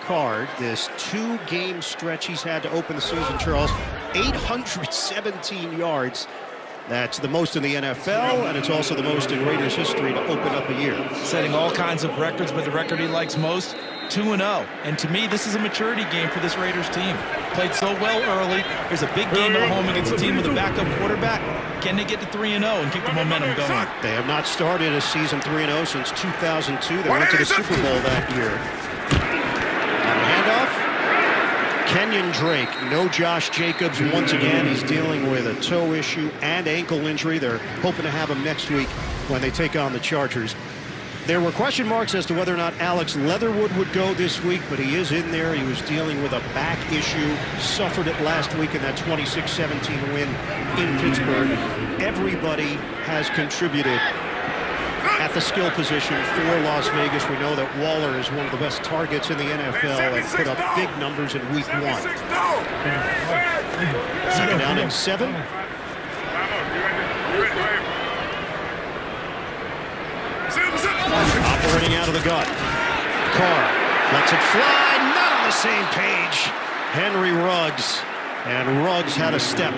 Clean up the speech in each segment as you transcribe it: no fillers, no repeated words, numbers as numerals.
card. This 2-game stretch he's had to open the season, Charles. 817 yards. That's the most in the NFL, and it's also the most in Raiders history to open up a year. Setting all kinds of records, but the record he likes most, 2-0. And to me, this is a maturity game for this Raiders team. Played so well early. There's a big game at home against a team with a backup quarterback. Can they get to 3-0 and keep the momentum going? They have not started a season 3-0 since 2002. They went to the Super Bowl that year. Handoff. Kenyon Drake, no Josh Jacobs once again. He's dealing with a toe issue and ankle injury. They're hoping to have him next week when they take on the Chargers. There were question marks as to whether or not Alex Leatherwood would go this week, but he is in there. He was dealing with a back issue, suffered it last week in that 26-17 win in Pittsburgh. Everybody has contributed at the skill position for Las Vegas. We know that Waller is one of the best targets in the NFL and put up big numbers in week 1. Second down and 7. Operating out of the gun. Carr lets it fly. Not on the same page. Henry Ruggs. And Ruggs had a step.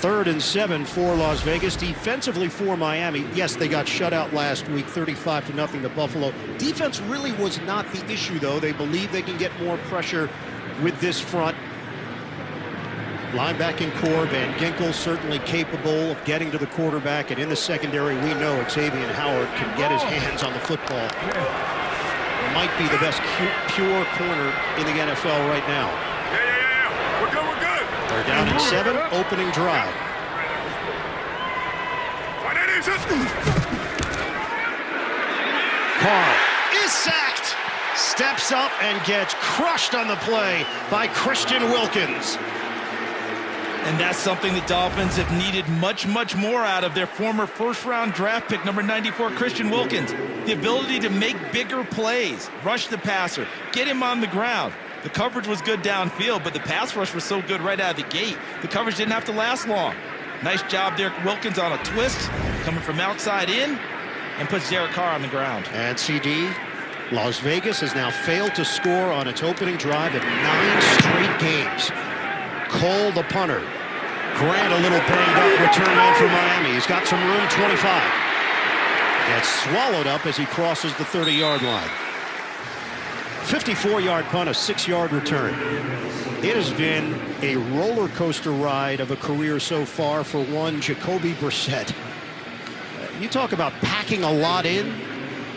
3rd and 7 for Las Vegas. Defensively for Miami, yes, they got shut out last week, 35-0 to Buffalo. Defense really was not the issue, though. They believe they can get more pressure with this front. Linebacking core, Van Ginkel certainly capable of getting to the quarterback, and in the secondary, we know Xavier Howard can get his hands on the football. Might be the best pure corner in the NFL right now. We're good, we're good. They're down in 7, opening drive. Carr is sacked, steps up and gets crushed on the play by Christian Wilkins. And that's something the Dolphins have needed much, much more out of their former first-round draft pick, number 94, Christian Wilkins. The ability to make bigger plays, rush the passer, get him on the ground. The coverage was good downfield, but the pass rush was so good right out of the gate, the coverage didn't have to last long. Nice job there, Wilkins on a twist, coming from outside in, and puts Derek Carr on the ground. And CD, Las Vegas has now failed to score on its opening drive in 9 straight games. Cole, the punter. Grant, a little banged up return man for Miami. He's got some room, 25. Gets swallowed up as he crosses the 30-yard line. 54-yard punt, a 6-yard return. It has been a roller coaster ride of a career so far for one Jacoby Brissett. You talk about packing a lot in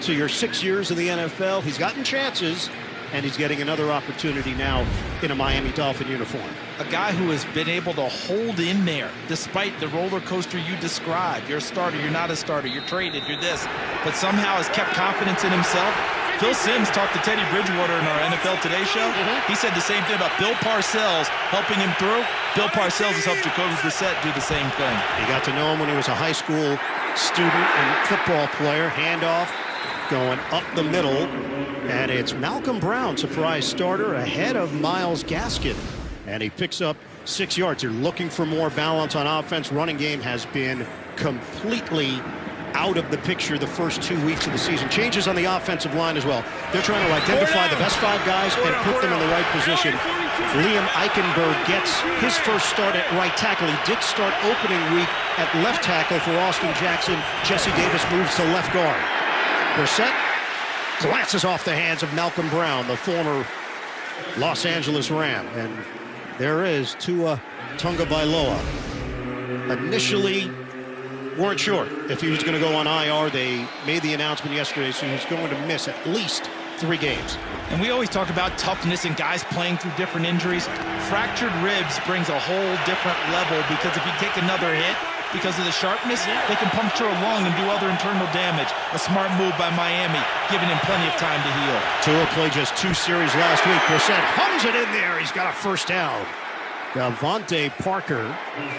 to your 6 years in the NFL. He's gotten chances, and he's getting another opportunity now in a Miami Dolphin uniform. A guy who has been able to hold in there despite the roller coaster you described. You're a starter, you're not a starter, you're traded, you're this, but somehow has kept confidence in himself. Phil Simms talked to Teddy Bridgewater in our NFL Today show. He said the same thing about Bill Parcells helping him through. Bill Parcells has helped Jacoby Brissett do the same thing. He got to know him when he was a high school student and football player. Handoff going up the middle, and it's Malcolm Brown, surprise starter, ahead of Myles Gaskin, and he picks up 6 yards. They're looking for more balance on offense. Running game has been completely out of the picture the first 2 weeks of the season. Changes on the offensive line as well. They're trying to identify the best 5 guys and put them in the right position. Liam Eichenberg gets his first start at right tackle. He did start opening week at left tackle for Austin Jackson. Jesse Davis moves to left guard. Brissett glances off the hands of Malcolm Brown, the former Los Angeles Ram. And there is Tua Tagovailoa. Initially, weren't sure if he was going to go on IR. They made the announcement yesterday, so he's going to miss at least 3 games. And we always talk about toughness and guys playing through different injuries. Fractured ribs brings a whole different level, because if you take another hit, because of the sharpness, they can puncture a lung and do other internal damage. A smart move by Miami, giving him plenty of time to heal. Tua played just 2 series last week. Brissett hums it in there. He's got a first down. Devontae Parker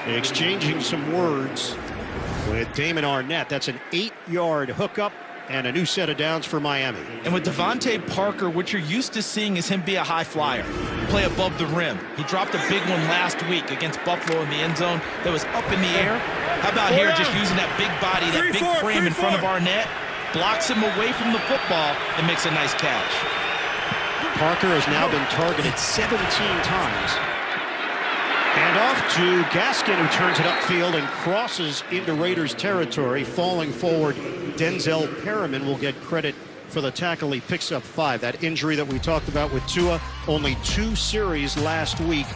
exchanging some words with Damon Arnett. That's an 8-yard hookup and a new set of downs for Miami. And with Devontae Parker, what you're used to seeing is him be a high flyer, play above the rim. He dropped a big one last week against Buffalo in the end zone that was up in the air. How about here just using that big body, that big frame in front of Arnett, blocks him away from the football and makes a nice catch. Parker has now been targeted 17 times. Handoff to Gaskin, who turns it upfield and crosses into Raiders territory. Falling forward, Denzel Perriman will get credit for the tackle. He picks up 5. That injury that we talked about with Tua, only 2 series last week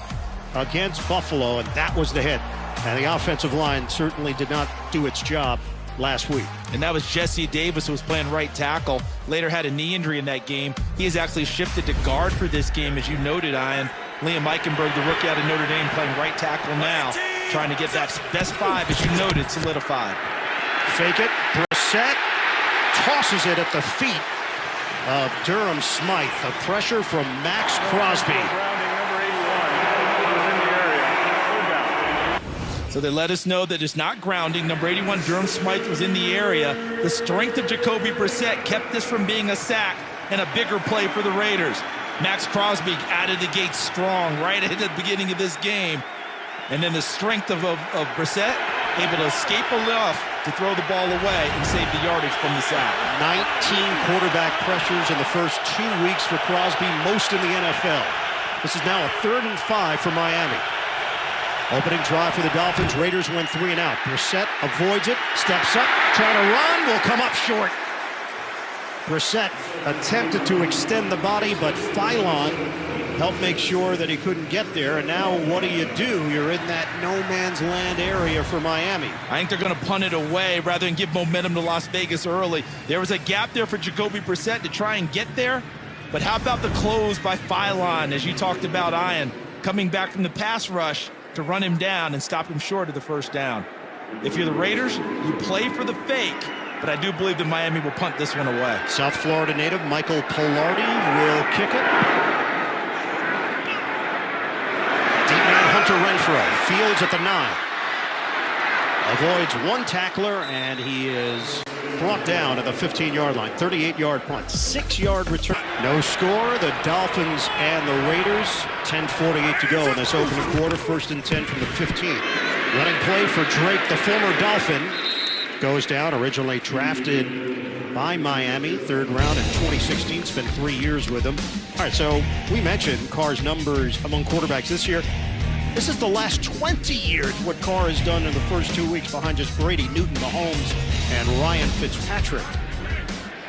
against Buffalo, and that was the hit. And the offensive line certainly did not do its job last week. And that was Jesse Davis, who was playing right tackle. Later had a knee injury in that game. He has actually shifted to guard for this game, as you noted, Ian. Liam Eichenberg, the rookie out of Notre Dame, playing right tackle now, trying to get that best 5, as you noted, solidified. Fake it. Brissett tosses it at the feet of Durham Smythe. The pressure from Max Crosby. So they let us know that it's not grounding. Number 81, Durham Smythe, was in the area. The strength of Jacoby Brissett kept this from being a sack and a bigger play for the Raiders. Max Crosby out of the gate strong right at the beginning of this game. And then the strength of Brissett, able to escape enough to throw the ball away and save the yardage from the sack. 19 quarterback pressures in the first 2 weeks for Crosby, most in the NFL. This is now a 3rd and 5 for Miami. Opening drive for the Dolphins. Raiders win 3 and out. Brissett avoids it, steps up, trying to run, will come up short. Brissett attempted to extend the body, but Phylon helped make sure that he couldn't get there. And now what do? You're in that no-man's land area for Miami. I think they're going to punt it away rather than give momentum to Las Vegas early. There was a gap there for Jacoby Brissett to try and get there. But how about the close by Phylon, as you talked about, Ian, coming back from the pass rush to run him down and stop him short of the first down. If you're the Raiders, you play for the fake, but I do believe that Miami will punt this one away. South Florida native Michael Pilardi will kick it. Deep man Hunter Renfrow, Fields at the 9. Avoids one tackler, and he is brought down at the 15-yard line. 38-yard punt, 6-yard return. No score. The Dolphins and the Raiders. 10:48 to go in this opening quarter. 1st and 10 from the 15. Running play for Drake, the former Dolphin, goes down. Originally drafted by Miami, 3rd round in 2016. Spent 3 years with them. All right, so we mentioned Carr's numbers among quarterbacks this year. This is the last 20 years what Carr has done in the first 2 weeks behind just Brady, Newton, Mahomes, and Ryan Fitzpatrick.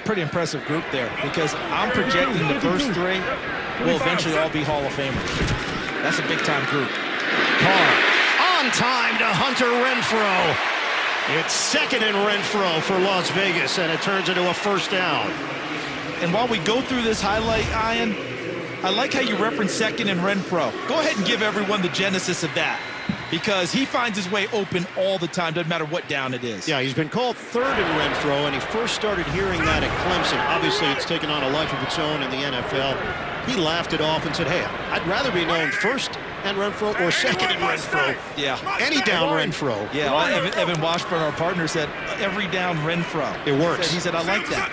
Pretty impressive group there, because I'm projecting the first 3 will eventually all be Hall of Famers. That's a big-time group. Carr on time to Hunter Renfrow. It's 2nd and Renfrow for Las Vegas, and it turns into a 1st down. And while we go through this highlight, Ian, I like how you reference 2nd and Renfrow. Go ahead and give everyone the genesis of that, because he finds his way open all the time, doesn't matter what down it is. Yeah, he's been called 3rd and Renfrow, and he first started hearing that at Clemson. Obviously, it's taken on a life of its own in the NFL. He laughed it off and said, hey, I'd rather be known 1st and Renfrow or 2nd and Renfrow. Yeah. Any down Renfrow. Yeah, Evan Washburn, our partner, said every down Renfrow. It works. He said, I like that.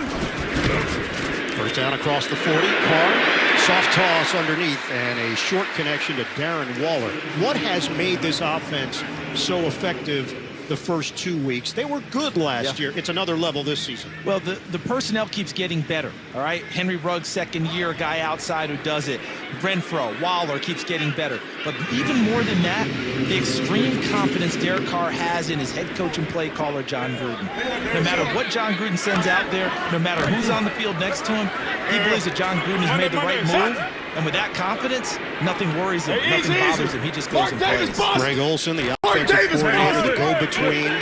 1st down across the 40. Carr. Soft toss underneath and a short connection to Darren Waller. What has made this offense so effective the first 2 weeks? They were good last year. It's another level this season. Well, the personnel keeps getting better, all right? Henry Ruggs, 2nd year, guy outside who does it. Renfrow, Waller keeps getting better. But even more than that, the extreme confidence Derek Carr has in his head coach and play caller, John Gruden. No matter what John Gruden sends out there, no matter who's on the field next to him, he believes that John Gruden has made the right move. And with that confidence, nothing worries him, nothing bothers him. He just goes and plays. Greg Olson, the offensive coordinator, the go-between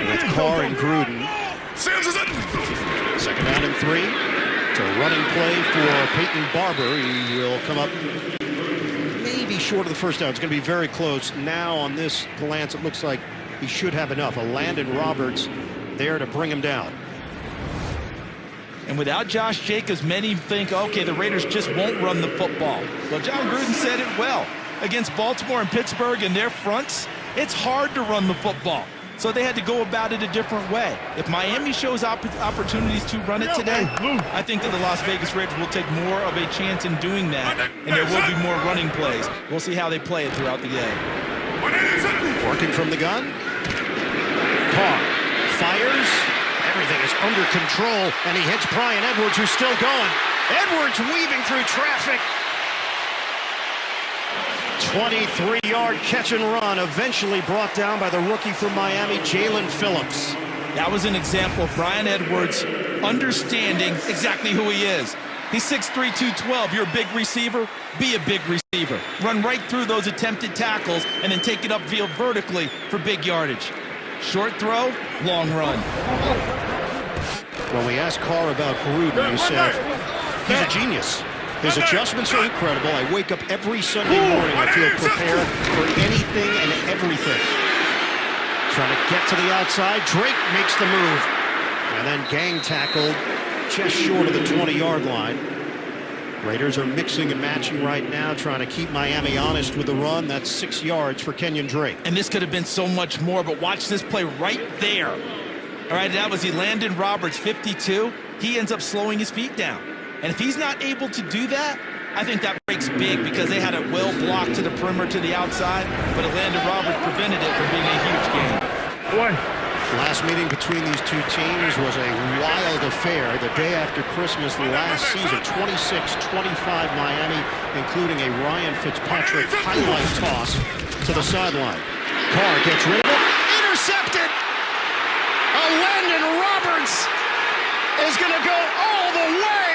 with Carr and Gruden. 2nd down and 3. It's a running play for Peyton Barber. He will come up maybe short of the 1st down. It's going to be very close. Now on this glance, it looks like he should have enough. A Landon Roberts there to bring him down. And without Josh Jacobs, many think, okay, the Raiders just won't run the football. Well, John Gruden said it well. Against Baltimore and Pittsburgh and their fronts, it's hard to run the football. So they had to go about it a different way. If Miami shows opportunities to run it today, I think that the Las Vegas Raiders will take more of a chance in doing that, and there will be more running plays. We'll see how they play it throughout the game. Working from the gun. Carr fires. Everything is under control, and he hits Brian Edwards, who's still going. Edwards weaving through traffic. 23-yard catch and run, eventually brought down by the rookie from Miami, Jalen Phillips. That was an example of Brian Edwards understanding exactly who he is. He's 6'3", 212. You're a big receiver, be a big receiver. Run right through those attempted tackles and then take it upfield vertically for big yardage. Short throw, long run. When we asked Carr about Gruden, he said, he's a genius. His adjustments are incredible. I wake up every Sunday morning, I feel prepared for anything and everything. Trying to get to the outside, Drake makes the move. And then gang tackled just short of the 20-yard line. Raiders are mixing and matching right now, trying to keep Miami honest with the run. That's 6 yards for Kenyon Drake. And this could have been so much more, but watch this play right there. All right, that was Landon Roberts, 52. He ends up slowing his feet down. And if he's not able to do that, I think that breaks big because they had it well blocked to the perimeter to the outside, but Landon Roberts prevented it from being a huge game. Last meeting between these two teams was a wild affair. The day after Christmas last season, 26-25 Miami, including a Ryan Fitzpatrick highlight toss to the sideline. Carr gets rid of it. Intercepted! Landon Roberts is going to go all the way!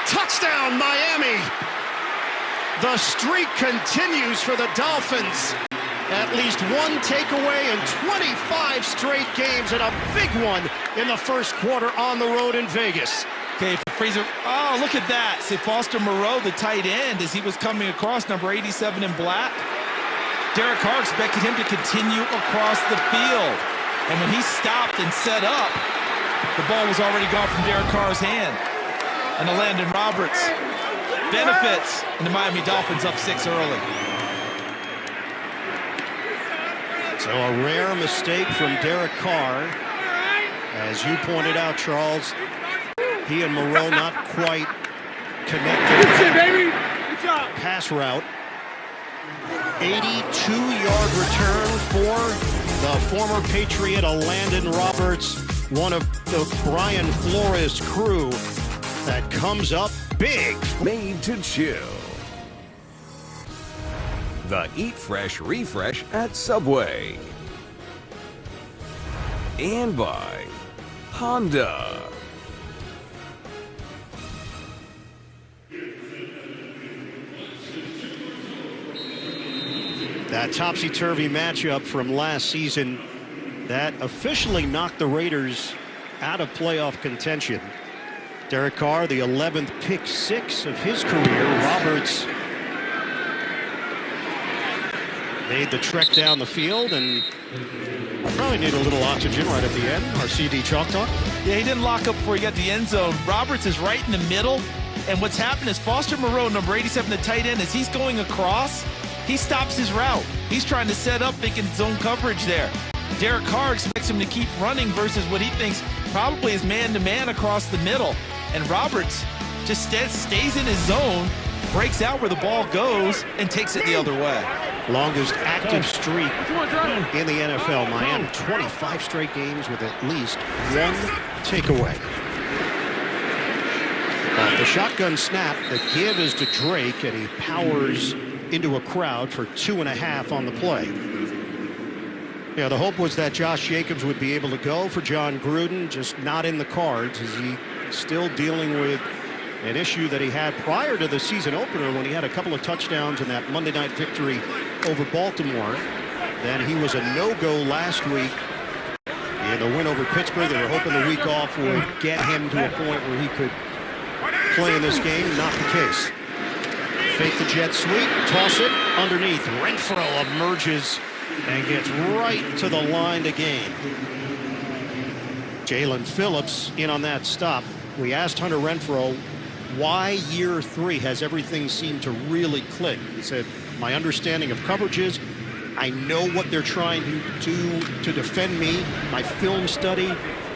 Touchdown, Miami! The streak continues for the Dolphins. At least one takeaway in 25 straight games, and a big one in the first quarter on the road in Vegas. Okay, Fraser, oh, look at that. See, Foster Moreau, the tight end, as he was coming across, number 87 in black. Derek Carr expected him to continue across the field. And when he stopped and set up, the ball was already gone from Derek Carr's hand. And the Landon Roberts benefits, and the Miami Dolphins up 6 early. So a rare mistake from Derek Carr. As you pointed out, Charles, he and Moreau not quite connected. baby. Pass route. 82-yard return for the former Patriot, Landon Roberts, one of the Brian Flores crew that comes up big. Made to chill. The Eat Fresh Refresh at Subway. And by Honda. That topsy-turvy matchup from last season that officially knocked the Raiders out of playoff contention. Derek Carr, the 11th pick six of his career. Roberts made the trek down the field and probably need a little oxygen right at the end. Our CD Chalk Talk. Yeah, he didn't lock up before he got the end zone. Roberts is right in the middle. And what's happened is Foster Moreau, number 87, the tight end, as he's going across, he stops his route. He's trying to set up, thinking zone coverage there. Derek Carr expects him to keep running versus what he thinks probably is man-to-man across the middle. And Roberts just stays in his zone, breaks out where the ball goes, and takes it the other way. Longest active streak in the NFL. Miami, 25 straight games with at least one takeaway. The shotgun snap, the give is to Drake, and he powers into a crowd for 2.5 on the play. Yeah, the hope was that Josh Jacobs would be able to go for John Gruden, just not in the cards, as he still dealing with an issue that he had prior to the season opener when he had a couple of touchdowns in that Monday night victory over Baltimore. Then he was a no-go last week in the win over Pittsburgh. They were hoping the week off would get him to a point where he could play in this game. Not the case. Fake the jet sweep, toss it underneath. Renfro emerges and gets right to the line to gain. Jalen Phillips in on that stop. We asked Hunter Renfro why year 3 has everything seemed to really click. He said, my understanding of coverages, I know what they're trying to do to defend me, my film study,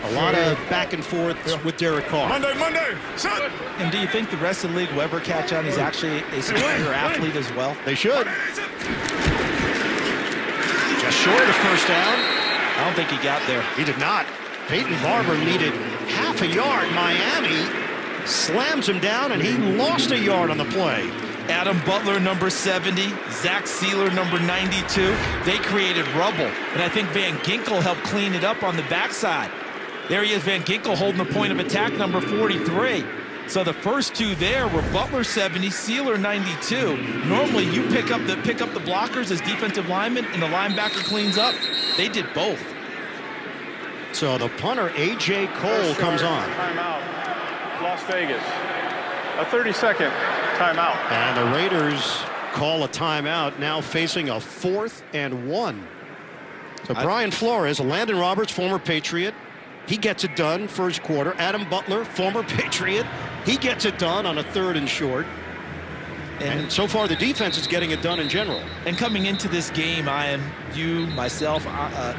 a lot of back and forth with Derek Carr. Monday, set. And do you think the rest of the league will ever catch on? He's actually a superior athlete as well. They should. Just short of the first down. I don't think he got there. He did not. Peyton Barber needed half half a yard. Miami slams him down, and he lost a yard on the play. Adam Butler, number 70, Zach Sealer, number 92. They created rubble, and I think Van Ginkel helped clean it up on the backside. There he is, Van Ginkel holding the point of attack, number 43. So the first two there were Butler 70, Sealer 92. Normally you pick up the blockers as defensive linemen, and the linebacker cleans up. They did both. So the punter, A.J. Cole, comes on. Timeout, Las Vegas. A 30-second timeout. And the Raiders call a timeout, now facing a 4th and 1. So Brian Flores, Landon Roberts, former Patriot, he gets it done first quarter. Adam Butler, former Patriot, he gets it done on a 3rd and short. And so far the defense is getting it done in general. And coming into this game, I am you, myself,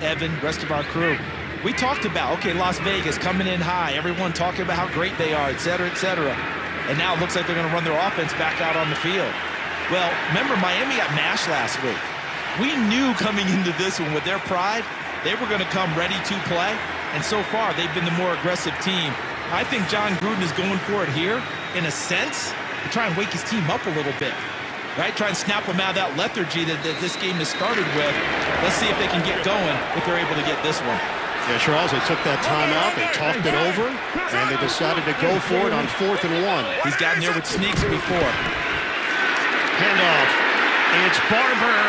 Evan, rest of our crew. We talked about, okay, Las Vegas coming in high, everyone talking about how great they are, et cetera, et cetera. And now it looks like they're going to run their offense back out on the field. Well, remember, Miami got mashed last week. We knew coming into this one with their pride, they were going to come ready to play. And so far, they've been the more aggressive team. I think John Gruden is going for it here, in a sense, to try and wake his team up a little bit. Right? Try and snap them out of that lethargy that this game has started with. Let's see if they can get going if they're able to get this one. Yeah, Charles, they took that timeout, they talked it over, and they decided to go for it on 4th and 1. He's gotten there with sneaks before. Handoff. It's Barber.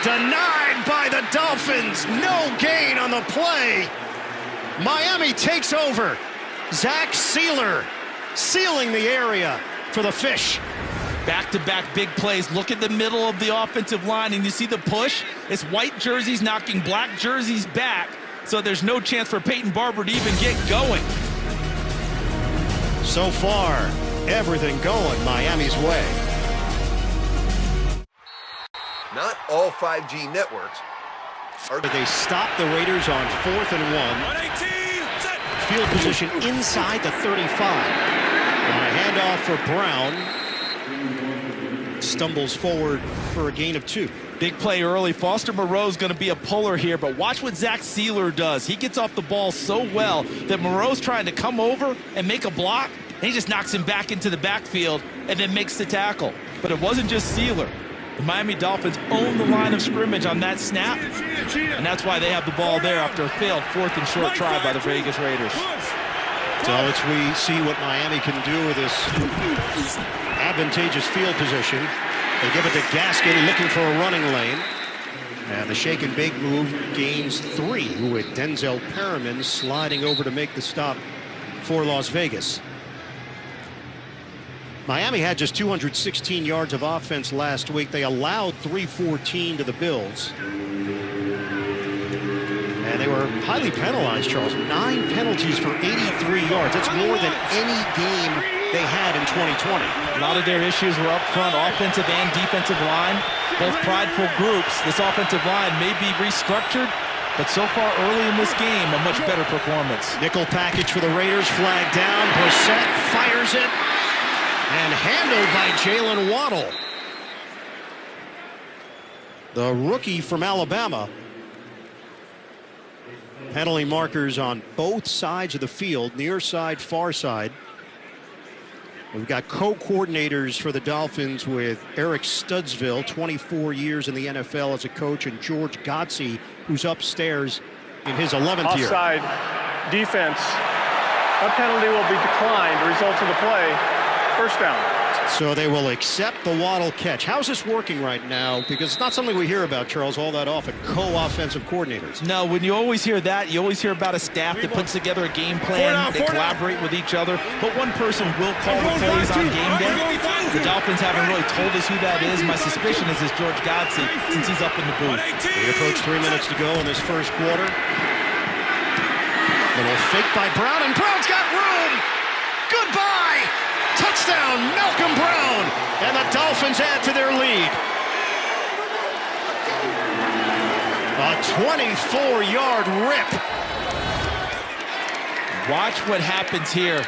Denied by the Dolphins. No gain on the play. Miami takes over. Zach Sealer sealing the area for the Fish. Back-to-back big plays. Look at the middle of the offensive line, and you see the push? It's white jerseys knocking black jerseys back. So there's no chance for Peyton Barber to even get going. So far, everything going Miami's way. Not all 5G networks are. They stop the Raiders on 4th and 1. Field position inside the 35. And a handoff for Brown. Stumbles forward for a gain of 2. Big play early. Foster Moreau's going to be a puller here, but watch what Zach Sealer does. He gets off the ball so well that Moreau's trying to come over and make a block, and he just knocks him back into the backfield and then makes the tackle. But it wasn't just Sealer. The Miami Dolphins own the line of scrimmage on that snap, and that's why they have the ball there after a failed 4th and short try by the Vegas Raiders. So we see what Miami can do with this advantageous field position. They give it to Gaskin, looking for a running lane. And the shake and bake move gains 3 with Denzel Perriman sliding over to make the stop for Las Vegas. Miami had just 216 yards of offense last week. They allowed 314 to the Bills. And they were highly penalized, Charles. 9 penalties for 83 yards. That's more than any game they had in 2020. A lot of their issues were up front, offensive and defensive line. Both prideful groups. This offensive line may be restructured, but so far early in this game, a much better performance. Nickel package for the Raiders, flag down. Brissett fires it, and handled by Jalen Waddle. The rookie from Alabama. Penalty markers on both sides of the field, near side, far side. We've got co-coordinators for the Dolphins with Eric Studsville, 24 years in the NFL as a coach, and George Godsey, who's upstairs in his 11th year. Offside defense. A penalty will be declined. Result of the play, first down. So they will accept the Waddle catch. How's this working right now? Because it's not something we hear about, Charles, all that often. Co-offensive coordinators. No, when you always hear that, you always hear about a staff that puts together a game plan. They collaborate with each other. But one person will call the plays on game day. The Dolphins haven't really told us who that is. My suspicion is it's George Godsey, since he's up in the booth. We approach 3 minutes to go in this first quarter. Little fake by Brown, and Brown's got room. Goodbye. Touchdown, Malcolm Brown, and the Dolphins add to their lead. A 24-yard rip. Watch what happens here.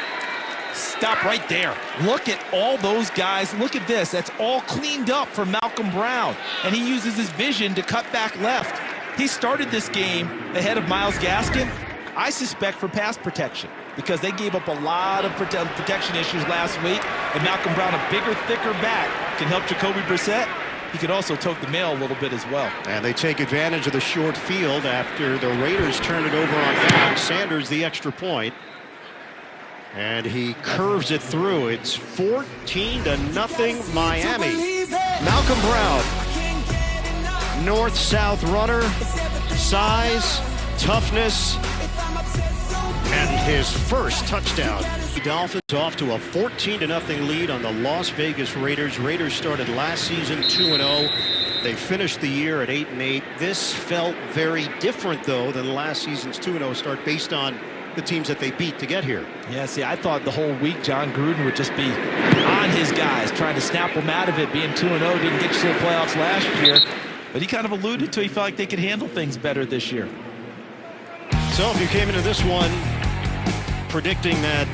Stop right there. Look at all those guys. Look at this. That's all cleaned up for Malcolm Brown, and he uses his vision to cut back left. He started this game ahead of Myles Gaskin, I suspect, for pass protection. because they gave up a lot of protection issues last week, and Malcolm Brown, a bigger, thicker back, can help Jacoby Brissett. He could also tote the mail a little bit as well. And they take advantage of the short field after the Raiders turn it over on down. Sanders the extra point. And he curves it through. It's 14-0 Miami. Malcolm Brown, north-south runner, size, toughness, and his first touchdown. The Dolphins off to a 14-0 lead on the Las Vegas Raiders. Raiders started last season 2-0. They finished the year at 8-8. This felt very different, though, than last season's 2-0 start based on the teams that they beat to get here. Yeah, see, I thought the whole week John Gruden would just be on his guys, trying to snap them out of it, being 2-0, didn't get you to the playoffs last year. But he kind of alluded to he felt like they could handle things better this year. So if you came into this one predicting that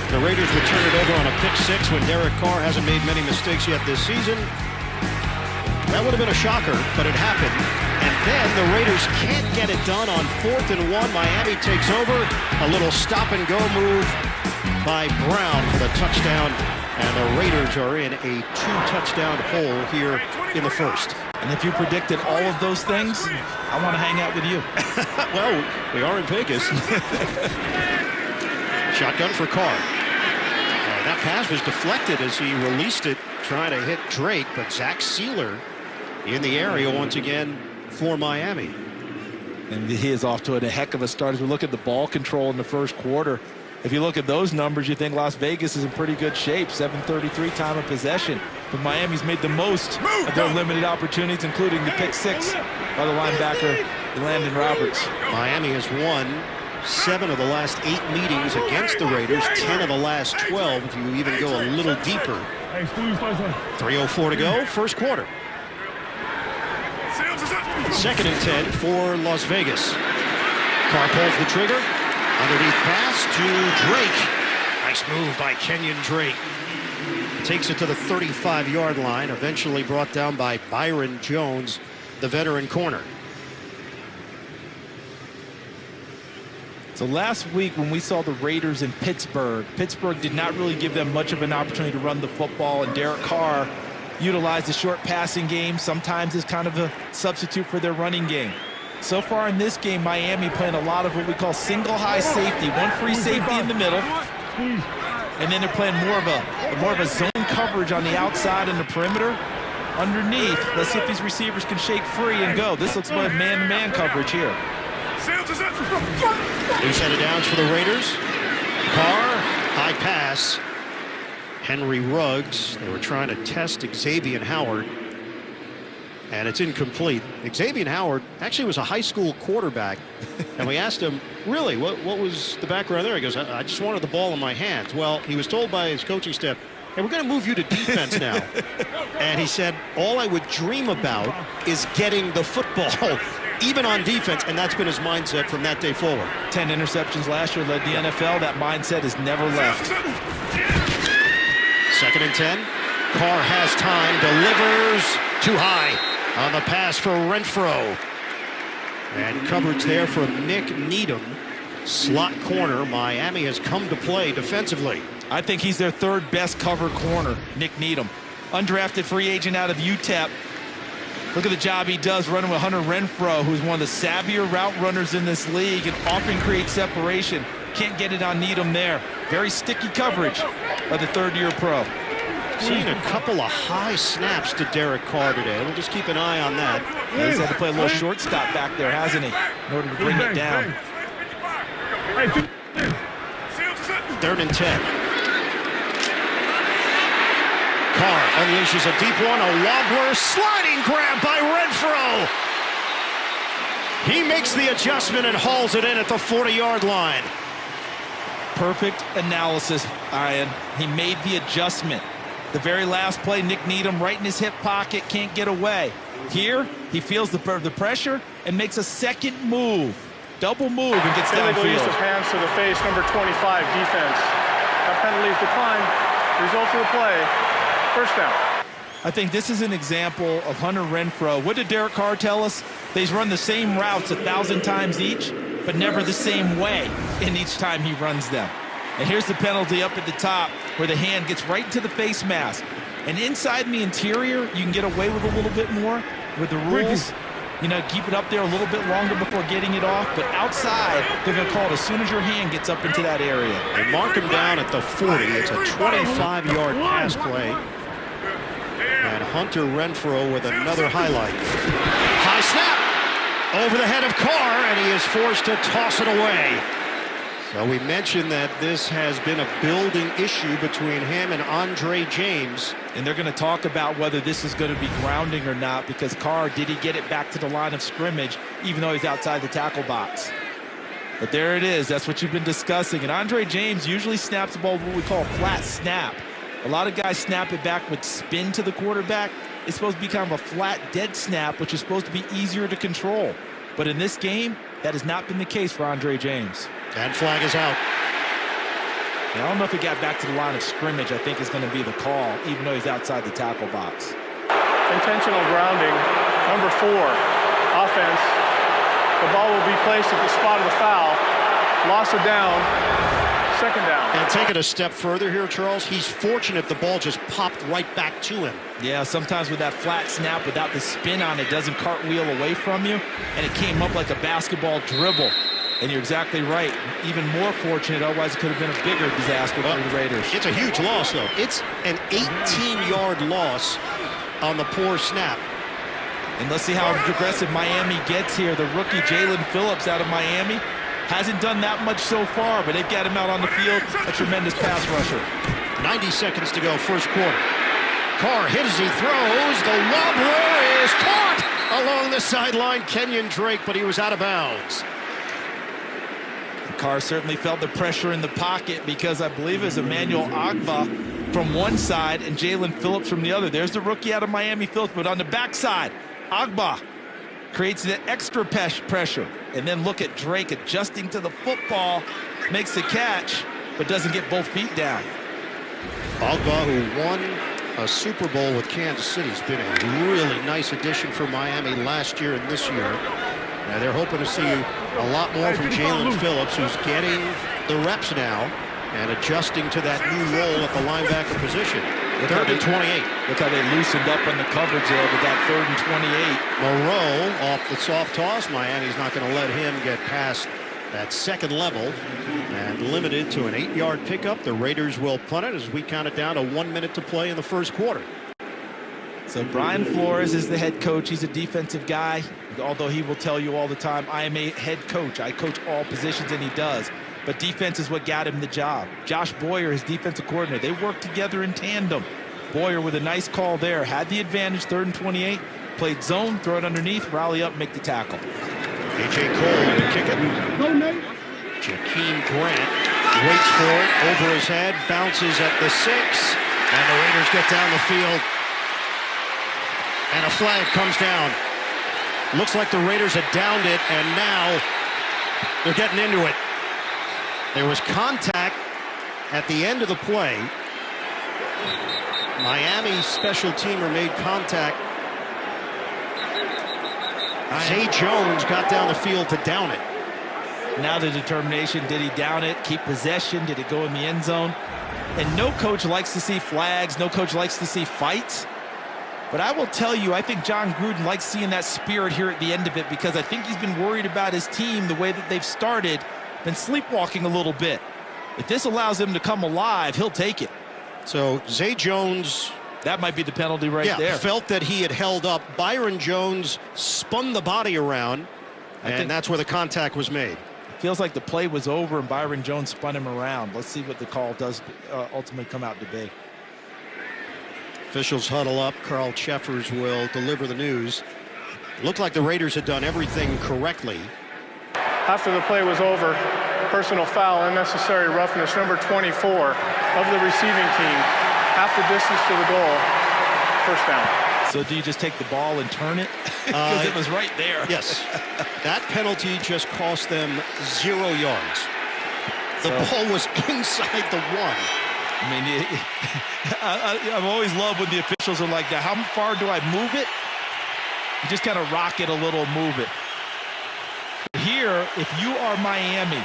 the Raiders would turn it over on a pick-6 when Derek Carr hasn't made many mistakes yet this season, that would have been a shocker, but it happened. And then the Raiders can't get it done on 4th and 1. Miami takes over. A little stop-and-go move by Brown for the touchdown. And the Raiders are in a 2-touchdown hole here in the first. And if you predicted all of those things, I want to hang out with you. Well, we are in Vegas. Shotgun for Carr. That pass was deflected as he released it, trying to hit Drake, but Zach Sealer in the area once again for Miami. And he is off to a heck of a start as we look at the ball control in the first quarter. If you look at those numbers, you think Las Vegas is in pretty good shape, 7:33 time of possession. But Miami's made the most of their limited opportunities, including the pick-6 by the linebacker, Landon Roberts. Miami has won 7 of the last 8 meetings against the Raiders, 10 of the last 12 if you even go a little deeper. 3:04 to go, first quarter. 2nd and 10 for Las Vegas. Carr pulls the trigger. Underneath pass to Drake. Nice move by Kenyon Drake. Takes it to the 35-yard line, eventually brought down by Byron Jones, the veteran corner. So last week when we saw the Raiders in Pittsburgh did not really give them much of an opportunity to run the football, and Derek Carr utilized the short passing game, sometimes as kind of a substitute for their running game. So far in this game, Miami playing a lot of what we call single high safety, one free safety in the middle, and then they're playing more of a zone coverage on the outside and the perimeter. Underneath, let's see if these receivers can shake free and go. This looks like man-to-man coverage here. 2 set of downs for the Raiders. Carr, high pass. Henry Ruggs. They were trying to test Xavier Howard, and it's incomplete. Xavier Howard actually was a high school quarterback, and we asked him, really, what was the background there? He goes, I just wanted the ball in my hands. Well, he was told by his coaching staff, hey, we're going to move you to defense now. And he said, all I would dream about is getting the football, even on defense, and that's been his mindset from that day forward. 10 interceptions last year, led the NFL. That mindset has never left. 2nd and 10. Carr has time, delivers too high on the pass for Renfro. And coverage there from Nick Needham. Slot corner. Miami has come to play defensively. I think he's their 3rd best cover corner, Nick Needham. Undrafted free agent out of UTEP. Look at the job he does running with Hunter Renfro, who's one of the savvier route runners in this league and often creates separation. Can't get it on Needham there. Very sticky coverage by the 3rd-year pro. Seen a couple of high snaps to Derek Carr today. We'll just keep an eye on that. Yeah, he's had to play a little shortstop back there, hasn't he, in order to bring it down. 3rd and 10. Carr unleashes a deep one, a wobbler, sliding grab by Renfro. He makes the adjustment and hauls it in at the 40-yard line. Perfect analysis, Ian. He made the adjustment. The very last play, Nick Needham right in his hip pocket, can't get away. Here, he feels the pressure and makes a second move. Double move and gets downfield. Illegal use of hands to the face, number 25, defense. That penalty is declined. Result of the play, first down. I think this is an example of Hunter Renfro. What did Derek Carr tell us? They run the same routes 1,000 times each. but never the same way in each time he runs them. And here's the penalty up at the top where the hand gets right into the face mask. And inside in the interior, you can get away with a little bit more with the rules. You know, keep it up there a little bit longer before getting it off. But outside, they're going to call it as soon as your hand gets up into that area. They mark him down at the 40. It's a 25-yard pass play. And Hunter Renfrow with another highlight. High snap over the head of Carr, and he is forced to toss it away. So we mentioned that this has been a building issue between him and Andre James. And they're going to talk about whether this is going to be grounding or not, because Carr, did he get it back to the line of scrimmage, even though he's outside the tackle box? But there it is. That's what you've been discussing. And Andre James usually snaps the ball with what we call a flat snap. A lot of guys snap it back with spin to the quarterback. It's supposed to be kind of a flat, dead snap, which is supposed to be easier to control. But in this game, that has not been the case for Andre James. And flag is out. Now, I don't know if he got back to the line of scrimmage, I think is going to be the call, even though he's outside the tackle box. Intentional grounding, number 4, offense. The ball will be placed at the spot of the foul. Loss of down, second down. And take it a step further here, Charles. He's fortunate the ball just popped right back to him. Yeah, sometimes with that flat snap, without the spin on it, doesn't cartwheel away from you, and it came up like a basketball dribble. And you're exactly right. Even more fortunate, otherwise it could have been a bigger disaster for the Raiders. It's a huge loss, though. It's an 18-yard loss on the poor snap. And let's see how aggressive Miami gets here. The rookie Jalen Phillips out of Miami hasn't done that much so far, but they've got him out on the field, a tremendous pass rusher. 90 seconds to go, first quarter. Carr hit as he throws. The wobbler is caught along the sideline. Kenyon Drake, but he was out of bounds. Carr certainly felt the pressure in the pocket because I believe it was Emmanuel Agba from one side and Jalen Phillips from the other. There's the rookie out of Miami, Phillips, but on the backside, Agba creates the extra pressure. And then look at Drake adjusting to the football, makes the catch, but doesn't get both feet down. Agba, who won a Super Bowl with Kansas City, has been a really nice addition for Miami last year and this year. Now they're hoping to see a lot more from Jalen Phillips, who's getting the reps now and adjusting to that new role at the linebacker position. Third and 28. Look how they loosened up on the coverage there with that 3rd and 28. Moreau off the soft toss. Miami's not going to let him get past that second level, and limited to an 8-yard pickup. The Raiders will punt it as we count it down to 1 minute to play in the first quarter. So Brian Flores is the head coach. He's a defensive guy, although he will tell you all the time, I am a head coach. I coach all positions, and he does. But defense is what got him the job. Josh Boyer, his defensive coordinator, they work together in tandem. Boyer with a nice call there, had the advantage, 3rd and 28, played zone, throw it underneath, rally up, make the tackle. A.J. Cole to kick it. Jakeem Grant waits for it, over his head, bounces at the 6, and the Raiders get down the field. And a flag comes down. Looks like the Raiders had downed it, and now they're getting into it. There was contact at the end of the play. Miami's special teamer made contact. Zay Jones got down the field to down it. Now the determination, did he down it, keep possession, did it go in the end zone? And no coach likes to see flags, no coach likes to see fights. But I will tell you, I think John Gruden likes seeing that spirit here at the end of it, because I think he's been worried about his team, the way that they've started, been sleepwalking a little bit. If this allows him to come alive, he'll take it. So Zay Jones, that might be the penalty right there. Felt that he had held up. Byron Jones spun the body around, and that's where the contact was made. It feels like the play was over and Byron Jones spun him around. Let's see what the call does ultimately come out to be. Officials huddle up. Carl Cheffers will deliver the news. Looked like the Raiders had done everything correctly. After the play was over, personal foul, unnecessary roughness, number 24 of the receiving team. Half the distance to the goal, first down. So do you just take the ball and turn it? Because it was right there. Yes. That penalty just cost them 0 yards. The ball was inside the 1. I mean, I've always loved when the officials are like that. How far do I move it? You just kind of rock it a little, move it. Here, fear, if you are Miami,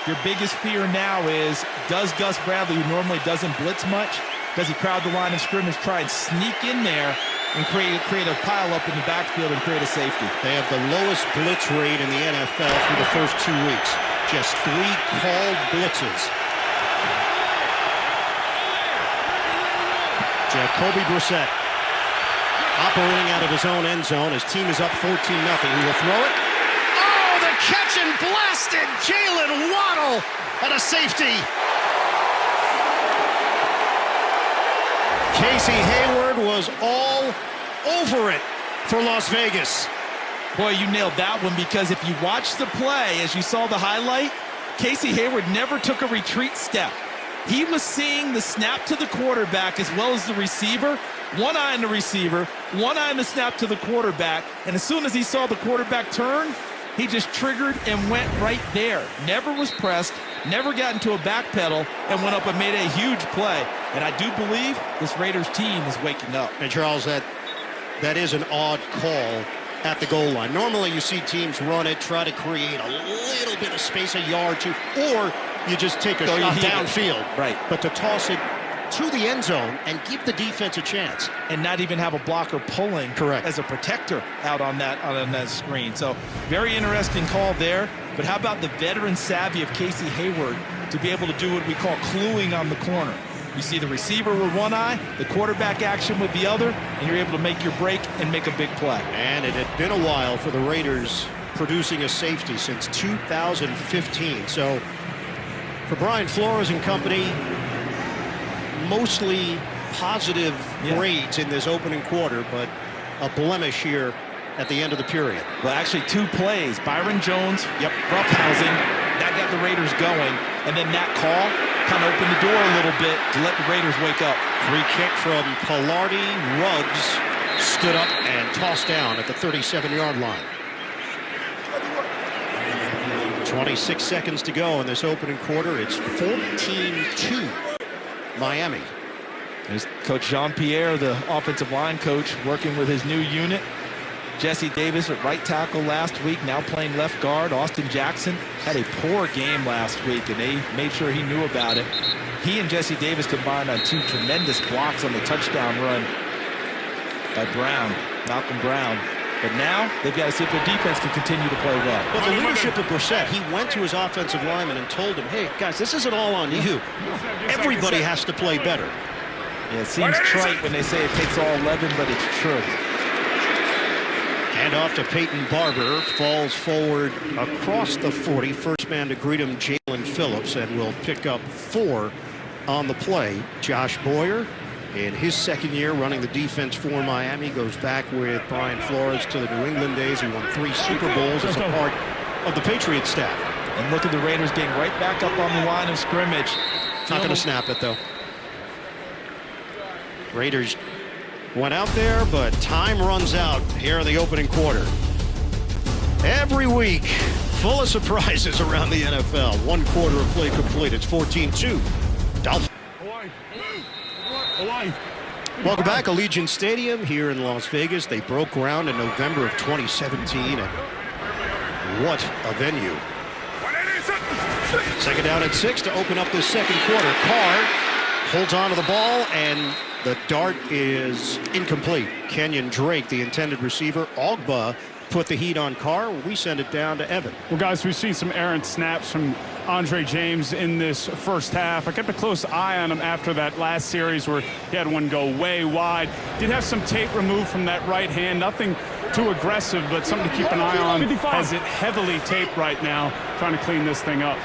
your biggest fear now is, does Gus Bradley, who normally doesn't blitz much, does he crowd the line of scrimmage, try and sneak in there and create a pile up in the backfield and create a safety? They have the lowest blitz rate in the NFL through the first 2 weeks. Just 3 called blitzes. Jacoby Brissett operating out of his own end zone. His team is up 14-0. He will throw it. Oh, the catch and blasted Jalen Waddle at a safety. Casey Hayward was all over it for Las Vegas. Boy, you nailed that one, because if you watch the play, as you saw the highlight, Casey Hayward never took a retreat step. He was seeing the snap to the quarterback as well as the receiver. One eye on the receiver, one eye on the snap to the quarterback, and as soon as he saw the quarterback turn, he just triggered and went right there. Never was pressed, never got into a back pedal, and went up and made a huge play. And I do believe this Raiders team is waking up. And Charles, that is an odd call at the goal line. Normally you see teams run it, try to create a little bit of space, a yard, 2, or you just take a shot downfield. Right. But to toss it to the end zone and give the defense a chance. And not even have a blocker pulling as a protector out on that screen. So very interesting call there. But how about the veteran savvy of Casey Hayward to be able to do what we call cluing on the corner? You see the receiver with one eye, the quarterback action with the other, and you're able to make your break and make a big play. And it had been a while for the Raiders producing a safety since 2015. So for Brian Flores and company, mostly positive grades in this opening quarter, but a blemish here at the end of the period. Well, actually 2 plays. Byron Jones, roughhousing, that got the Raiders going, and then that call kind of opened the door a little bit to let the Raiders wake up. Free kick from Pilardi. Ruggs stood up and tossed down at the 37-yard line. 26 seconds to go in this opening quarter. It's 14-2 Miami. There's Coach Jean-Pierre, the offensive line coach, working with his new unit. Jesse Davis at right tackle last week, now playing left guard. Austin Jackson had a poor game last week, and they made sure he knew about it. He and Jesse Davis combined on 2 tremendous blocks on the touchdown run by Malcolm Brown. But now they've got to see if their defense can continue to play well. But the leadership of Brissett, he went to his offensive lineman and told him, hey, guys, this isn't all on you. Everybody has to play better. Yeah, it seems trite when they say it takes all 11, but it's true. Hand off to Peyton Barber, falls forward across the 40. First man to greet him, Jalen Phillips, and will pick up 4 on the play. Josh Boyer, in his second year running the defense for Miami, goes back with Brian Flores to the New England days. He won 3 Super Bowls as a part of the Patriots staff. And look at the Raiders getting right back up on the line of scrimmage. Not going to snap it, though. Raiders went out there, but time runs out here in the opening quarter. Every week, full of surprises around the NFL. 1 quarter of play complete. It's 14-2. Dolphins. Welcome back, Allegiant Stadium here in Las Vegas. They broke ground in November of 2017, and what a venue. Second down at 6 to open up this second quarter. Carr holds on to the ball, and the dart is incomplete. Kenyon Drake, the intended receiver. Ogba put the heat on Carr. We send it down to Evan. Well, guys, we've seen some errant snaps from Andre James in this first half. I kept a close eye on him after that last series where he had one go way wide. Did have some tape removed from that right hand. Nothing too aggressive, but something to keep an eye on. Has it heavily taped right now, trying to clean this thing up.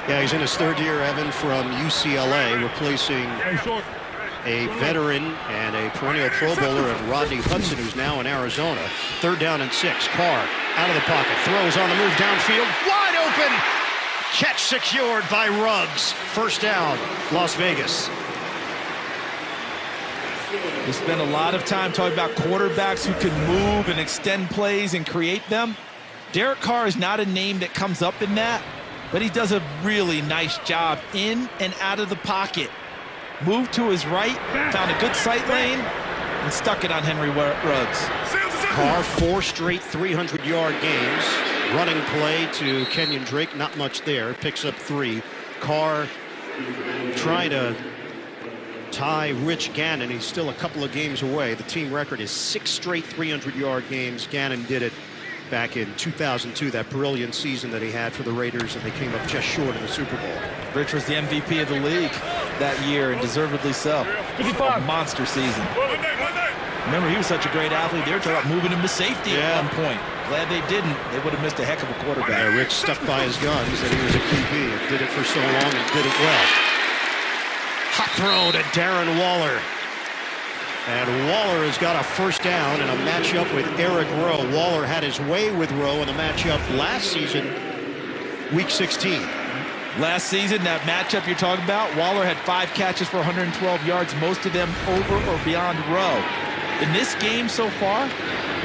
Yeah, he's in his 3rd year, Evan, from UCLA, replacing a veteran and a perennial Pro Bowler of Rodney Hudson, who's now in Arizona. 3rd down and 6. Carr out of the pocket, throws on the move downfield, wide open. Catch secured by Ruggs. First down, Las Vegas. We spent a lot of time talking about quarterbacks who can move and extend plays and create them. Derek Carr is not a name that comes up in that, but he does a really nice job in and out of the pocket. Moved to his right, found a good sight lane, and stuck it on Henry Ruggs. Carr, 4 straight 300-yard games. Running play to Kenyon Drake, not much there. Picks up 3. Carr trying to tie Rich Gannon. He's still a couple of games away. The team record is 6 straight 300-yard games. Gannon did it back in 2002, that brilliant season that he had for the Raiders, and they came up just short in the Super Bowl. Rich was the MVP of the league that year, and deservedly so. A monster season. Remember, he was such a great athlete. They were talking about moving him to safety at one point. Glad they didn't. They would have missed a heck of a quarterback. Yeah, Rich stuck by his guns that he was a QB and did it for so long and did it well. Hot throw to Darren Waller. And Waller has got a first down in a matchup with Eric Rowe. Waller had his way with Rowe in the matchup last season, Week 16. Last season, that matchup you're talking about, Waller had 5 catches for 112 yards, most of them over or beyond Rowe. In this game so far,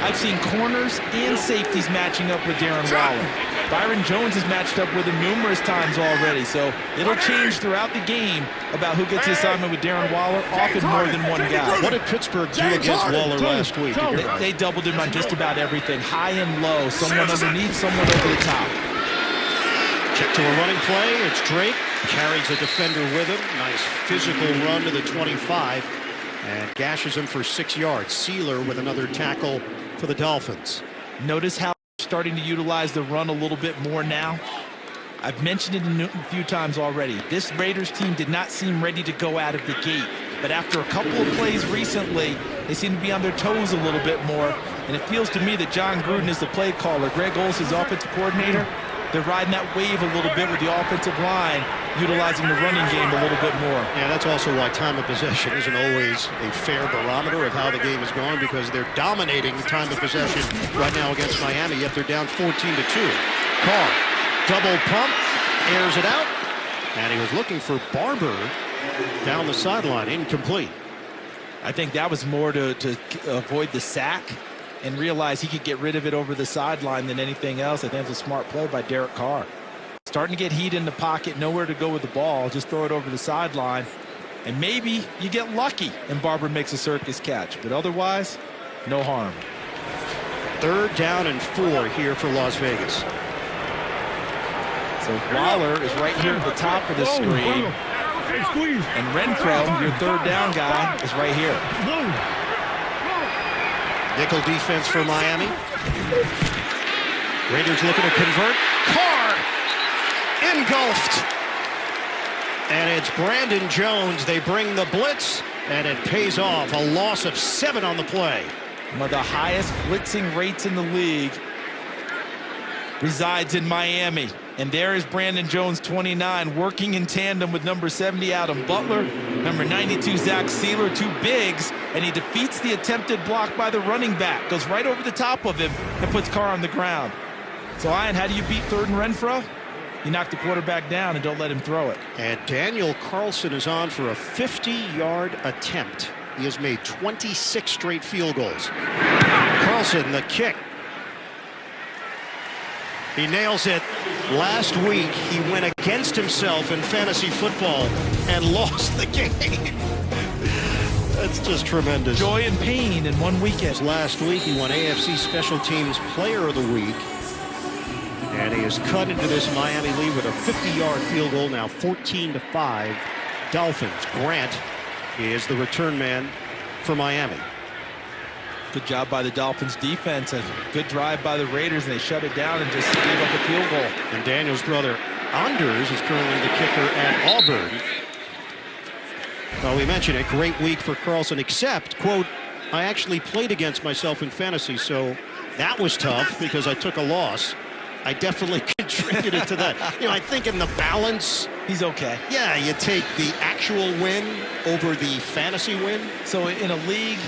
I've seen corners and safeties matching up with Darren Waller. Byron Jones has matched up with him numerous times already, so it'll change throughout the game about who gets the assignment with Darren Waller, often more than one guy. What did Pittsburgh do against Waller last week? They doubled him on just about everything, high and low, someone underneath, someone over the top. Check to a running play. It's Drake. Carries a defender with him. Nice physical run to the 25 and gashes him for 6 yards. Sealer with another tackle for the Dolphins. Notice how they're starting to utilize the run a little bit more now. I've mentioned it a few times already. This Raiders team did not seem ready to go out of the gate. But after a couple of plays recently, they seem to be on their toes a little bit more. And it feels to me that John Gruden is the play caller. Greg Olson's offensive coordinator. They're riding that wave a little bit with the offensive line, utilizing the running game a little bit more. Yeah, that's also why time of possession isn't always a fair barometer of how the game is going, because they're dominating time of possession right now against Miami, yet they're down 14-2. Carr, double pump, airs it out, and he was looking for Barber down the sideline, incomplete. I think that was more to avoid the sack and realize he could get rid of it over the sideline than anything else. I think it's a smart play by Derek Carr. Starting to get heat in the pocket, nowhere to go with the ball, just throw it over the sideline, and maybe you get lucky and Barber makes a circus catch, but otherwise, no harm. 3rd down and 4 here for Las Vegas. So Waller is right here at the top of the screen, and Renfro, your 3rd down guy, is right here. Nickel defense for Miami. Raiders looking to convert. Carr engulfed. And it's Brandon Jones. They bring the blitz, and it pays off. A loss of 7 on the play. One of the highest blitzing rates in the league resides in Miami. And there is Brandon Jones, 29, working in tandem with number 70, Adam Butler, number 92, Zach Sealer, 2 bigs, and he defeats the attempted block by the running back, goes right over the top of him and puts Carr on the ground. So, Ian, how do you beat 3rd and Renfro? You knock the quarterback down and don't let him throw it. And Daniel Carlson is on for a 50-yard attempt. He has made 26 straight field goals. Carlson, the kick. He nails it. Last week, he went against himself in fantasy football and lost the game. That's just tremendous. Joy and pain in one weekend. Last week, he won AFC Special Teams Player of the Week. And he has cut into this Miami lead with a 50-yard field goal, now 14-5. Dolphins. Grant is the return man for Miami. Good job by the Dolphins defense. A good drive by the Raiders, and they shut it down and just gave up a field goal. And Daniel's brother, Anders, is currently the kicker at Auburn. Well, we mentioned a great week for Carlson, except, quote, I actually played against myself in fantasy, so that was tough because I took a loss. I definitely contributed to that. You know, I think in the balance, he's okay. Yeah, you take the actual win over the fantasy win. So in a league,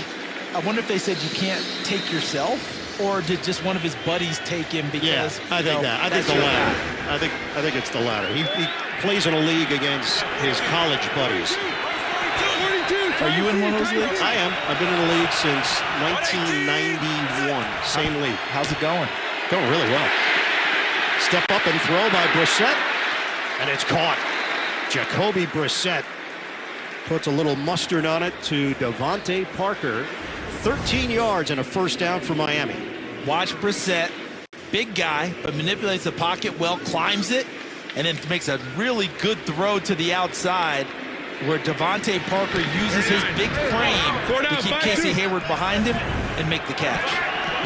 I wonder if they said you can't take yourself, or did just one of his buddies take him because, yeah, I think that. I think the latter. I think it's the latter. He plays in a league against his college buddies. Are you in one of those leagues? I am. I've been in the league since 1991. Same league. How's it going? Going really well. Step up and throw by Brissett, and it's caught. Jacoby Brissett puts a little mustard on it to Devontae Parker. 13 yards and a first down for Miami. Watch Brissett Big guy, but manipulates the pocket well, climbs it, and then makes a really good throw to the outside where Devontae Parker uses his big frame to keep Casey Hayward behind him and make the catch.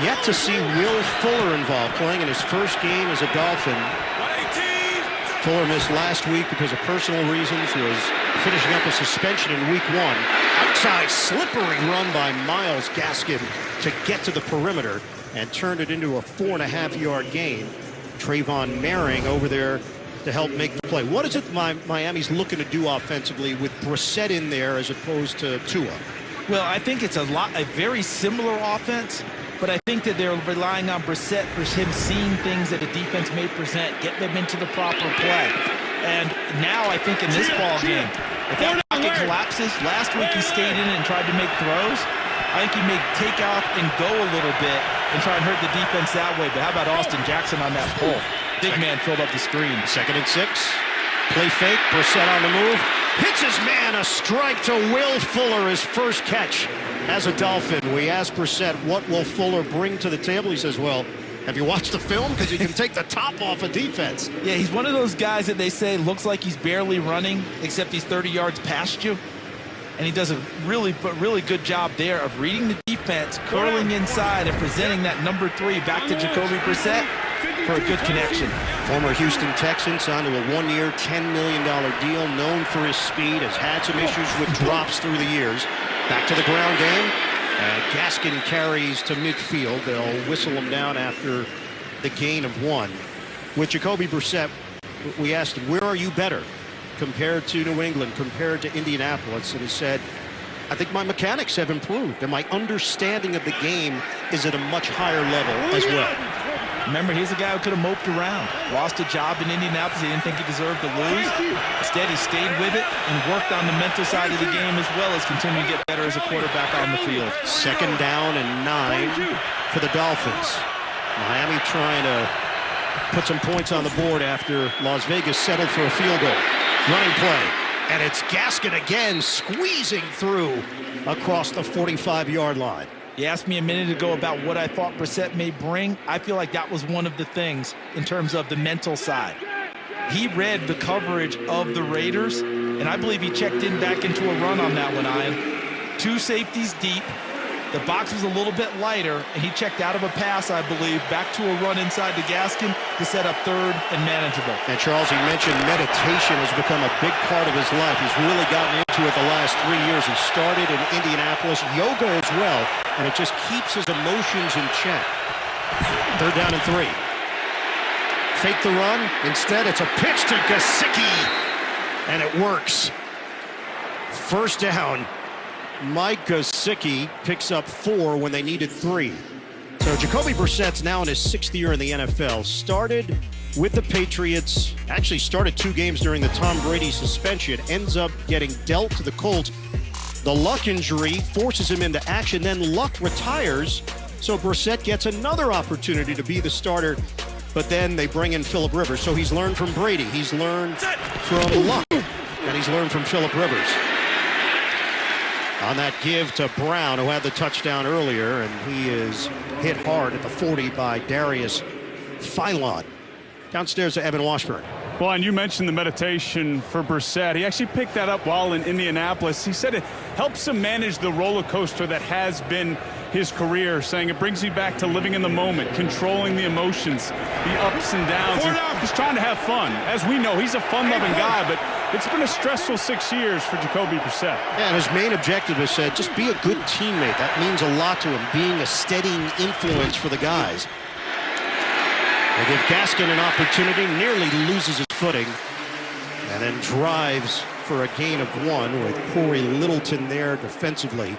Yet to see Will Fuller involved, playing in his first game as a Dolphin. Fuller missed last week because of personal reasons, was finishing up a suspension in week 1. Outside slippery run by Myles Gaskin to get to the perimeter and turned it into a 4.5-yard gain. Trayvon Merring over there to help make the play. What is it Miami's looking to do offensively with Brissett in there as opposed to Tua? Well, I think it's a very similar offense, but I think that they're relying on Brissett for him seeing things that the defense may present, get them into the proper play. And now I think in this ball game, if that pocket collapses, last week he stayed in and tried to make throws. I think he may take off and go a little bit and try and hurt the defense that way. But how about Austin Jackson on that pull? Big man filled up the screen. 2nd and 6. Play fake. Brissett on the move. Hits his man. A strike to Will Fuller, his first catch as a Dolphin. We asked Brissett, what will Fuller bring to the table? He says, well, have you watched the film? Because he can take the top off a defense. Yeah, he's one of those guys that they say looks like he's barely running, except he's 30 yards past you. And he does a really good job there of reading the defense, curling inside, and presenting that number 3 back to Jacoby Brissett for a good connection. Former Houston Texan signed to a 1-year, $10 million deal, known for his speed, has had some issues with drops through the years. Back to the ground game. Gaskin carries to midfield. They'll whistle him down after the gain of 1. With Jacoby Brissett, we asked him, where are you better compared to New England, compared to Indianapolis? And he said, I think my mechanics have improved, and my understanding of the game is at a much higher level as well. Remember, he's a guy who could have moped around. Lost a job in Indianapolis. He didn't think he deserved to lose. Instead, he stayed with it and worked on the mental side of the game as well as continuing to get better as a quarterback on the field. 2nd down and 9 for the Dolphins. Miami trying to put some points on the board after Las Vegas settled for a field goal. Running play. And it's Gaskin again squeezing through across the 45-yard line. You asked me a minute ago about what I thought Brissett may bring. I feel like that was one of the things in terms of the mental side. He read the coverage of the Raiders, and I believe he checked in back into a run on that one, Ian. 2 safeties deep. The box was a little bit lighter, and he checked out of a pass, I believe, back to a run inside to Gaskin to set up 3rd and manageable. And Charles, he mentioned meditation has become a big part of his life. He's really gotten into it the last 3 years. He started in Indianapolis, yoga as well, and it just keeps his emotions in check. 3rd down and 3. Fake the run. Instead, it's a pitch to Gesicki, and it works. 1st down. Mike Gesicki picks up 4 when they needed 3. So Jacoby Brissett's now in his 6th year in the NFL. Started with the Patriots, actually started 2 games during the Tom Brady suspension, ends up getting dealt to the Colts. The Luck injury forces him into action, then Luck retires, so Brissett gets another opportunity to be the starter, but then they bring in Phillip Rivers. So he's learned from Brady, he's learned from Luck, and he's learned from Phillip Rivers. On that give to Brown, who had the touchdown earlier, and he is hit hard at the 40 by Darius Philon. Downstairs to Evan Washburn. Well, and you mentioned the meditation for Brissett. He actually picked that up while in Indianapolis. He said it helps him manage the roller coaster that has been his career, saying it brings me back to living in the moment, controlling the emotions, the ups and downs, and just trying to have fun. As we know, he's a fun-loving guy, but it's been a stressful 6 years for Jacoby Brissett. Yeah, and his main objective is said, just be a good teammate. That means a lot to him, being a steadying influence for the guys. They give Gaskin an opportunity, nearly loses his footing, and then drives for a gain of 1 with Corey Littleton there defensively.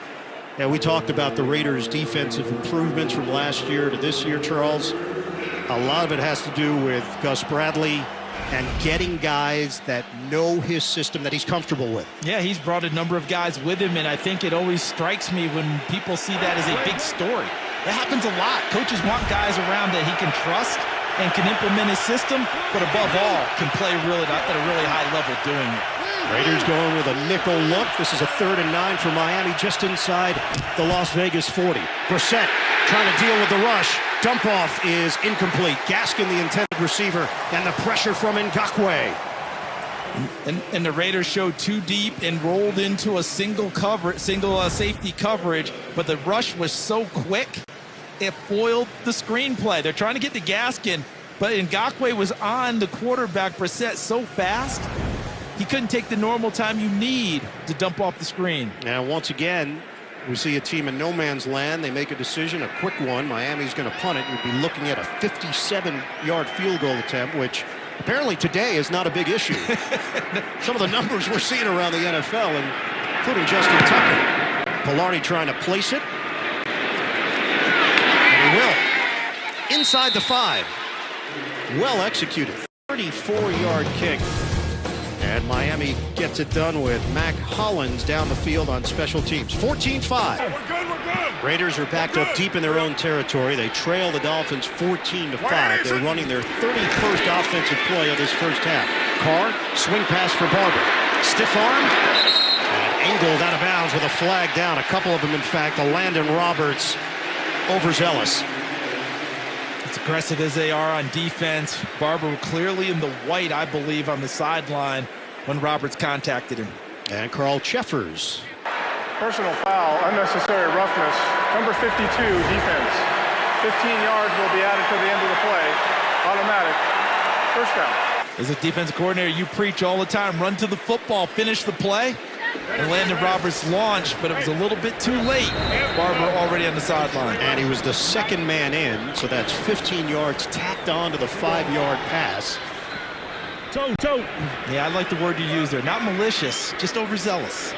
Yeah, we talked about the Raiders' defensive improvements from last year to this year, Charles. A lot of it has to do with Gus Bradley and getting guys that know his system, that he's comfortable with. Yeah, he's brought a number of guys with him, and I think it always strikes me when people see that as a big story. That happens a lot. Coaches want guys around that he can trust and can implement his system, but above all, can play really at a really high level doing it. Raiders going with a nickel look. This is a 3rd and 9 for Miami, just inside the Las Vegas 40. Brissett trying to deal with the rush. dump-off is incomplete. Gaskin, the intended receiver, and the pressure from Ngakoue. And the Raiders showed too deep and rolled into a single safety coverage, but the rush was so quick, it foiled the screenplay. They're trying to get to Gaskin, but Ngakoue was on the quarterback, Brissett, so fast, he couldn't take the normal time you need to dump off the screen. Now, once again, we see a team in no man's land. They make a decision, a quick one. Miami's going to punt it. You'd be looking at a 57-yard field goal attempt, which apparently today is not a big issue. Some of the numbers we're seeing around the NFL, including Justin Tucker. Pillardi trying to place it. And he will. Inside the 5. Well executed. 34-yard kick. And Miami gets it done with Mac Hollins down the field on special teams. 14-5. We're good. Raiders are backed up deep in their own territory. They trail the Dolphins 14-5. They're running their 31st offensive play of this first half. Carr, swing pass for Barber. Stiff arm. And angled out of bounds with a flag down. A couple of them, in fact. Landon Roberts, overzealous. As aggressive as they are on defense, Barber clearly in the white, I believe, on the sideline when Roberts contacted him. And Carl Cheffers. Personal foul, unnecessary roughness. Number 52, defense. 15 yards will be added to the end of the play. Automatic. First down. As a defensive coordinator, you preach all the time, run to the football, finish the play. And Landon Roberts launched, but it was a little bit too late. Barber already on the sideline. And he was the second man in, so that's 15 yards tacked on to the 5-yard pass. Toe. Yeah, I like the word you use there. Not malicious, just overzealous.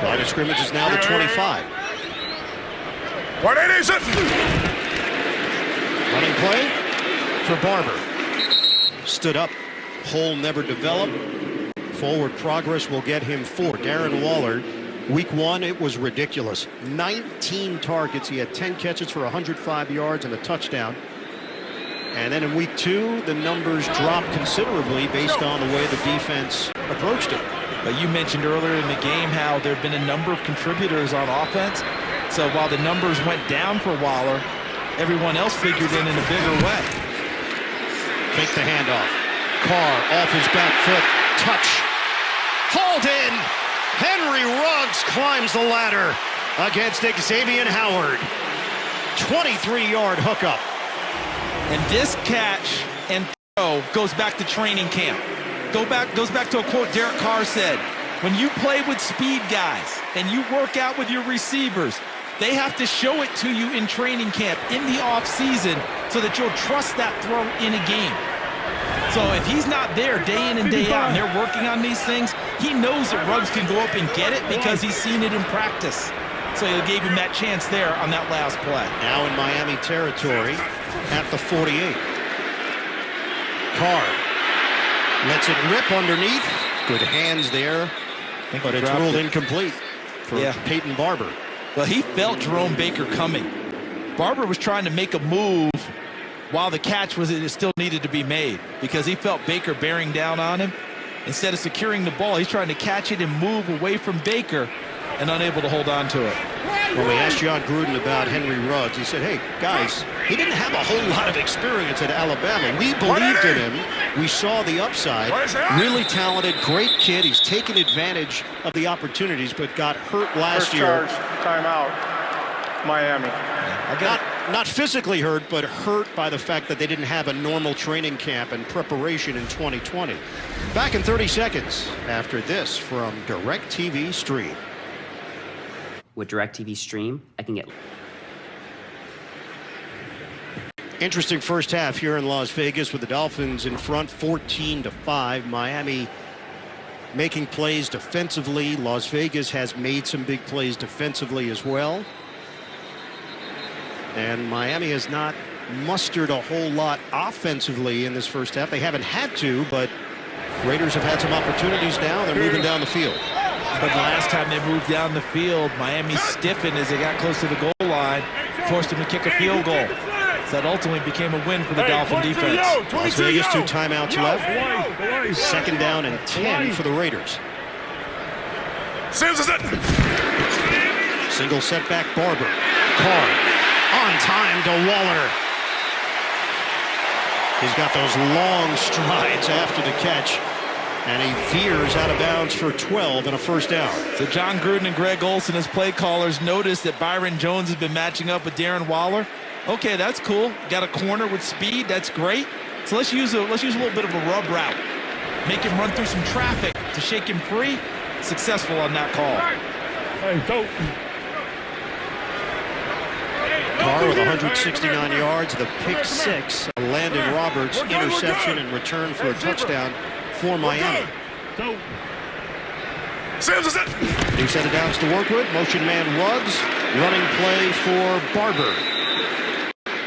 Line of scrimmage is now the 25. What is it? Running play for Barber. Stood up. Hole never developed. Forward progress will get him 4. Darren Waller, week 1, it was ridiculous. 19 targets. He had 10 catches for 105 yards and a touchdown. And then in week 2, the numbers dropped considerably based on the way the defense approached it. But you mentioned earlier in the game how there have been a number of contributors on offense. So while the numbers went down for Waller, everyone else figured in a bigger way. Fake the handoff. Carr off his back foot. Touch. Hauled in. Henry Ruggs climbs the ladder against Xavier Howard. 23-yard hookup. And this catch and throw goes back to training camp. Goes back to a quote Derek Carr said. When you play with speed guys and you work out with your receivers, they have to show it to you in training camp, in the off-season, so that you'll trust that throw in a game. So if he's not there day in and day out and they're working on these things, he knows that Ruggs can go up and get it because he's seen it in practice. So he gave him that chance there on that last play. Now in Miami territory at the 48. Carr lets it rip underneath. Good hands there, but it's ruled incomplete for Peyton Barber. Well, he felt Jerome Baker coming. Barber was trying to make a move while the catch it still needed to be made because he felt Baker bearing down on him. Instead of securing the ball, he's trying to catch it and move away from Baker and unable to hold on to it. When we asked John Gruden about Henry Ruggs, he said, hey, guys, he didn't have a whole lot of experience at Alabama. We believed in him. We saw the upside. Really talented, great kid. He's taken advantage of the opportunities, but got hurt last year. First charge, timeout, Miami. Not physically hurt, but hurt by the fact that they didn't have a normal training camp and preparation in 2020. Back in 30 seconds after this from DirecTV Stream. With DirecTV Stream, I can get... Interesting first half here in Las Vegas with the Dolphins in front 14-5. Miami making plays defensively. Las Vegas has made some big plays defensively as well. And Miami has not mustered a whole lot offensively in this first half. They haven't had to, but Raiders have had some opportunities now. They're moving down the field. But the last time they moved down the field, Miami stiffened as they got close to the goal line, forced them to kick a field goal. So that ultimately became a win for the Dolphin defense. Las Vegas, 2 timeouts left. Second down and 10 for the Raiders. Single setback, Barber. Carr on time to Waller. He's got those long strides after the catch, and he veers out of bounds for 12 and a first down. So John Gruden and Greg Olson as play callers noticed that Byron Jones has been matching up with Darren Waller. Okay, that's cool. Got a corner with speed. That's great. So let's use a little bit of a rub route. Make him run through some traffic to shake him free. Successful on that call. Hey, go. Carr with 169 yards, the pick six. Landon Roberts interception and return for a touchdown for Miami. Go. Sam's is it. New set of downs to work with. Motion man Ruggs. Running play for Barber.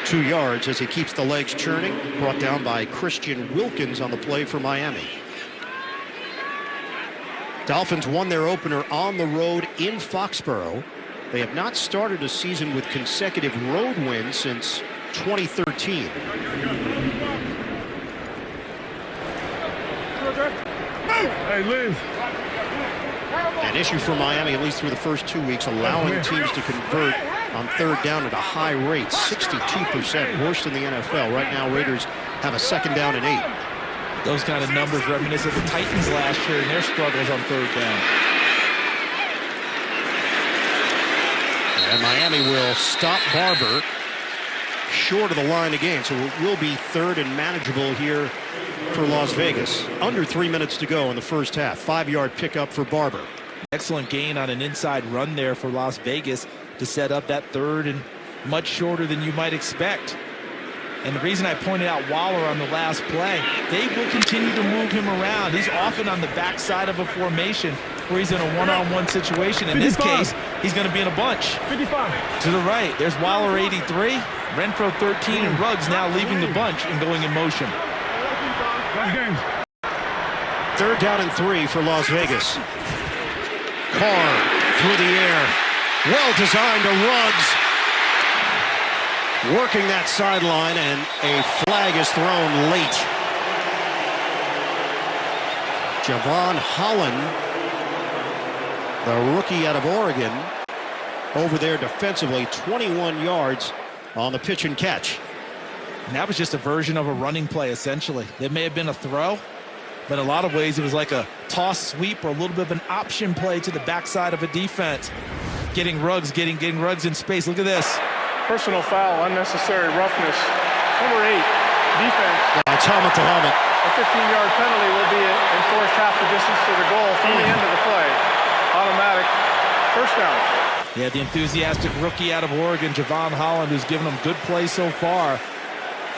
2 yards as he keeps the legs churning. Brought down by Christian Wilkins on the play for Miami. Dolphins won their opener on the road in Foxborough. They have not started a season with consecutive road wins since 2013. Hey, Liz. An issue for Miami, at least through the first 2 weeks, allowing teams to convert on third down at a high rate, 62%, worse than the NFL. Right now, Raiders have a second down and 8. Those kind of numbers reminiscent of the Titans last year and their struggles on third down. And Miami will stop Barber short of the line again, so it will be third and manageable here for Las Vegas. Under 3 minutes to go in the first half. 5-yard pickup for Barber. Excellent gain on an inside run there for Las Vegas to set up that third and much shorter than you might expect. And the reason I pointed out Waller on the last play, they will continue to move him around. He's often on the backside of a formation where he's in a one-on-one situation. In 55. This case, he's going to be in a bunch. 55. To the right, there's Waller 83, Renfro 13, and Ruggs now leaving the bunch and going in motion. Third down and 3 for Las Vegas. Carr through the air. Well designed to Ruggs. Working that sideline, and a flag is thrown late. Javon Holland, the rookie out of Oregon, over there defensively, 21 yards on the pitch and catch. And that was just a version of a running play, essentially. It may have been a throw, but in a lot of ways it was like a toss sweep or a little bit of an option play to the backside of a defense. Getting Ruggs in space. Look at this. Personal foul, unnecessary roughness. Number 8, defense. It's helmet to helmet. A 15-yard penalty will be enforced half the distance to the goal from the end of the play. Automatic first down. Yeah, the enthusiastic rookie out of Oregon, Javon Holland, who's given them good play so far.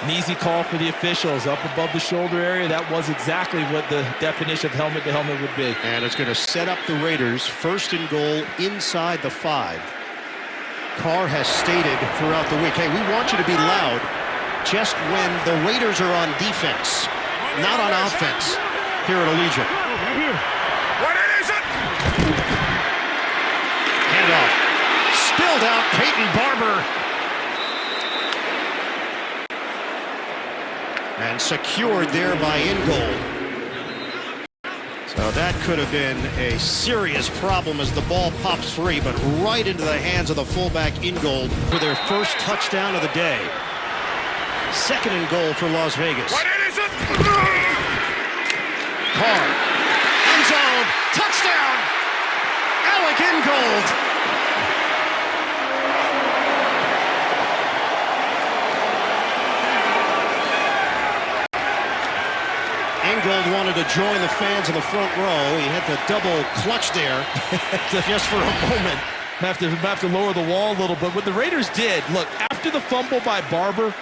An easy call for the officials. Up above the shoulder area, that was exactly what the definition of helmet to helmet would be. And it's going to set up the Raiders first and goal inside the 5. Carr has stated throughout the week, hey, we want you to be loud just when the Raiders are on defense, not on offense here at Allegiant. What is it? Handoff. Spilled out, Peyton Barber. And secured there by Ingold. So that could have been a serious problem as the ball pops free, but right into the hands of the fullback Ingold for their first touchdown of the day. Second and goal for Las Vegas. What is it? Carr. End zone. Touchdown. Alec Ingold. Ingold wanted to join the fans in the front row. He had the double clutch there just for a moment. Have to lower the wall a little bit. What the Raiders did, look, after the fumble by Barber,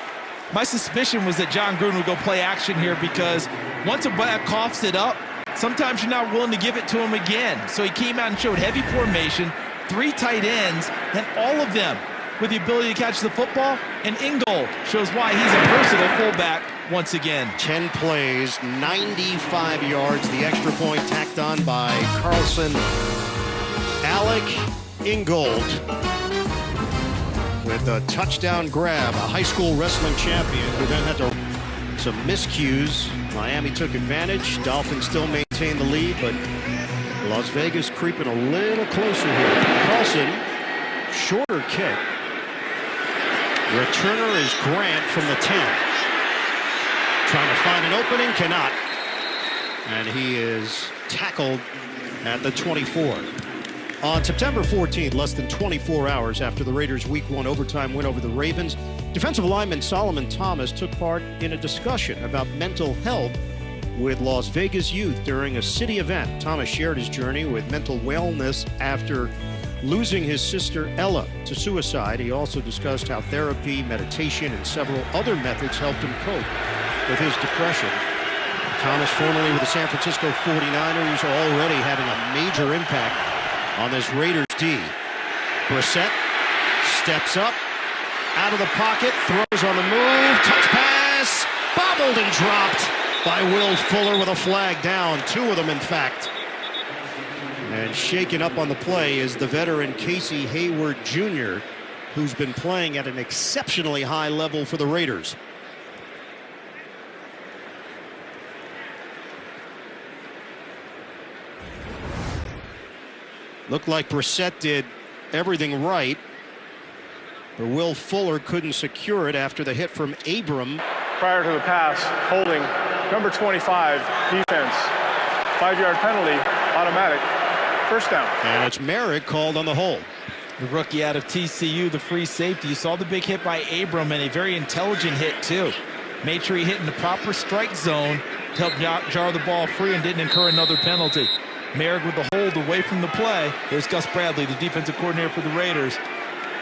my suspicion was that John Gruden would go play action here because once a back coughs it up, sometimes you're not willing to give it to him again. So he came out and showed heavy formation, 3 tight ends, and all of them with the ability to catch the football. And Ingold shows why he's a versatile fullback once again. 10 plays, 95 yards. The extra point tacked on by Carlson. Alec Ingold with a touchdown grab, a high school wrestling champion who then had some miscues. Miami took advantage. Dolphins still maintain the lead, but Las Vegas creeping a little closer here. Carlson Shorter kick. Returner is Grant from the 10. Trying to find an opening, cannot. And he is tackled at the 24. On September 14th, less than 24 hours after the Raiders' Week 1 overtime win over the Ravens, defensive lineman Solomon Thomas took part in a discussion about mental health with Las Vegas youth during a city event. Thomas shared his journey with mental wellness after losing his sister Ella to suicide. He also discussed how therapy, meditation, and several other methods helped him cope with his depression. Thomas, formerly with the San Francisco 49ers, already having a major impact on this Raiders D. Brissett steps up, out of the pocket, throws on the move, touch pass, bobbled and dropped by Will Fuller with a flag down. Two of them, in fact. And shaken up on the play is the veteran Casey Hayward Jr., who's been playing at an exceptionally high level for the Raiders. Looked like Brissett did everything right, but Will Fuller couldn't secure it after the hit from Abram. Prior to the pass, holding number 25, defense. 5-yard penalty, automatic. First down. And it's Merrick called on the hold. The rookie out of TCU, the free safety. You saw the big hit by Abram, and a very intelligent hit, too. Made sure he hit in the proper strike zone to help jar the ball free and didn't incur another penalty. Merrick with the hold away from the play. There's Gus Bradley, the defensive coordinator for the Raiders.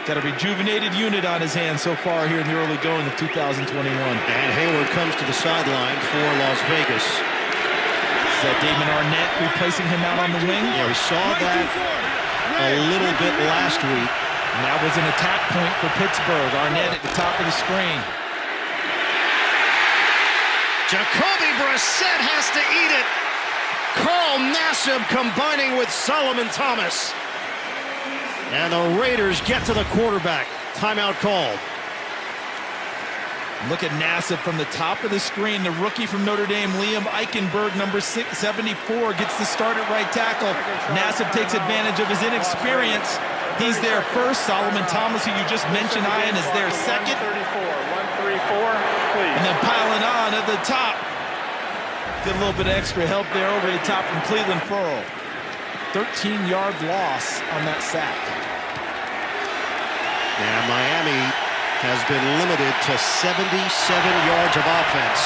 Got a rejuvenated unit on his hands so far here in the early going of 2021. And Hayward comes to the sideline for Las Vegas. Is that Damon Arnett replacing him out on the wing? Yeah, we saw that a little bit last week. And that was an attack point for Pittsburgh. Arnett at the top of the screen. Jacoby Brissett has to eat it. Carl Nassib combining with Solomon Thomas. And the Raiders get to the quarterback. Timeout called. Look at Nassib from the top of the screen. The rookie from Notre Dame, Liam Eichenberg, number 74, gets the start at right tackle. Nassib takes advantage of his inexperience. He's there first. Solomon Thomas, who you just mentioned, Ian, is there second. 134, please. And then piling on at the top. Get a little bit of extra help there over the top from Cleveland Furl. 13-yard loss on that sack. And Miami has been limited to 77 yards of offense.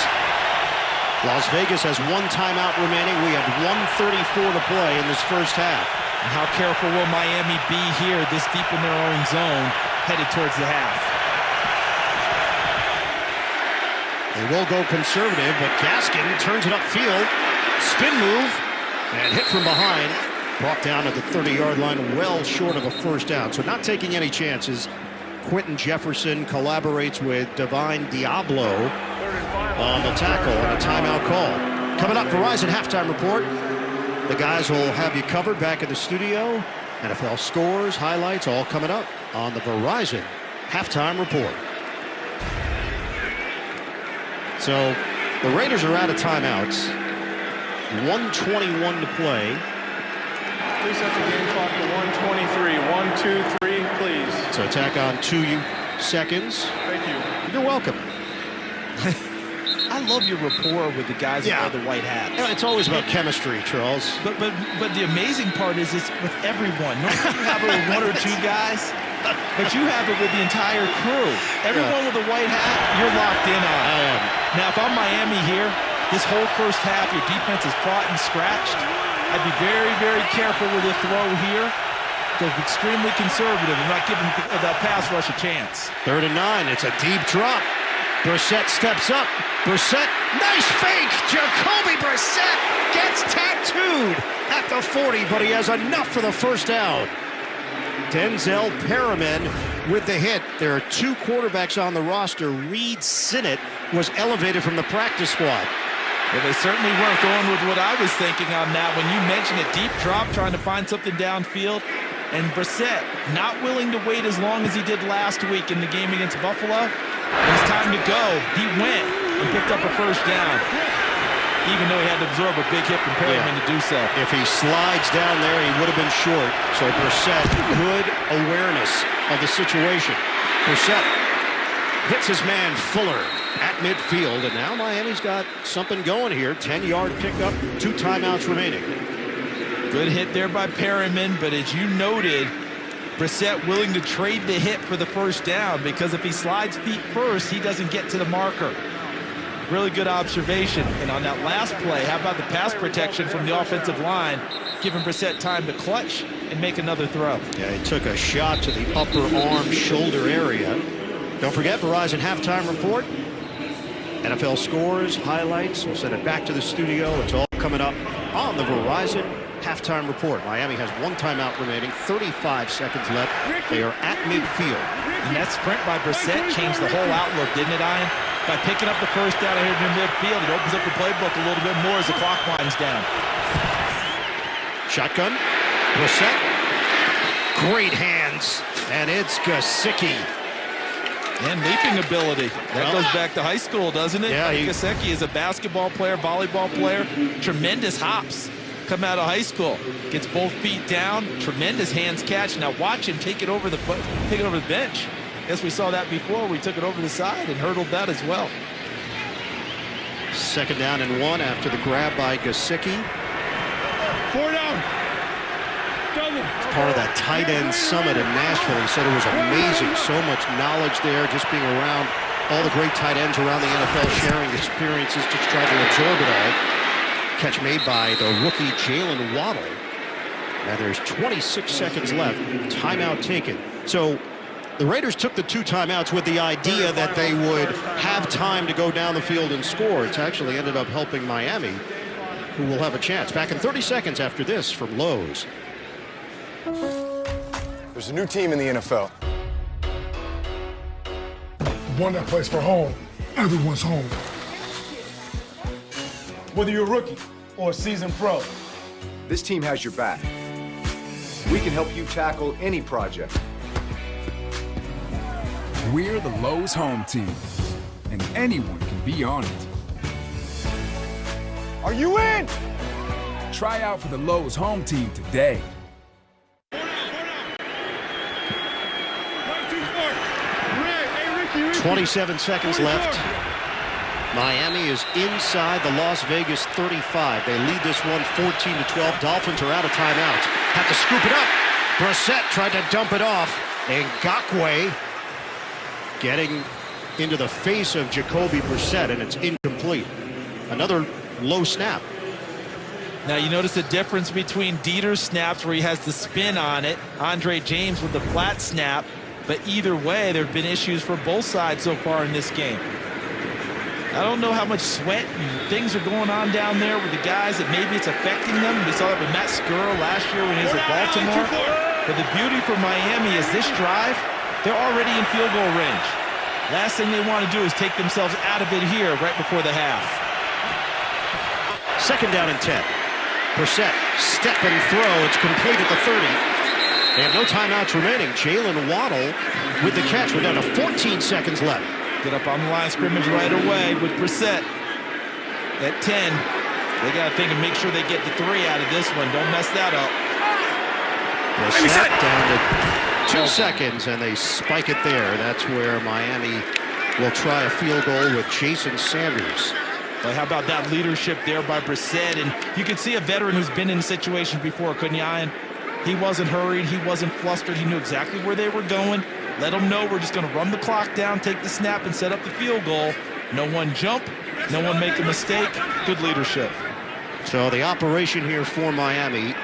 Las Vegas has one timeout remaining. We have 1:34 to play in this first half. And how careful will Miami be here this deep in their own zone headed towards the half? They will go conservative, but Gaskin turns it upfield. Spin move and hit from behind. Brought down at the 30-yard line, well short of a first down. So not taking any chances. Quentin Jefferson collaborates with Divine Diablo on the tackle and a timeout call. Coming up, Verizon Halftime Report. The guys will have you covered back in the studio. NFL scores, highlights, all coming up on the Verizon Halftime Report. So the Raiders are out of timeouts. 1:21 to play. Please set the game clock to 1:23. 1, 2, 3, please. So tack on 2 seconds. Thank you. You're welcome. I love your rapport with the guys who wear the white hats. Yeah, it's always about chemistry, Charles. But the amazing part is it's with everyone. Normally you have it with one or two guys, but you have it with the entire crew. Everyone with a white hat, you're locked in on. I am. Now, if I'm Miami here, this whole first half, your defense is fought and scratched. I'd be very, very careful with the throw here. They're extremely conservative and not giving that pass rush a chance. 3rd and 9. It's a deep drop. Brissett steps up. Brissett, nice fake. Jacoby Brissett gets tattooed at the 40, but he has enough for the first down. Denzel Perriman with the hit. There are two quarterbacks on the roster. Reed Sinnott was elevated from the practice squad. Well, they certainly weren't going with what I was thinking on that. When you mentioned a deep drop, trying to find something downfield, and Brissett not willing to wait as long as he did last week in the game against Buffalo. It was time to go. He went and picked up a first down. even though he had to absorb a big hit from Perryman to do so. If he slides down there, he would have been short. So Brissett, good awareness of the situation. Brissett hits his man Fuller at midfield, and now Miami's got something going here. 10-yard pickup, 2 timeouts remaining. Good hit there by Perryman, but as you noted, Brissett willing to trade the hit for the first down, because if he slides feet first, he doesn't get to the marker. Really good observation. And on that last play, how about the pass protection from the offensive line, giving Brissett time to clutch and make another throw. Yeah, he took a shot to the upper arm, shoulder area. Don't forget, Verizon halftime report. NFL scores, highlights. We'll send it back to the studio. It's all coming up on the Verizon halftime report. Miami has 1 timeout remaining, 35 seconds left. They are at midfield. And that sprint by Brissett changed the whole outlook, didn't it, Ian? By picking up the first down here in midfield, it opens up the playbook a little bit more as the clock winds down. Shotgun, Brissett, great hands, and it's Gesicki. And leaping ability. That goes back to high school, doesn't it? Yeah. Gesicki is a basketball player, volleyball player, tremendous hops. Come out of high school, gets both feet down, tremendous hands catch. Now watch him take it over the bench. Guess we saw that before. We took it over the side and hurdled that as well. 2nd down and 1 after the grab by Gesicki. 4 down. It's part of that tight end summit in Nashville. He said it was amazing, so much knowledge there, just being around all the great tight ends around the NFL, sharing experiences, just trying to absorb it all. Catch made by the rookie Jalen Waddle. And there's 26 seconds left. Timeout taken. So the Raiders took the 2 timeouts with the idea that they would have time to go down the field and score. It's actually ended up helping Miami, who will have a chance. Back in 30 seconds after this from Lowe's. There's a new team in the NFL. One that plays for home. Everyone's home. Whether you're a rookie or a seasoned pro, This team has your back. We can help you tackle any project. We're the Lowe's home team, and anyone can be on it. Are you in? Try out for the Lowe's home team today. 27 seconds left. Miami is inside the Las Vegas 35. They lead this one 14-12. Dolphins are out of timeouts. Have to scoop it up. Brissett tried to dump it off. Ngakoue getting into the face of Jacoby Brissett, and it's incomplete. Another low snap. Now you notice the difference between Dieter's snaps where he has the spin on it, Andre James with the flat snap, but either way there have been issues for both sides so far in this game. I don't know how much sweat and things are going on down there with the guys that maybe it's affecting them. We saw that with Matt Skura last year when he was at Baltimore. But the beauty for Miami is this drive, they're already in field goal range. Last thing they want to do is take themselves out of it here right before the half. 2nd down and 10. Brissett, step and throw. It's complete at the 30. They have no timeouts remaining. Jalen Waddle with the catch. We're down to 14 seconds left. Get up on the line of scrimmage right away with Brissett at 10. They got to think and make sure they get the 3 out of this one. Don't mess that up. Brissett down to 2 seconds, and they spike it there. That's where Miami will try a field goal with Jason Sanders. But how about that leadership there by Brissett? And you can see a veteran who's been in situations before, couldn't you, Ian? He wasn't hurried. He wasn't flustered. He knew exactly where they were going. Let them know we're just going to run the clock down, take the snap, and set up the field goal. No one jump. No one make a mistake. Good leadership. So the operation here for Miami,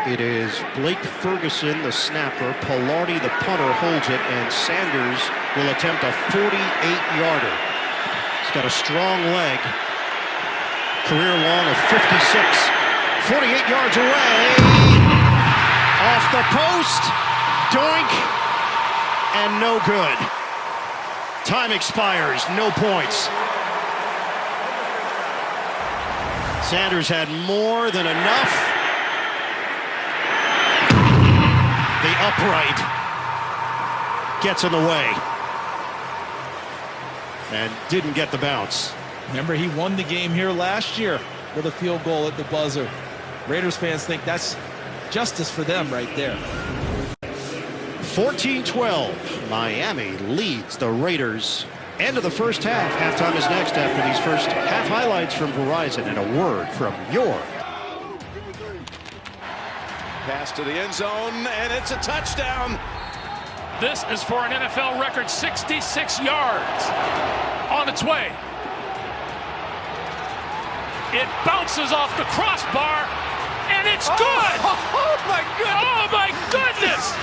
it is Blake Ferguson, the snapper. Pilardi, the punter, holds it, and Sanders will attempt a 48-yarder. He's got a strong leg. Career long of 56. 48 yards away. Off the post. Doink. And no good. Time expires. No points. Sanders had more than enough. The upright gets in the way and didn't get the bounce. Remember, he won the game here last year with a field goal at the buzzer. Raiders fans think that's justice for them right there. 14-12. Miami leads the Raiders. End of the first half. Halftime is next after these first half highlights from Verizon and a word from your. Pass to the end zone, and it's a touchdown. This is for an NFL record 66 yards. On its way. It bounces off the crossbar, and it's good! Oh my goodness! Oh my goodness!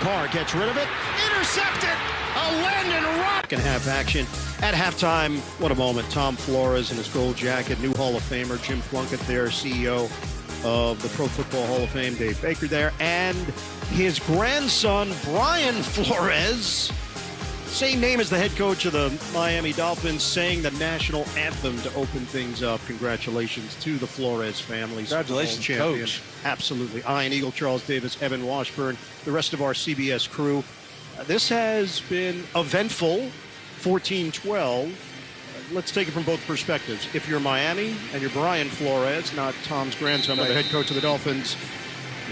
Carr gets rid of it. Intercepted! A Landon Rock! Can have action at halftime. What a moment. Tom Flores in his gold jacket. New Hall of Famer Jim Plunkett there, CEO of the Pro Football Hall of Fame. Dave Baker there. And his grandson, Brian Flores, same name as the head coach of the Miami Dolphins, sang the national anthem to open things up. Congratulations to the Flores family. Congratulations, Coach. Absolutely. Ian Eagle, Charles Davis, Evan Washburn, the rest of our CBS crew. This has been eventful. 14-12. Let's take it from both perspectives. If you're Miami and you're Brian Flores, not Tom's grandson, but the head coach of the Dolphins,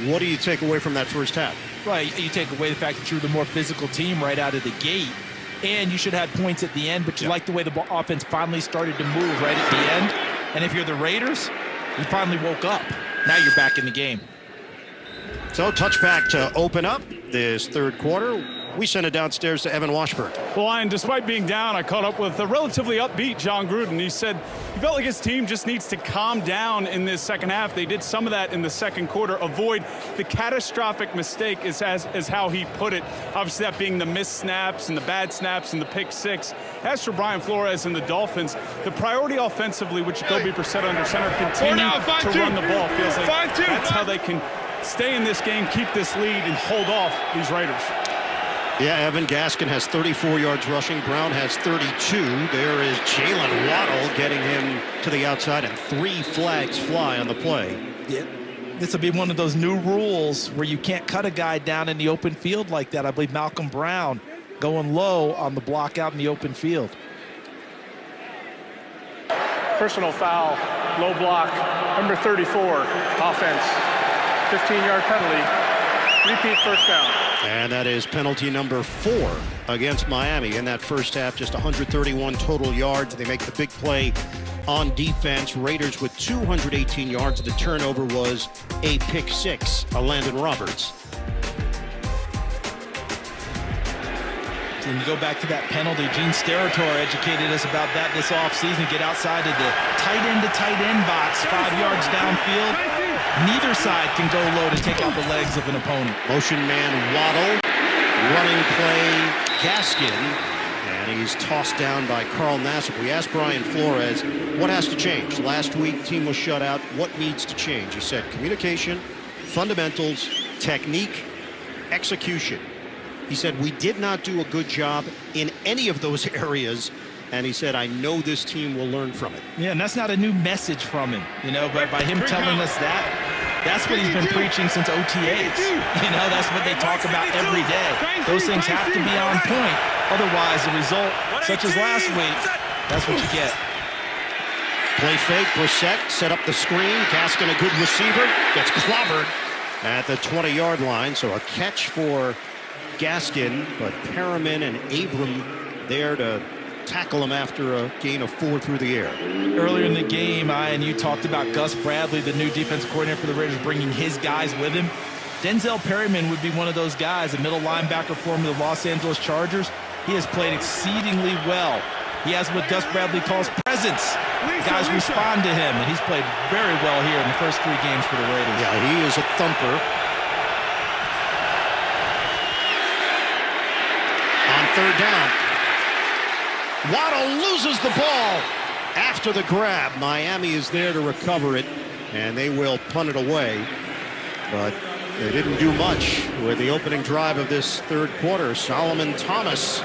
what do you take away from that first half? Right, you take away the fact that you're the more physical team right out of the gate, and you should have points at the end, but you like the way the offense finally started to move right at the end. And if you're the Raiders, you finally woke up. Now you're back in the game. So touchback to open up this third quarter. We send it downstairs to Evan Washburn. Well, Ian, despite being down, I caught up with a relatively upbeat John Gruden. He said he felt like his team just needs to calm down in this second half. They did some of that in the second quarter. Avoid the catastrophic mistake is how he put it. Obviously, that being the missed snaps and the bad snaps and the pick six. As for Brian Flores and the Dolphins, the priority offensively, which Jacoby Brissett under center, continue to run the ball. Feels like that's how they can stay in this game, keep this lead, and hold off these Raiders. Yeah, Evan Gaskin has 34 yards rushing. Brown has 32. There is Jalen Waddle getting him to the outside, and 3 flags fly on the play. Yeah. This will be one of those new rules where you can't cut a guy down in the open field like that. I believe Malcolm Brown going low on the block out in the open field. Personal foul, low block, number 34, offense, 15-yard penalty, repeat first down. And that is penalty number 4 against Miami. In that first half, just 131 total yards. They make the big play on defense. Raiders with 218 yards. The turnover was a pick 6, a Landon Roberts. And you go back to that penalty. Gene Steratore educated us about that this offseason. Get outside of the tight end box, 5 yards downfield. Neither side can go low to take out the legs of an opponent. Motion man Waddle, running play Gaskin, and he's tossed down by Carl Nassib. We asked Brian Flores, what has to change? Last week, team was shut out. What needs to change? He said communication, fundamentals, technique, execution. He said, we did not do a good job in any of those areas. And he said, I know this team will learn from it. Yeah, and that's not a new message from him, you know, but by him telling us that, that's what he's been preaching since OTAs. You know, that's what they talk about every day. Those things have to be on point. Otherwise, the result, such as last week, that's what you get. Play fake, Brissett set up the screen. Gaskin, a good receiver, gets clobbered at the 20-yard line. So a catch for Gaskin, but Perriman and Abram there to tackle him after a gain of 4 through the air. Earlier in the game, you talked about Gus Bradley, the new defensive coordinator for the Raiders, bringing his guys with him. Denzel Perryman would be one of those guys, a middle linebacker for the Los Angeles Chargers. He has played exceedingly well. He has what Gus Bradley calls presence. Guys respond to him, and he's played very well here in the first 3 games for the Raiders. Yeah, he is a thumper. On third down, Waddle loses the ball after the grab. Miami is there to recover it, and they will punt it away. But they didn't do much with the opening drive of this third quarter. Solomon Thomas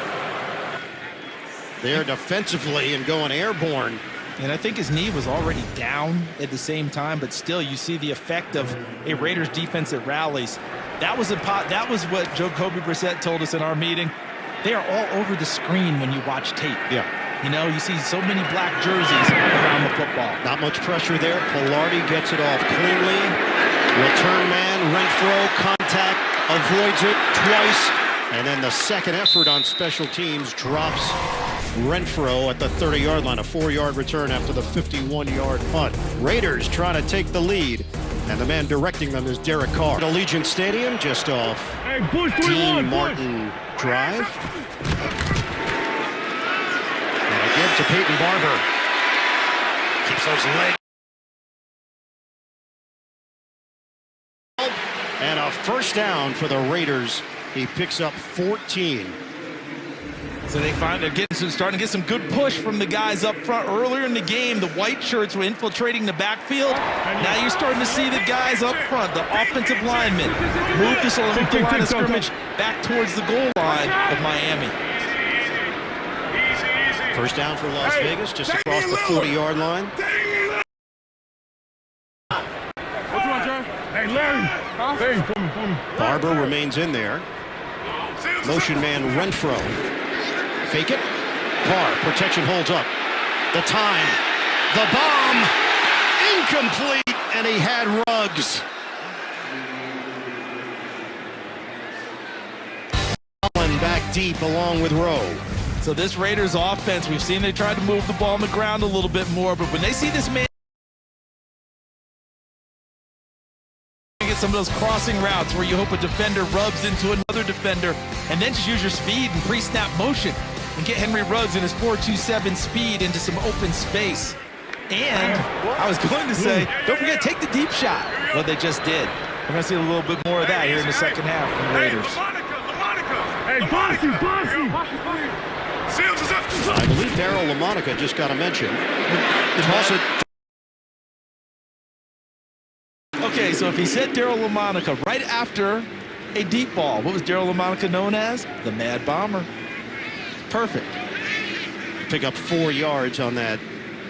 there defensively and going airborne. And I think his knee was already down at the same time, but still you see the effect of a Raiders defense that rallies. That was what Jacoby Brissett told us in our meeting. They are all over the screen when you watch tape. Yeah. You know, you see so many black jerseys around the football. Not much pressure there. Pilardi gets it off cleanly. Return man, Renfro, contact, avoids it twice. And then the second effort on special teams drops Renfro at the 30-yard line. A 4-yard return after the 51-yard punt. Raiders trying to take the lead. And the man directing them is Derek Carr. At Allegiant Stadium, just off Dean Martin Drive. And a give to Peyton Barber. Keeps those legs. And a first down for the Raiders. He picks up 14. So they find they're starting to get some good push from the guys up front. Earlier in the game, the white shirts were infiltrating the backfield. Now you're starting to see the guys up front, the offensive linemen, move the line of scrimmage back towards the goal line of Miami. First down for Las Vegas, just across the 40-yard line. Hey, Larry. Barber remains in there. Motion man Renfro. Fake it. Carr, protection holds up. The time. The bomb. Incomplete. And he had Ruggs. Allen back deep along with Rowe. So this Raiders offense, we've seen they tried to move the ball on the ground a little bit more, but when they see this man get some of those crossing routes where you hope a defender rubs into another defender and then just use your speed and pre-snap motion and get Henry Ruggs in his 4.27 speed into some open space. And I was going to say, don't forget, take the deep shot. Well, they just did. We're going to see a little bit more of that here in the second half from the Raiders. Hey, Bossy. I believe Daryl LaMonica just got a mention. Toss it. Okay, so if he said Daryl LaMonica right after a deep ball, what was Daryl LaMonica known as? The Mad Bomber. Perfect. Pick up 4 yards on that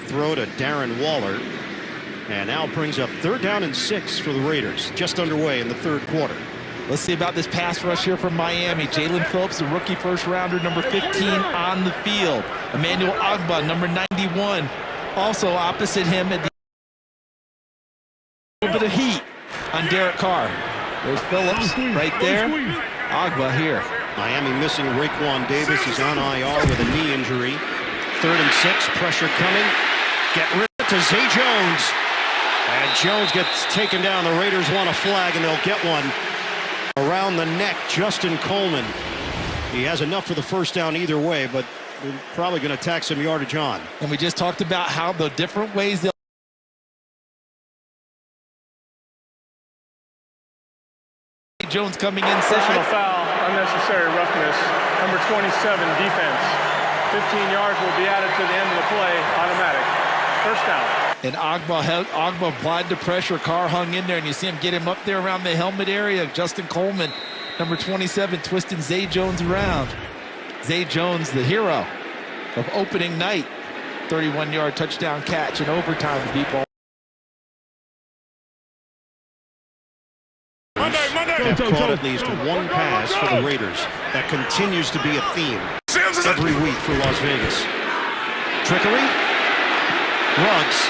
throw to Darren Waller. And now brings up 3rd down and 6 for the Raiders. Just underway in the 3rd quarter. Let's see about this pass rush here from Miami. Jalen Phillips, the rookie first-rounder, number 15 on the field. Emmanuel Ogbah, number 91, also opposite him at the little bit of heat on Derek Carr. There's Phillips right there. Ogbah here. Miami missing Raekwon Davis. He's on IR with a knee injury. 3rd and 6, pressure coming. Get rid of it to Zay Jones. And Jones gets taken down. The Raiders want a flag, and they'll get one. Around the neck, Justin Coleman. He has enough for the first down either way, but we're probably going to tack some yardage on. And we just talked about how the different ways they'll Jones coming inside. Personal foul, unnecessary roughness. Number 27, defense. 15 yards will be added to the end of the play, automatic. First down. And Ogbah applied the pressure. Carr hung in there, and you see him get him up there around the helmet area. Justin Coleman, number 27, twisting Zay Jones around. Zay Jones, the hero of opening night. 31-yard touchdown catch in overtime to beat ball. Have caught at least one pass for the Raiders. That continues to be a theme every week for Las Vegas. Trickery. Ruggs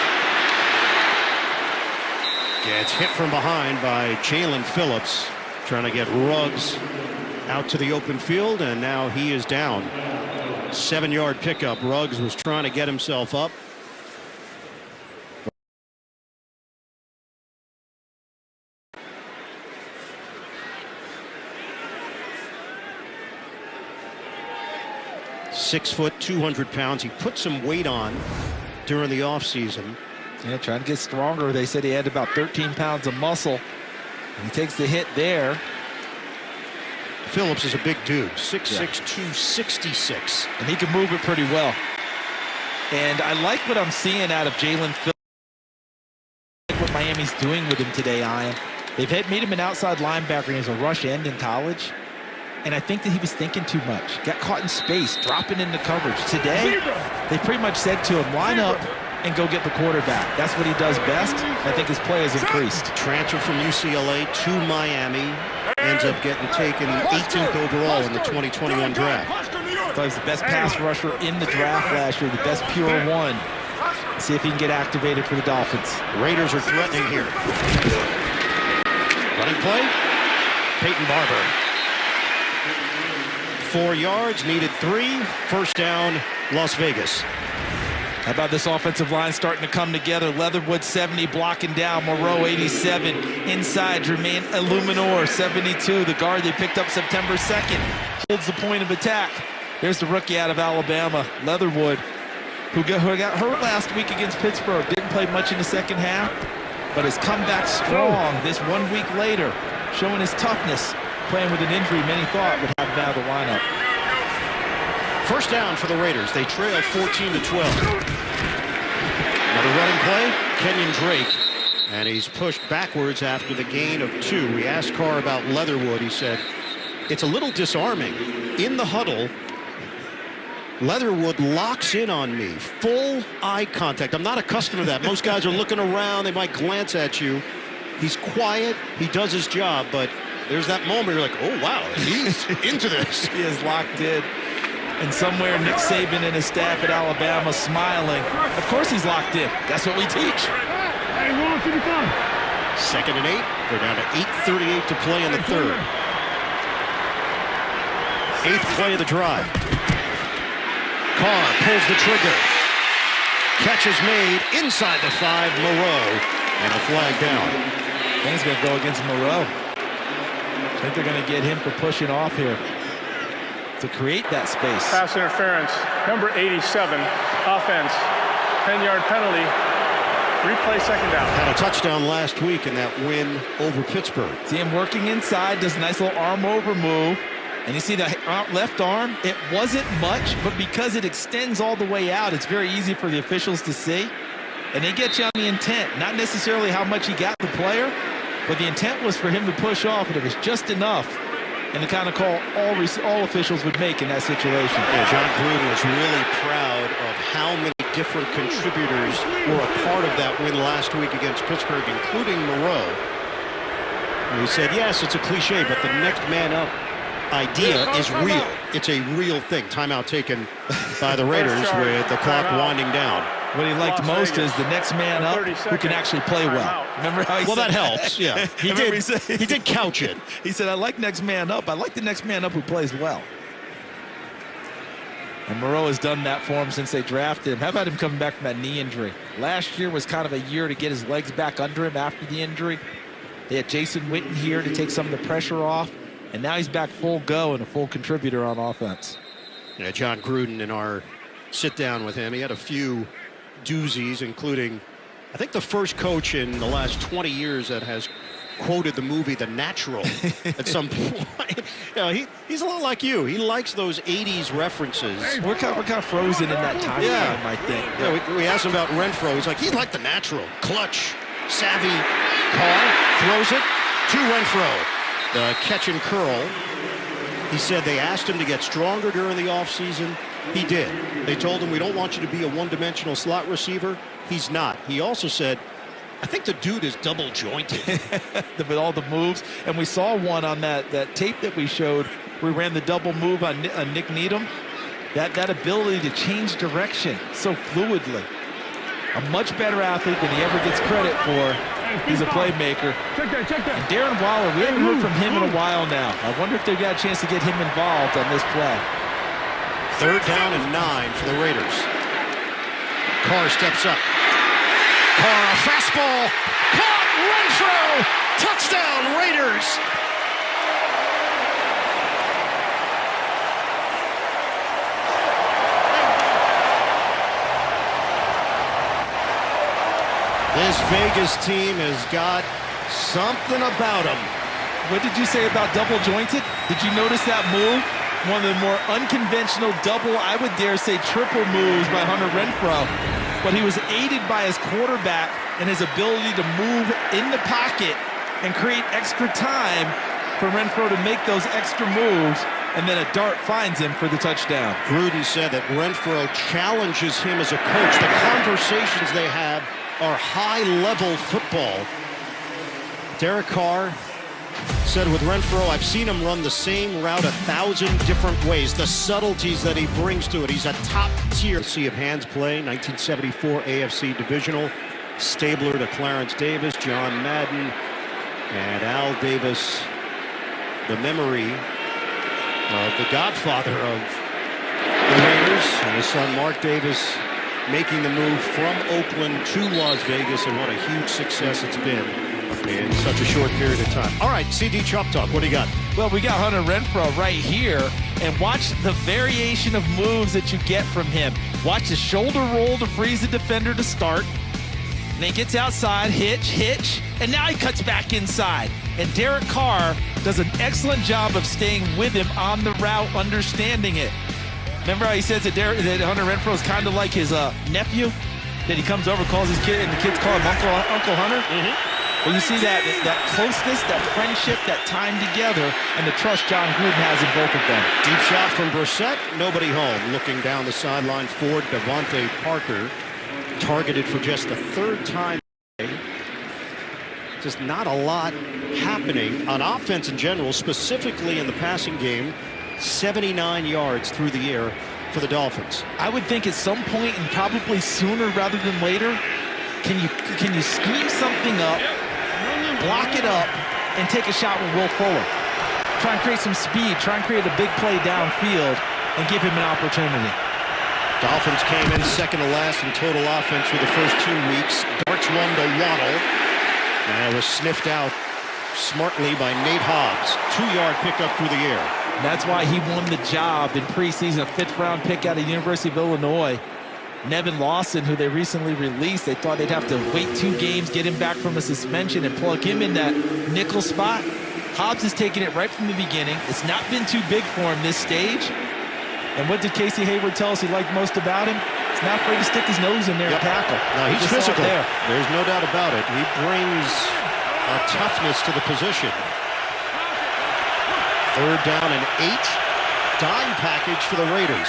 gets hit from behind by Jalen Phillips, trying to get Ruggs out to the open field, and now he is down. 7-yard pickup. Ruggs was trying to get himself up. Six foot, 200 pounds. He put some weight on during the offseason. Yeah, trying to get stronger. They said he had about 13 pounds of muscle. He takes the hit there. Phillips is a big dude, 6'6", 266. And he can move it pretty well. And I like what I'm seeing out of Jalen Phillips. I like what Miami's doing with him today, Ian. They've made him an outside linebacker, and he's a rush end in college. And I think that he was thinking too much. Got caught in space, dropping into coverage. Today, they pretty much said to him, line up and go get the quarterback. That's what he does best. I think his play has increased. Transfer from UCLA to Miami. Ends up getting taken 18th overall in the 2021 draft. Thought he was the best pass rusher in the draft last year, the best pure one. See if he can get activated for the Dolphins. Raiders are threatening here. Running play, Peyton Barber. 4 yards, needed 3. First down, Las Vegas. How about this offensive line starting to come together? Leatherwood 70 blocking down, Moreau 87. Inside, Jermaine Illuminor 72, the guard they picked up September 2nd. Holds the point of attack. There's the rookie out of Alabama, Leatherwood, who got hurt last week against Pittsburgh. Didn't play much in the second half, but has come back strong this 1 week later, showing his toughness, playing with an injury many thought would have him out of the lineup. First down for the Raiders. They trail 14-12. Another running play, Kenyon Drake. And he's pushed backwards after the gain of 2. We asked Carr about Leatherwood. He said, it's a little disarming. In the huddle, Leatherwood locks in on me. Full eye contact. I'm not accustomed to that. Most guys are looking around. They might glance at you. He's quiet. He does his job. But there's that moment you're like, oh, wow, he's into this. He is locked in. And somewhere Nick Saban and his staff at Alabama smiling. Of course he's locked in. That's what we teach. Second and 8. We're down to 8:38 to play in the third. 8th play of the drive. Carr pulls the trigger. Catch is made inside the 5, Moreau. And a flag down. I think he's going to go against Moreau. I think they're going to get him for pushing off here to create that space. Pass interference, number 87, offense, 10-yard penalty, replay second down. Had a touchdown last week in that win over Pittsburgh. See him working inside, does a nice little arm over move. And you see the left arm, it wasn't much, but because it extends all the way out, it's very easy for the officials to see. And they get you on the intent, not necessarily how much he got the player, but the intent was for him to push off, and it was just enough. And the kind of call all officials would make in that situation. Yeah, John Gruden was really proud of how many different contributors were a part of that win last week against Pittsburgh, including Moreau. And he said, yes, it's a cliche, but the next man up idea is real. It's a real thing. Timeout taken by the Raiders with the clock winding down. What he liked most is the next man up who can actually play well. Remember how he said that helps, yeah. He did couch it. He said, I like next man up. I like the next man up who plays well. And Moreau has done that for him since they drafted him. How about him coming back from that knee injury? Last year was kind of a year to get his legs back under him after the injury. They had Jason Witten here to take some of the pressure off. And now he's back full go and a full contributor on offense. Yeah, John Gruden, in our sit down with him, he had a few doozies, including, I think, the first coach in the last 20 years that has quoted the movie The Natural at some point. You know, he's a lot like you. He likes those 80s references. We're kind of frozen in that time frame, I think. Yeah, we asked him about Renfro. He's like, he's like The Natural. Clutch, savvy. Carr throws it to Renfro. The catch and curl. He said they asked him to get stronger during the offseason. He did. They told him, we don't want you to be a one-dimensional slot receiver. He's not. He also said, I think the dude is double jointed. With all the moves. And we saw one on that tape that we showed. We ran the double move on Nick Needham. That ability to change direction so fluidly. A much better athlete than he ever gets credit for. He's a playmaker. Check that. And Darren Waller, we haven't heard from him in a while now. I wonder if they've got a chance to get him involved on this play. 3rd down and 9 for the Raiders. Carr steps up. Carr, a fastball. Caught, Renfro. Touchdown, Raiders. This Vegas team has got something about them. What did you say about double jointed? Did you notice that move? One of the more unconventional double, I would dare say triple moves by Hunter Renfro. But he was aided by his quarterback and his ability to move in the pocket and create extra time for Renfro to make those extra moves. And then a dart finds him for the touchdown. Gruden said that Renfro challenges him as a coach. The conversations they have are high-level football. Derek Carr Said with Renfro, I've seen him run the same route 1,000 different ways. The subtleties that he brings to it. He's a top tier. Sea of Hands play, 1974 AFC Divisional. Stabler to Clarence Davis, John Madden, and Al Davis. The memory of the godfather of the Raiders and his son Mark Davis making the move from Oakland to Las Vegas, and what a huge success it's been in such a short period of time. All right, CD Chop Talk, what do you got? Well, we got Hunter Renfro right here, and watch the variation of moves that you get from him. Watch the shoulder roll to freeze the defender to start, and then gets outside, hitch, and now he cuts back inside. And Derek Carr does an excellent job of staying with him on the route, understanding it. Remember how he says that Hunter Renfro is kind of like his nephew? That he comes over, calls his kid, and the kids call him Uncle Hunter? Well, you see that closeness, that friendship, that time together, and the trust John Gruden has in both of them. Deep shot from Brissett, nobody home. Looking down the sideline for Devontae Parker. Targeted for just the third time. Just not a lot happening on offense in general, specifically in the passing game. 79 yards through the air for the Dolphins. I would think at some point, and probably sooner rather than later, can you scheme something up, block it up, and take a shot with Will Fuller? Try and create some speed, try and create a big play downfield, and give him an opportunity. Dolphins came in second to last in total offense for the first 2 weeks. Darts one to Waddle, and it was sniffed out smartly by Nate Hobbs. 2-yard pickup through the air. That's why he won the job in preseason, a 5th-round pick out of the University of Illinois. Nevin Lawson, who they recently released, they thought they'd have to wait 2 games, get him back from a suspension, and plug him in that nickel spot. Hobbs has taken it right from the beginning. It's not been too big for him this stage. And what did Casey Hayward tell us he liked most about him? He's not afraid to stick his nose in there and tackle. No, he's physical. There's no doubt about it. He brings a toughness to the position. 3rd down and 8. Dime package for the Raiders.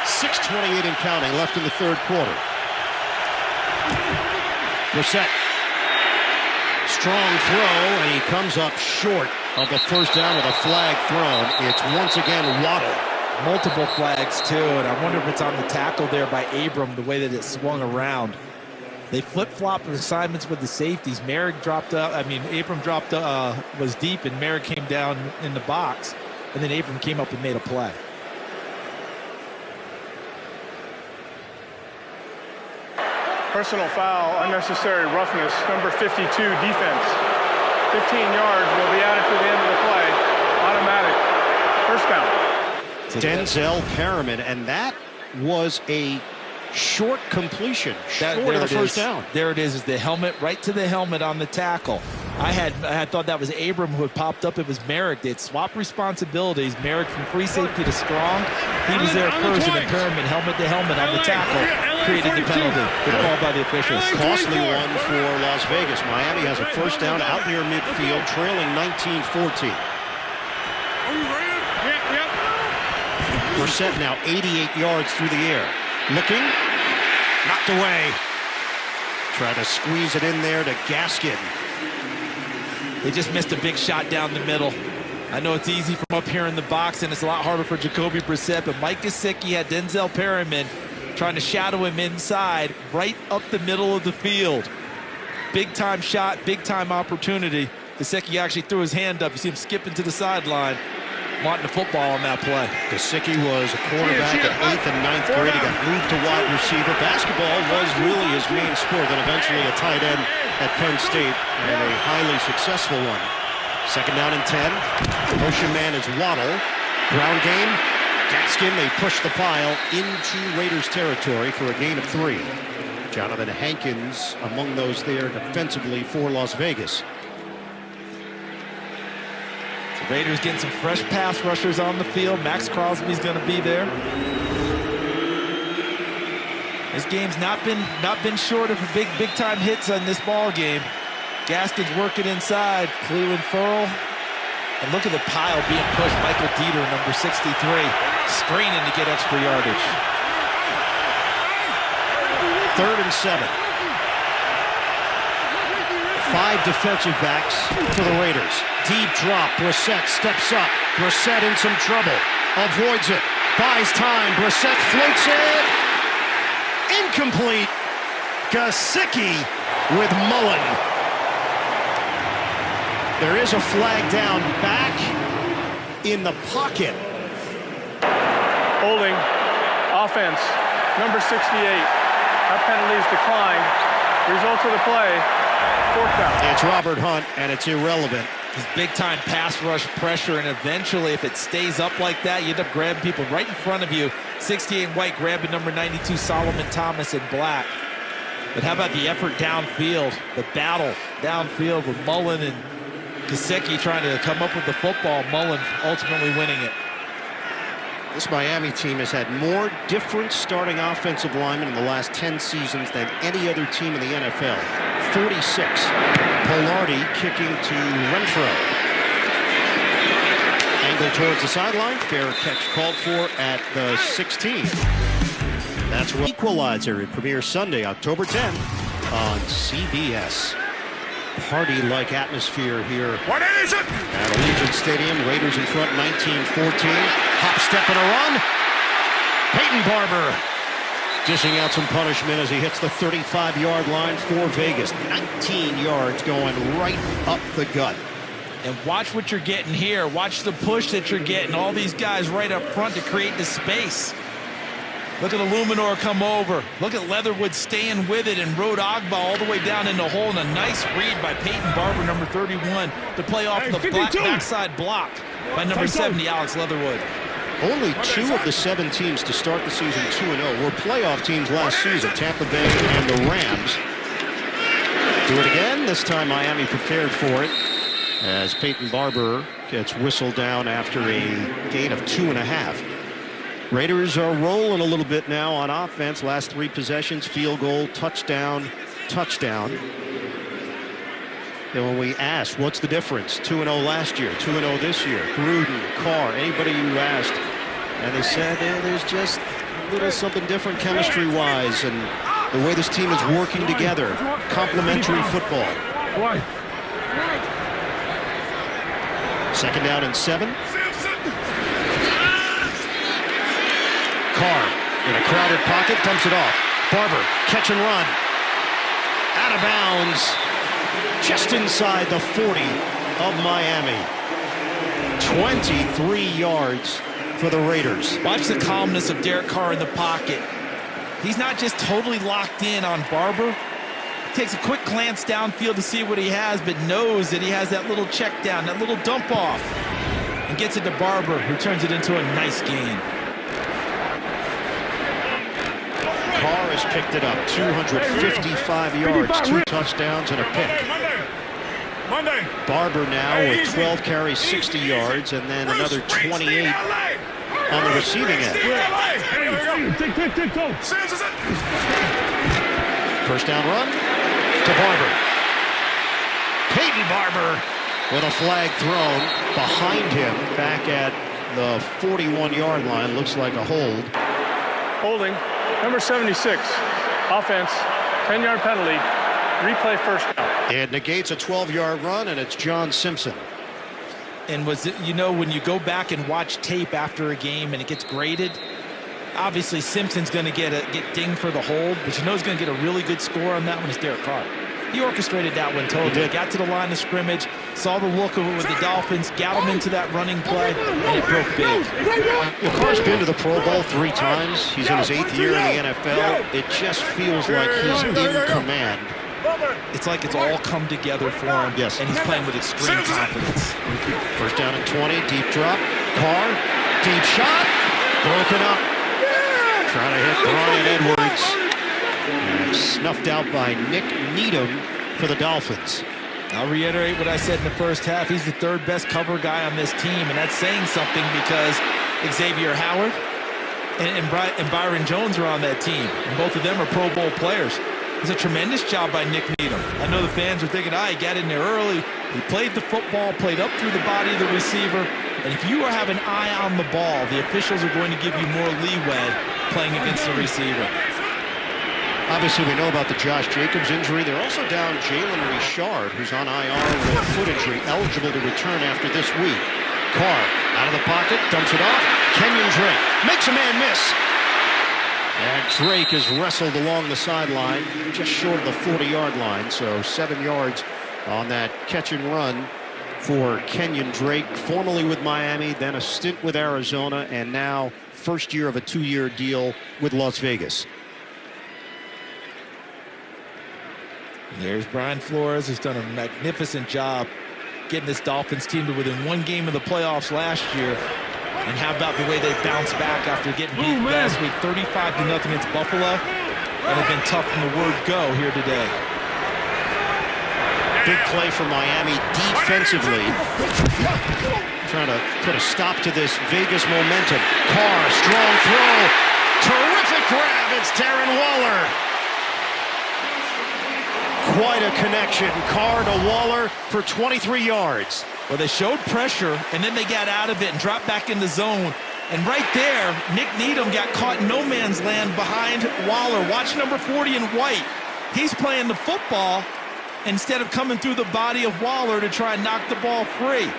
6:28 and counting left in the 3rd quarter. Brissett. Strong throw, and he comes up short of the 1st down with a flag thrown. It's once again Waddle. Multiple flags, too, and I wonder if it's on the tackle there by Abram, the way that it swung around. They flip-flopped assignments with the safeties. Merrick dropped up. I mean, Abram dropped, was deep, and Merrick came down in the box, and then Abram came up and made a play. Personal foul, unnecessary roughness, number 52, defense. 15 yards will be added to the end of the play. Automatic. 1st down. Denzel Perriman, and that was a short completion, short of the 1st down. There it is the helmet, right to the helmet on the tackle. I had thought that was Abram who had popped up. It was Merrick. They had swapped responsibilities. Merrick from free safety to strong. He was there first, and then Perriman helmet to helmet on the tackle created the penalty. Good call by the officials. Costly one for Las Vegas. Miami has a 1st down out near midfield, trailing 19-14. Brissett now 88 yards through the air. Looking, knocked away. Try to squeeze it in there to Gaskin. They just missed a big shot down the middle. I know it's easy from up here in the box, and it's a lot harder for Jacoby Brissett, but Mike Gesicki had Denzel Perriman trying to shadow him inside, right up the middle of the field. Big-time shot, big-time opportunity. Gesicki actually threw his hand up. You see him skipping to the sideline, wanting the football on that play. Gesicki was a quarterback at 8th and 9th grade. He got moved to wide receiver. Basketball was really his main sport, then eventually a tight end at Penn State, and a highly successful one. 2nd down and 10. Motion man is Waddle. Ground game. Gaskin, they push the pile into Raiders territory for a gain of 3. Jonathan Hankins among those there defensively for Las Vegas. Raiders getting some fresh pass rushers on the field. Max Crosby's going to be there. This game's not been short of big time hits on this ball game. Gaskin's working inside. Cleveland Furl. And look at the pile being pushed. Michael Dieter, number 63, screening to get extra yardage. 3rd and 7. 5 defensive backs for the Raiders. Deep drop. Brissett steps up. Brissett in some trouble. Avoids it. Buys time. Brissett floats it. Incomplete. Gesicki with Mullen. There is a flag down back in the pocket. Holding. Offense. Number 68. That penalty is declined. Result of the play. Fourth down. It's Robert Hunt, and it's irrelevant. It's big-time pass rush pressure, and eventually, if it stays up like that, you end up grabbing people right in front of you. 68 in white, grabbing number 92, Solomon Thomas in black. But how about the effort downfield? The battle downfield with Mullen and Gesicki trying to come up with the football. Mullen ultimately winning it. This Miami team has had more different starting offensive linemen in the last 10 seasons than any other team in the NFL. 46. Polardi kicking to Renfro. Angle towards the sideline. Fair catch called for at the 16. That's what Equalizer. It premieres Sunday, October 10th on CBS. Party-like atmosphere here at Allegiant Stadium. Raiders in front, 19-14. Hop, step, and a run. Peyton Barber dishing out some punishment as he hits the 35-yard line for Vegas. 19 yards going right up the gut. And watch what you're getting here. Watch the push that you're getting. All these guys right up front to create the space. Look at Illuminor come over. Look at Leatherwood staying with it and rode Agba all the way down in the hole. And a nice read by Peyton Barber, number 31, to play off the backside block by number 70, Alex Leatherwood. Only 2 of the 7 teams to start the season 2-0 were playoff teams last season, Tampa Bay and the Rams. Do it again. This time Miami prepared for it as Peyton Barber gets whistled down after a gain of 2.5. Raiders are rolling a little bit now on offense. Last 3 possessions, field goal, touchdown, touchdown. And when we asked, what's the difference? 2-0 last year, 2-0 this year. Gruden, Carr, anybody you asked, and they said there's just a little something different chemistry-wise, and the way this team is working together. Complementary football. Second down and 7. Carr in a crowded pocket, dumps it off. Barber, catch and run. Out of bounds, just inside the 40 of Miami. 23 yards for the Raiders. Watch the calmness of Derek Carr in the pocket. He's not just totally locked in on Barber. He takes a quick glance downfield to see what he has, but knows that he has that little check down, that little dump off, and gets it to Barber, who turns it into a nice gain. Carr has picked it up, 255 yards, 2 touchdowns and a pick. Barber now with 12 carries, 60 yards, and then another 28 on the receiving end. First down run to Barber. Peyton Barber with a flag thrown behind him back at the 41-yard line. Looks like a hold. Holding. Number 76, offense, 10-yard penalty, replay first down. It negates a 12-yard run, and it's John Simpson. And was it, you know, when you go back and watch tape after a game and it gets graded, obviously Simpson's going to get dinged for the hold, but you know who's going to get a really good score on that one is Derek Carr. He orchestrated that one totally. He got to the line of scrimmage, saw the look of it with the Dolphins, got him into that running play, and it broke big. Well, Carr's been to the Pro Bowl 3 times. He's in his 8th year in the NFL. It just feels like he's in command. It's like it's all come together for him, yes. And he's playing with extreme confidence. First down and 20, deep drop. Carr, deep shot, broken up. Trying to hit Brian Edwards. And snuffed out by Nick Needham for the Dolphins. I'll reiterate what I said in the first half. He's the 3rd best cover guy on this team, and that's saying something because Xavier Howard and Byron Jones are on that team, and both of them are Pro Bowl players. It's a tremendous job by Nick Needham. I know the fans are thinking, he got in there early. He played the football, played up through the body of the receiver, and if you have an eye on the ball, the officials are going to give you more leeway playing against the receiver. Obviously, we know about the Josh Jacobs injury. They're also down Jalen Richard, who's on IR with a foot injury, eligible to return after this week. Carr out of the pocket, dumps it off. Kenyon Drake makes a man miss. And Drake is wrestled along the sideline, just short of the 40-yard line. So 7 yards on that catch and run for Kenyon Drake, formerly with Miami, then a stint with Arizona, and now first year of a 2-year deal with Las Vegas. There's Brian Flores, who's done a magnificent job getting this Dolphins team to within 1 game of the playoffs last year. And how about the way they bounced back after getting beat last week, 35-0 against Buffalo, and have been tough from the word go here today. Big play for Miami defensively, trying to put a stop to this Vegas momentum. Carr, strong throw, terrific grab. It's Darren Waller. Quite a connection. Carr to Waller for 23 yards. Well, they showed pressure, and then they got out of it and dropped back in the zone. And right there, Nick Needham got caught in no man's land behind Waller. Watch number 40 in white. He's playing the football instead of coming through the body of Waller to try and knock the ball free.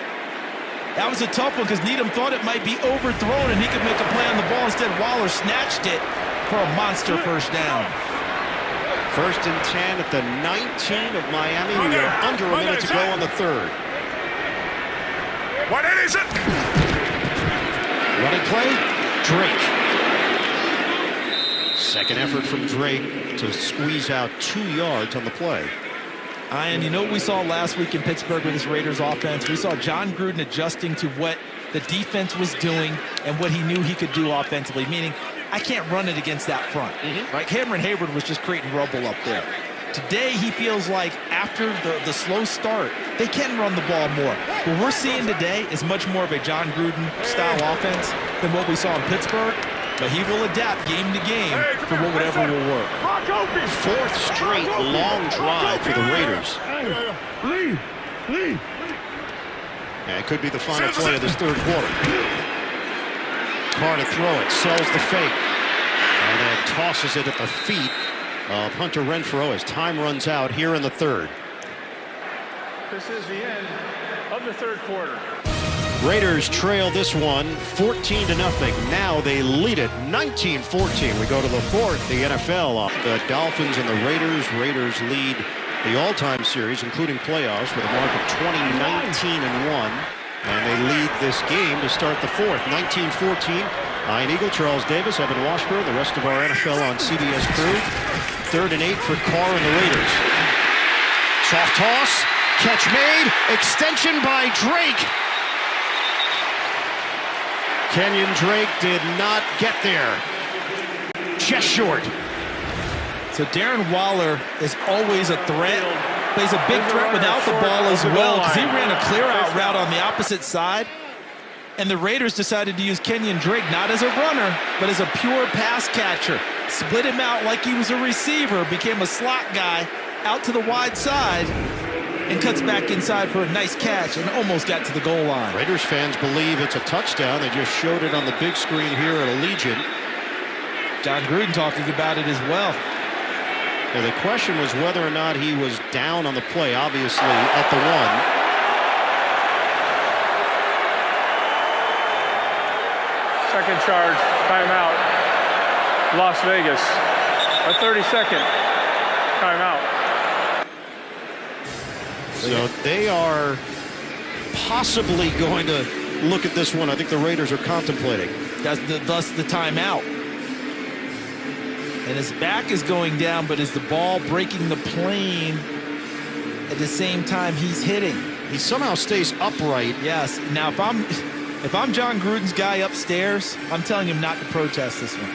That was a tough one because Needham thought it might be overthrown and he could make a play on the ball. Instead, Waller snatched it for a monster first down. 1st and 10 at the 19 of Miami. We are under a minute to go on the 3rd. What is it? Running play, Drake. Second effort from Drake to squeeze out 2 yards on the play. And you know what we saw last week in Pittsburgh with this Raiders offense? We saw John Gruden adjusting to what the defense was doing and what he knew he could do offensively, meaning I can't run it against that front. Right? Cameron Hayward was just creating rubble up there. Today, he feels like after the slow start, they can run the ball more. What we're seeing today is much more of a John Gruden-style offense than what we saw in Pittsburgh, but he will adapt game to game for whatever will work. 4th straight long drive for the Raiders. Yeah, it could be the final play of this 3rd quarter. Carr to throw it, sells the fake, and then tosses it at the feet of Hunter Renfrow as time runs out here in the 3rd. This is the end of the 3rd quarter. Raiders trail this one 14-0. Now they lead it 19-14. We go to the 4th, the NFL. The Dolphins and the Raiders. Raiders lead the all-time series, including playoffs, with a mark of 20-19-1. And they lead this game to start the 4th, 19-14. Ian Eagle, Charles Davis, Evan Washburn, the rest of our NFL on CBS crew. 3rd and 8 for Carr and the Raiders. Soft toss, catch made, extension by Drake. Kenyon Drake did not get there. Just short. So Darren Waller is always a threat. Plays a big threat without the ball as well because he ran a clear-out route on the opposite side. And the Raiders decided to use Kenyon Drake not as a runner, but as a pure pass catcher. Split him out like he was a receiver, became a slot guy out to the wide side, and cuts back inside for a nice catch and almost got to the goal line. Raiders fans believe it's a touchdown. They just showed it on the big screen here at Allegiant. John Gruden talking about it as well. Now, the question was whether or not he was down on the play, obviously, at the 1. Second charge, timeout, Las Vegas. A 30-second timeout. So they are possibly going to look at this one. I think the Raiders are contemplating. Thus the timeout. And his back is going down, but is the ball breaking the plane at the same time he's hitting? He somehow stays upright. Yes. Now, if I'm John Gruden's guy upstairs, I'm telling him not to protest this one.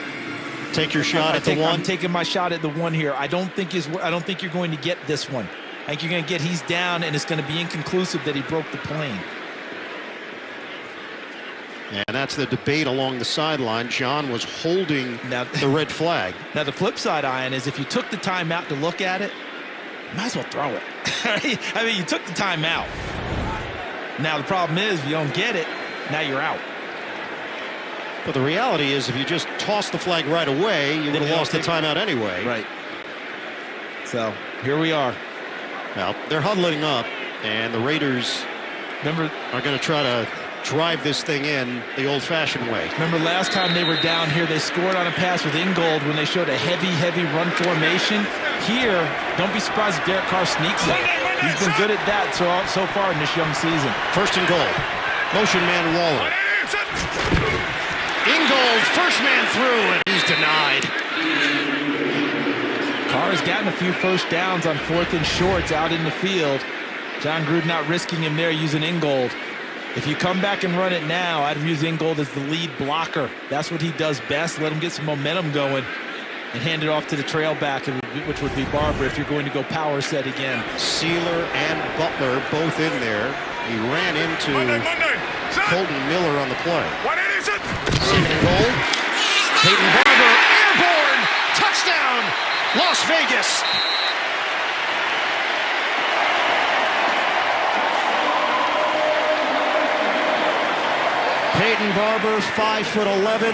Take your shot at the 1. I'm taking my shot at the 1 here. I don't think you're going to get this one. I think you're going to get he's down, and it's going to be inconclusive that he broke the plane. And that's the debate along the sideline. John was holding the red flag. Now, the flip side, Ian, is if you took the timeout to look at it, you might as well throw it. I mean, you took the timeout. Now, the problem is if you don't get it, now you're out. But the reality is if you just toss the flag right away, you would have lost the timeout anyway. Right. So here we are. Well, they're huddling up, and the Raiders are going to try to drive this thing in the old-fashioned way. Remember last time they were down here, they scored on a pass with Ingold when they showed a heavy run formation. Here, don't be surprised if Derek Carr sneaks it. He's been good at that so far in this young season. First and goal. Motion man Waller. Ingold, first man through, and he's denied. Carr has gotten a few first downs on 4th and shorts out in the field. John Gruden not risking him there, using Ingold. If you come back and run it now, I'd use Ingold as the lead blocker. That's what he does best. Let him get some momentum going and hand it off to the trail back, which would be Barber if you're going to go power set again. Sealer and Butler both in there. He ran into Colton Miller on the play. Second and goal. Peyton Barber, airborne, touchdown, Las Vegas. Peyton Barber, 5'11",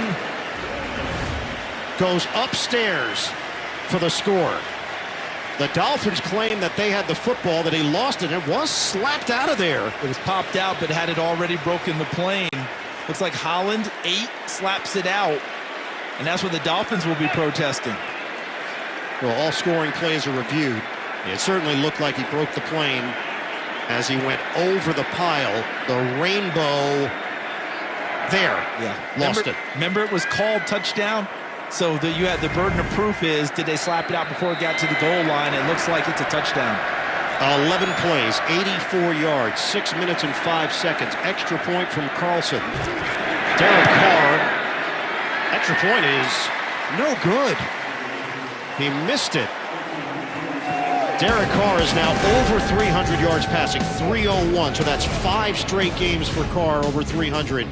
goes upstairs for the score. The Dolphins claim that they had the football, that he lost it. It was slapped out of there. It was popped out, but had it already broken the plane. Looks like Holland, 8, slaps it out. And that's what the Dolphins will be protesting. Well, all scoring plays are reviewed. It certainly looked like he broke the plane as he went over the pile. The rainbow there. Yeah. Lost it. Remember it was called touchdown? So you had the burden of proof is, did they slap it out before it got to the goal line? It looks like it's a touchdown. 11 plays, 84 yards, 6 minutes and 5 seconds. Extra point from Carlson. Derek Carr. Extra point is no good. He missed it. Derek Carr is now over 300 yards passing, 301. So that's 5 straight games for Carr over 300.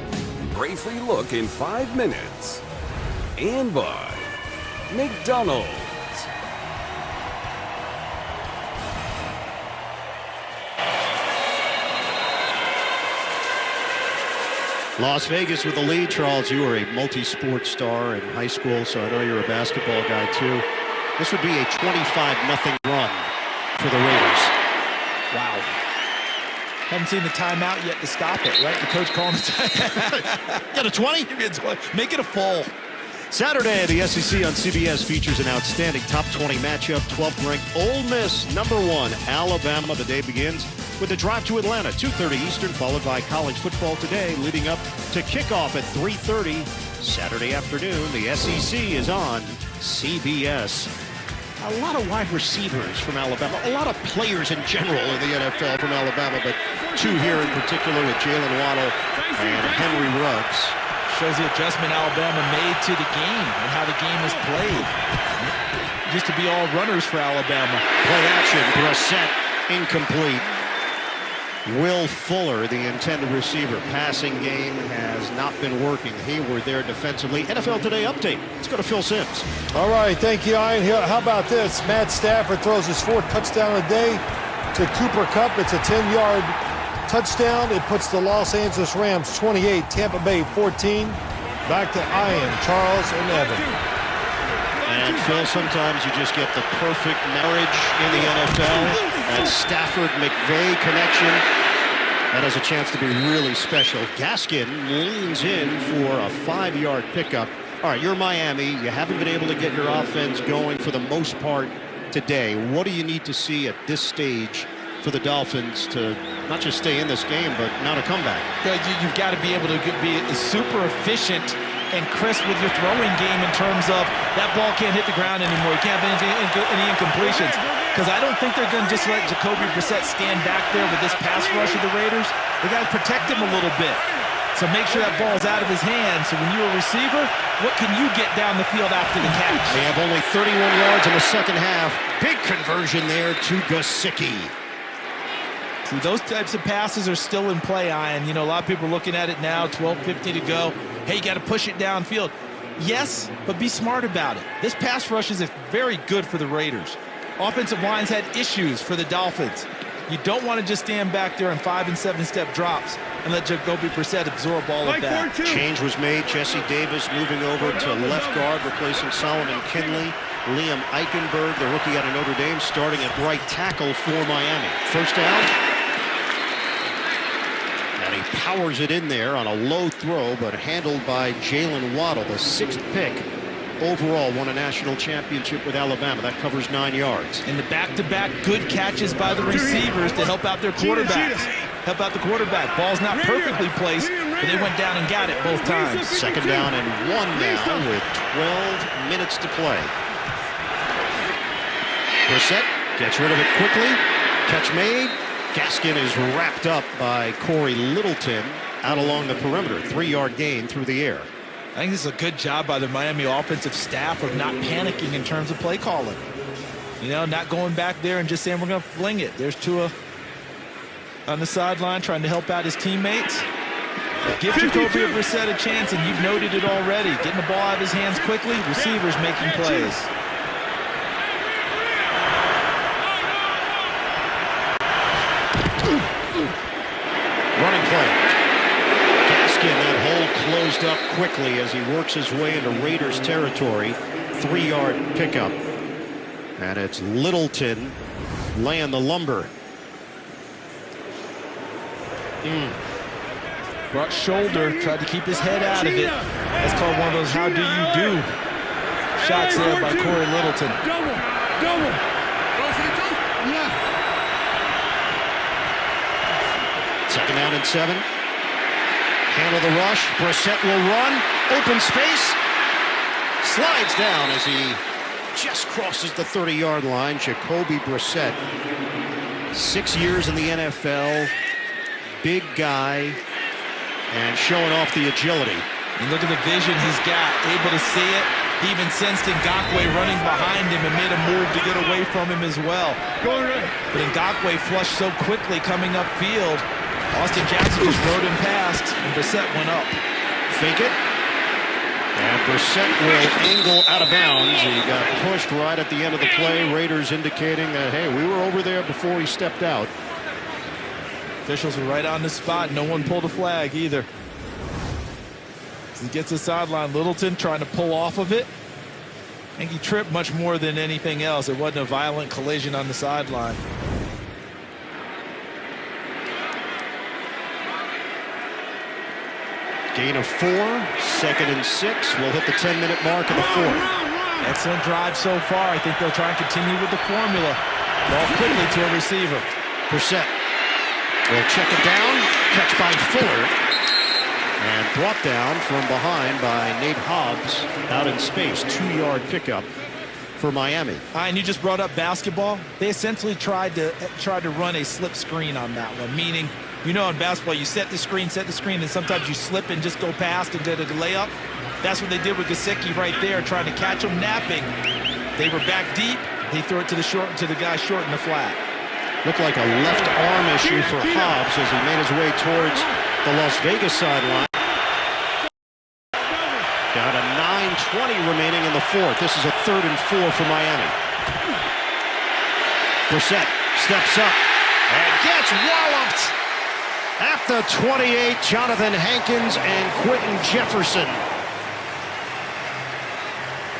Briefly look in 5 minutes. And by McDonald's. Las Vegas with the lead. Charles, you were a multi-sport star in high school, so I know you're a basketball guy too. This would be a 25-0 run for the Raiders. Wow. Haven't seen the timeout yet to stop it, right? The coach calling it. Got a 20? Make it a full. Saturday, the SEC on CBS features an outstanding top 20 matchup. 12th ranked Ole Miss, #1, Alabama. The day begins with a drive to Atlanta, 2:30 Eastern, followed by college football today, leading up to kickoff at 3:30 Saturday afternoon. The SEC is on CBS. A lot of wide receivers from Alabama, a lot of players in general in the NFL from Alabama, but 2 here in particular with Jalen Waddle and Henry Ruggs. Shows the adjustment Alabama made to the game and how the game is played. Used to be all runners for Alabama. Play action, Brissett, incomplete. Will Fuller, the intended receiver. Passing game has not been working. Hayward there defensively. NFL Today update. Let's go to Phil Simms. All right, thank you, Ian. How about this? Matt Stafford throws his 4th touchdown a day to Cooper Kupp. It's a 10-yard touchdown. It puts the Los Angeles Rams 28, Tampa Bay 14. Back to Ian, Charles, and Evan. And Phil, sometimes you just get the perfect marriage in the NFL. That Stafford-McVay connection, that has a chance to be really special. Gaskin leans in for a 5-yard pickup. All right, you're Miami. You haven't been able to get your offense going for the most part today. What do you need to see at this stage for the Dolphins to not just stay in this game, but not a comeback? You've got to be able to be super efficient and crisp with your throwing game in terms of that ball can't hit the ground anymore. You can't have any incompletions. Because I don't think they're going to just let Jacoby Brissett stand back there with this pass rush of the Raiders. They got to protect him a little bit. So make sure that ball's out of his hands. So when you're a receiver, what can you get down the field after the catch? They have only 31 yards in the second half. Big conversion there to Gesicki. See, those types of passes are still in play, Ian. You know, a lot of people are looking at it now, 12:50 to go. Hey, you got to push it downfield. Yes, but be smart about it. This pass rush is very good for the Raiders. Offensive lines had issues for the Dolphins. You don't want to just stand back there on 5- and 7-step drops and let Jacoby Brissett absorb all of that. Change was made. Jesse Davis moving over to left guard, replacing Solomon Kinley. Liam Eichenberg, the rookie out of Notre Dame, starting at right tackle for Miami. First down. And he powers it in there on a low throw, but handled by Jalen Waddle, the 6th pick overall, won a national championship with Alabama. That covers 9 yards. And the back-to-back good catches by the receivers to help out their quarterbacks. Help out the quarterback. Ball's not perfectly placed, but they went down and got it both times. Second down and 1 now with 12 minutes to play. Brissett gets rid of it quickly. Catch made. Gaskin is wrapped up by Corey Littleton out along the perimeter. 3-yard gain through the air. I think this is a good job by the Miami offensive staff of not panicking in terms of play calling. You know, not going back there and just saying we're going to fling it. There's Tua on the sideline trying to help out his teammates. Give Jacoby Brissett a chance, and you've noted it already. Getting the ball out of his hands quickly, receivers making plays. Running play. Gaskin, that hole closed up quickly as he works his way into Raiders territory. 3-yard pickup. And it's Littleton laying the lumber. Brought shoulder, tried to keep his head out of it. That's called one of those how do you do shots there by Corey Littleton. Double. Second down and 7. Handle the rush. Brissett will run. Open space. Slides down as he just crosses the 30-yard line. Jacoby Brissett, 6 years in the NFL. Big guy and showing off the agility. And look at the vision he's got. Able to see it. He even sensed Ngakoue running behind him and made a move to get away from him as well. But Ngakoue flushed so quickly coming upfield. Austin Jackson just rode him past, and Brissett went up. Fake it. And Brissett will angle out of bounds. He got pushed right at the end of the play. Raiders indicating that, hey, we were over there before he stepped out. Officials were right on the spot. No one pulled a flag either. As he gets the sideline, Littleton trying to pull off of it. I think he tripped much more than anything else. It wasn't a violent collision on the sideline. Gain of 4, 2nd and 6. We'll hit the 10-minute mark of the 4th. Excellent drive so far. I think they'll try and continue with the formula. Ball quickly to a receiver. Brissett will check it down. Catch by Fuller. And brought down from behind by Nate Hobbs out in space. 2-yard pickup for Miami. And you just brought up basketball. They essentially tried to run a slip screen on that one, meaning, you know, in basketball, you set the screen, and sometimes you slip and just go past and get a layup. That's what they did with Gesicki right there, trying to catch him napping. They were back deep. They threw it to the guy short in the flat. Looked like a left arm issue for Hobbs as he made his way towards the Las Vegas sideline. Got a 9:20 remaining in the 4th. This is a 3rd and 4 for Miami. Brissett steps up and gets walloped. At the 28, Jonathan Hankins and Quentin Jefferson.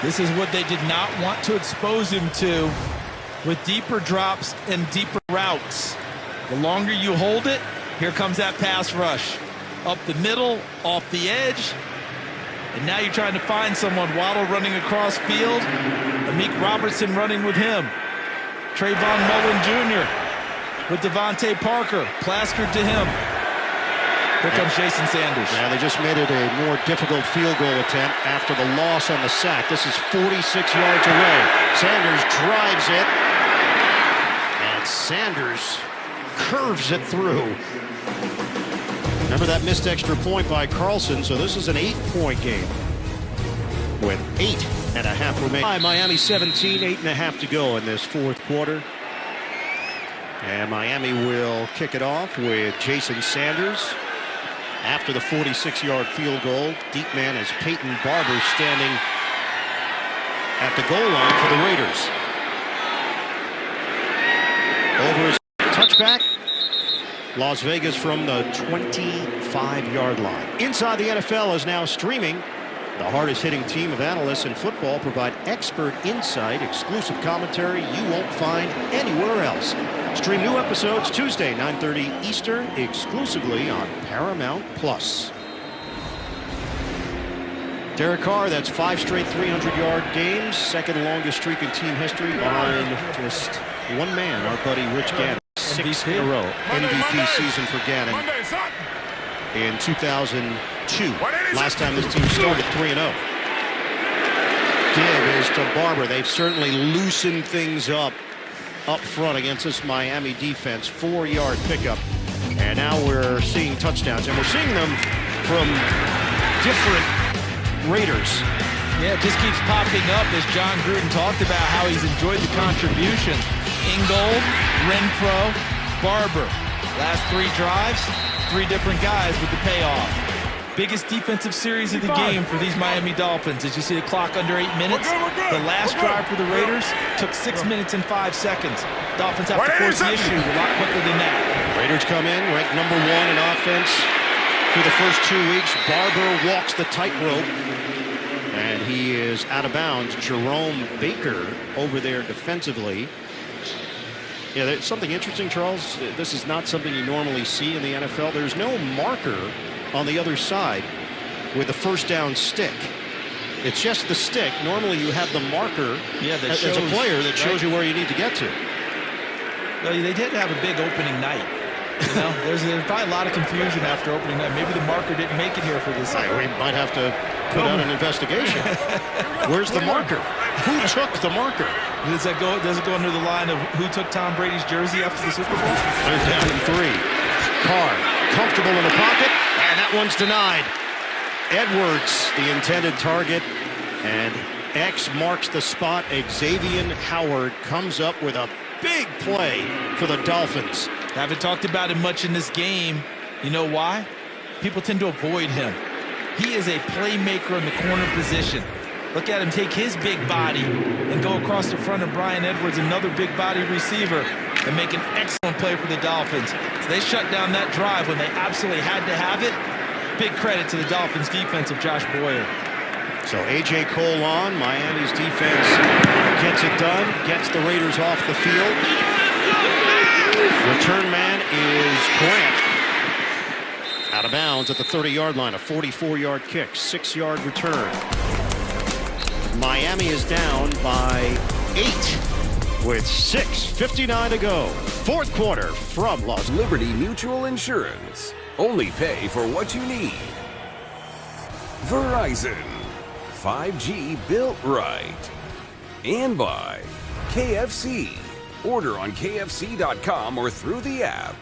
This is what they did not want to expose him to with deeper drops and deeper routes. The longer you hold it, here comes that pass rush. Up the middle, off the edge. And now you're trying to find someone. Waddle running across field. Amik Robertson running with him. Trayvon Mullen Jr. with Devontae Parker plastered to him. Here comes Jason Sanders. Yeah, they just made it a more difficult field goal attempt after the loss on the sack. This is 46 yards away. Sanders drives it. And Sanders curves it through. Remember that missed extra point by Carlson, so this is an 8-point game with 8.5 remaining. Miami 17, 8.5 to go in this 4th quarter. And Miami will kick it off with Jason Sanders. After the 46-yard field goal, deep man is Peyton Barber standing at the goal line for the Raiders. Over his touchback. Las Vegas from the 25-yard line. Inside the NFL is now streaming The hardest-hitting team of analysts in football provide expert insight, exclusive commentary you won't find anywhere else. Stream new episodes Tuesday, 9:30 Eastern, exclusively on Paramount+. Derek Carr, that's 5 straight 300-yard games, second longest streak in team history behind just one man, our buddy Rich Gannon. 6 in a row. MVP season for Gannon in 2002. Last time this team started 3-0. Give is to Barber. They've certainly loosened things up front against this Miami defense. 4-yard pickup. And now we're seeing touchdowns. And we're seeing them from different Raiders. Yeah, it just keeps popping up as John Gruden talked about how he's enjoyed the contribution. Ingold, Renfro, Barber. Last 3 drives, 3 different guys with the payoff. Biggest defensive series of the game for these Miami Dolphins. As you see the clock under 8 minutes. The last drive for the Raiders took 6 minutes and 5 seconds. Dolphins have to force the issue a lot quicker than that. Raiders come in, ranked number 1 in offense through the first 2 weeks. Barber walks the tightrope, and he is out of bounds. Jerome Baker over there defensively. Yeah, there's something interesting, Charles. This is not something you normally see in the NFL. There's no marker on the other side with the first down stick. It's just the stick. Normally you have the marker as a player that shows you where you need to get to. Well, they did have a big opening night. You know, there's probably a lot of confusion after opening night. Maybe the marker didn't make it here for this. We might have to put out an investigation. Where's the marker? Who took the marker? Does it go under the line of who took Tom Brady's jersey after the Super Bowl? They're down in 3. Carr, comfortable in the pocket, and that one's denied. Edwards, the intended target, and X marks the spot. Xavier Howard comes up with a big play for the Dolphins. Haven't talked about him much in this game. You know why? People tend to avoid him. He is a playmaker in the corner position. Look at him take his big body and go across the front of Bryan Edwards, another big body receiver, and make an excellent play for the Dolphins. So they shut down that drive when they absolutely had to have it. Big credit to the Dolphins defense of Josh Boyer. So A.J. Cole on. Miami's defense gets it done, gets the Raiders off the field. Return man is Grant. Out of bounds at the 30-yard line. A 44-yard kick. 6-yard return. Miami is down by 8 with 6:59 to go. Fourth quarter from Los Angeles. Liberty Mutual Insurance. Only pay for what you need. Verizon. 5G built right. And by KFC. Order on KFC.com or through the app.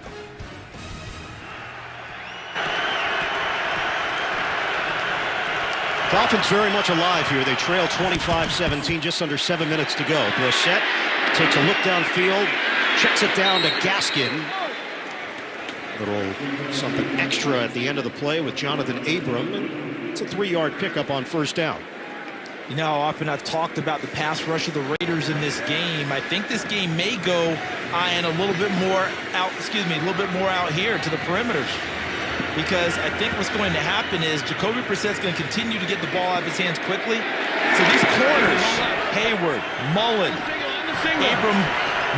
Dolphins very much alive here. They trail 25-17, just under 7 minutes to go. Brissett takes a look downfield, checks it down to Gaskin. Little something extra at the end of the play with Jonathan Abram. And it's a 3-yard pickup on first down. You know how often I've talked about the pass rush of the Raiders in this game. I think this game may go Ian a little bit more out, a little bit more out here to the perimeters. Because I think what's going to happen is Jacoby Brissett's going to continue to get the ball out of his hands quickly. So these corners, Hayward, Mullen, Abram,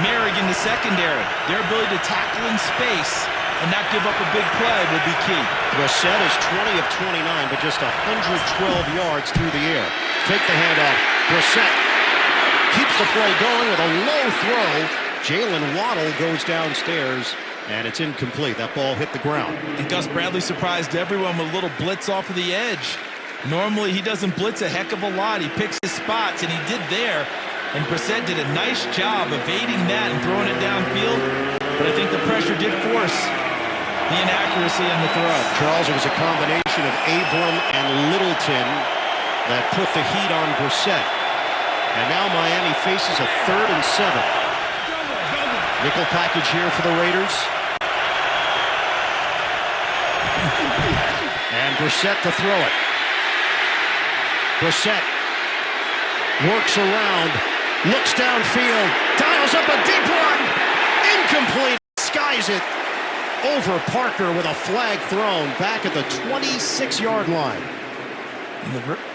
Merrick in the secondary, their ability to tackle in space and not give up a big play will be key. Brissett is 20 of 29, but just 112 yards through the air. Fake the handoff. Brissett keeps the play going with a low throw. Jalen Waddle goes downstairs, and it's incomplete. That ball hit the ground. And Gus Bradley surprised everyone with a little blitz off of the edge. Normally, he doesn't blitz a heck of a lot. He picks his spots, and he did there. And Brissett did a nice job evading that and throwing it downfield. But I think the pressure did force the inaccuracy on the throw. Charles, it was a combination of Abram and Littleton that put the heat on Brissett. And now Miami faces a 3rd and 7. Nickel package here for the Raiders. And Brissett to throw it. Brissett works around, looks downfield, dials up a deep run. Incomplete. Skies it over Parker with a flag thrown back at the 26-yard line.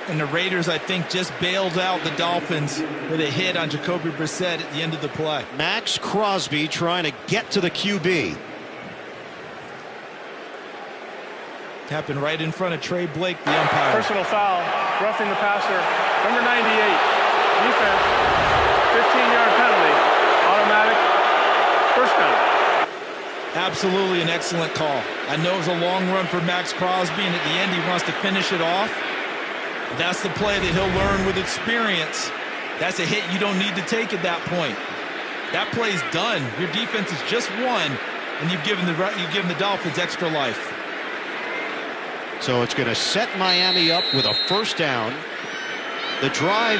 And the Raiders, I think, just bailed out the Dolphins with a hit on Jacoby Brissett at the end of the play. Max Crosby trying to get to the QB. Happened right in front of Trey Blake, the umpire. Personal foul, roughing the passer, number 98. Defense, 15-yard penalty, automatic, first down. Absolutely an excellent call. I know it was a long run for Max Crosby, and at the end he wants to finish it off. That's the play that he'll learn with experience. That's a hit you don't need to take at that point. That play's done. Your defense is just won, and you've given the Dolphins extra life. So it's going to set Miami up with a first down. The drive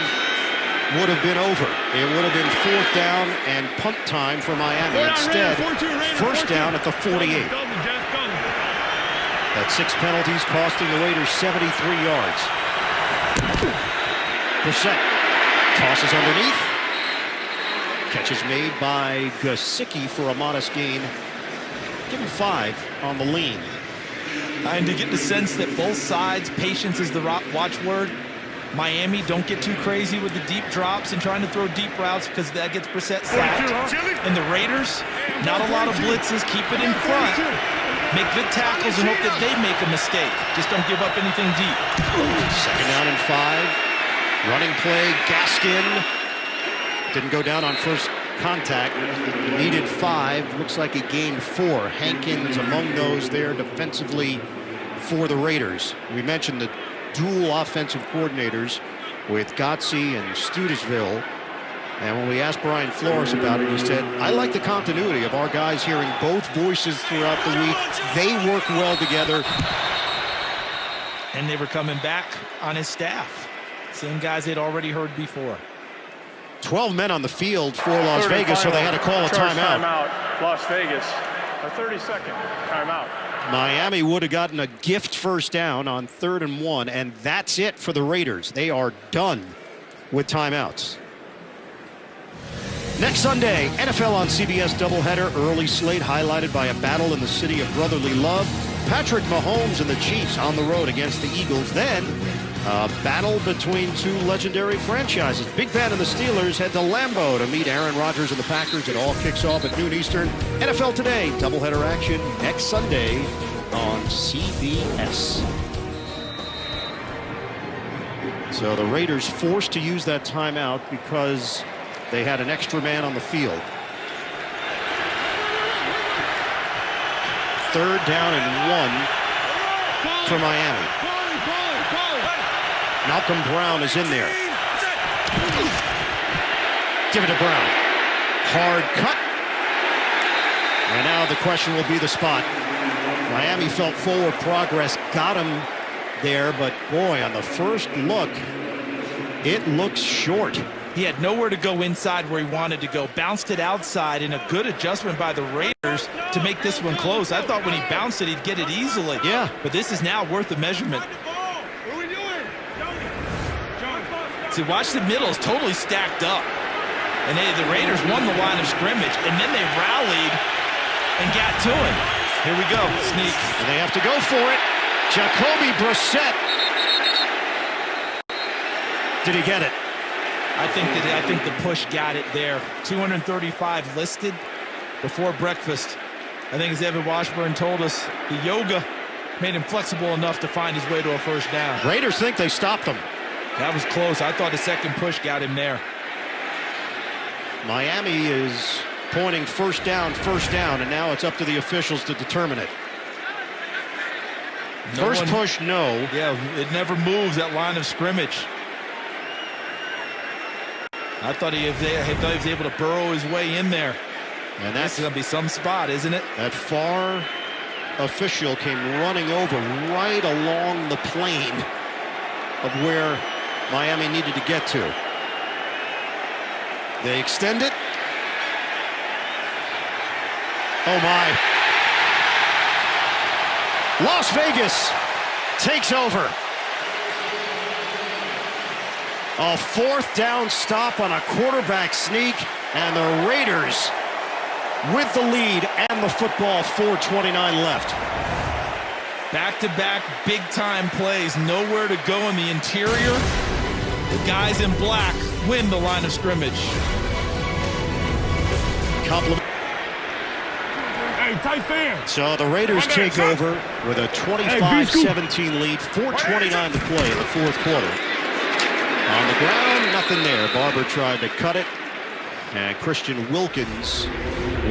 would have been over. It would have been fourth down and punt time for Miami. Instead, first down at the 48. That's 6 penalties costing the Raiders 73 yards. Brissett tosses underneath. Catch is made by Gesicki for a modest gain. Give him 5 on the lean. And to get the sense that both sides, patience is the watchword. Miami, don't get too crazy with the deep drops and trying to throw deep routes because that gets Brissett sacked. And the Raiders, not a lot of blitzes, keep it in front. Make good tackles and hope that they make a mistake. Just don't give up anything deep. Second down and 5. Running play, Gaskin. Didn't go down on first contact. Needed 5. Looks like he gained 4. Hankins among those there defensively for the Raiders. We mentioned the dual offensive coordinators with Gotze and Studesville. And when we asked Brian Flores about it, he said, I like the continuity of our guys hearing both voices throughout the week. They work well together. And they were coming back on his staff. Same guys they'd already heard before. 12 men on the field for Las Vegas, so they had to call a timeout. Las Vegas, a 30-second timeout. Miami would have gotten a gift first down on 3rd and 1, and that's it for the Raiders. They are done with timeouts. Next Sunday, NFL on CBS doubleheader, early slate highlighted by a battle in the city of brotherly love. Patrick Mahomes and the Chiefs on the road against the Eagles. Then, a battle between 2 legendary franchises. Big Ben and the Steelers head to Lambeau to meet Aaron Rodgers and the Packers. It all kicks off at noon Eastern. NFL Today, doubleheader action next Sunday on CBS. So the Raiders forced to use that timeout because they had an extra man on the field. 3rd down and 1 for Miami. Malcolm Brown is in there. Give it to Brown. Hard cut. And now the question will be the spot. Miami felt forward progress, got him there, but boy, on the first look, it looks short. He had nowhere to go inside where he wanted to go. Bounced it outside, and a good adjustment by the Raiders to make this one close. I thought when he bounced it, he'd get it easily. Yeah. But this is now worth the measurement. See, watch the middle. It's totally stacked up. And the Raiders won the line of scrimmage, and then they rallied and got to him. Here we go, sneak. And they have to go for it. Jacoby Brissett. Did he get it? I think the push got it there. 235 listed before breakfast. I think as Evan Washburn told us, the yoga made him flexible enough to find his way to a first down. Raiders think they stopped him. That was close. I thought the second push got him there. Miami is pointing first down, and now it's up to the officials to determine it. First push, no. Yeah, it never moves, that line of scrimmage. I thought he was able to burrow his way in there. And that's going to be some spot, isn't it? That far official came running over right along the plane of where Miami needed to get to. They extend it. Oh my. Las Vegas takes over. A 4th down stop on a quarterback sneak, and the Raiders with the lead and the football, 4:29 left. Back-to-back big-time plays, nowhere to go in the interior. The guys in black win the line of scrimmage. Compliment. Hey, tight fan. So the Raiders take over with a 25-17 lead, 4:29 to play in the fourth quarter. On the ground, nothing there. Barber tried to cut it, and Christian Wilkins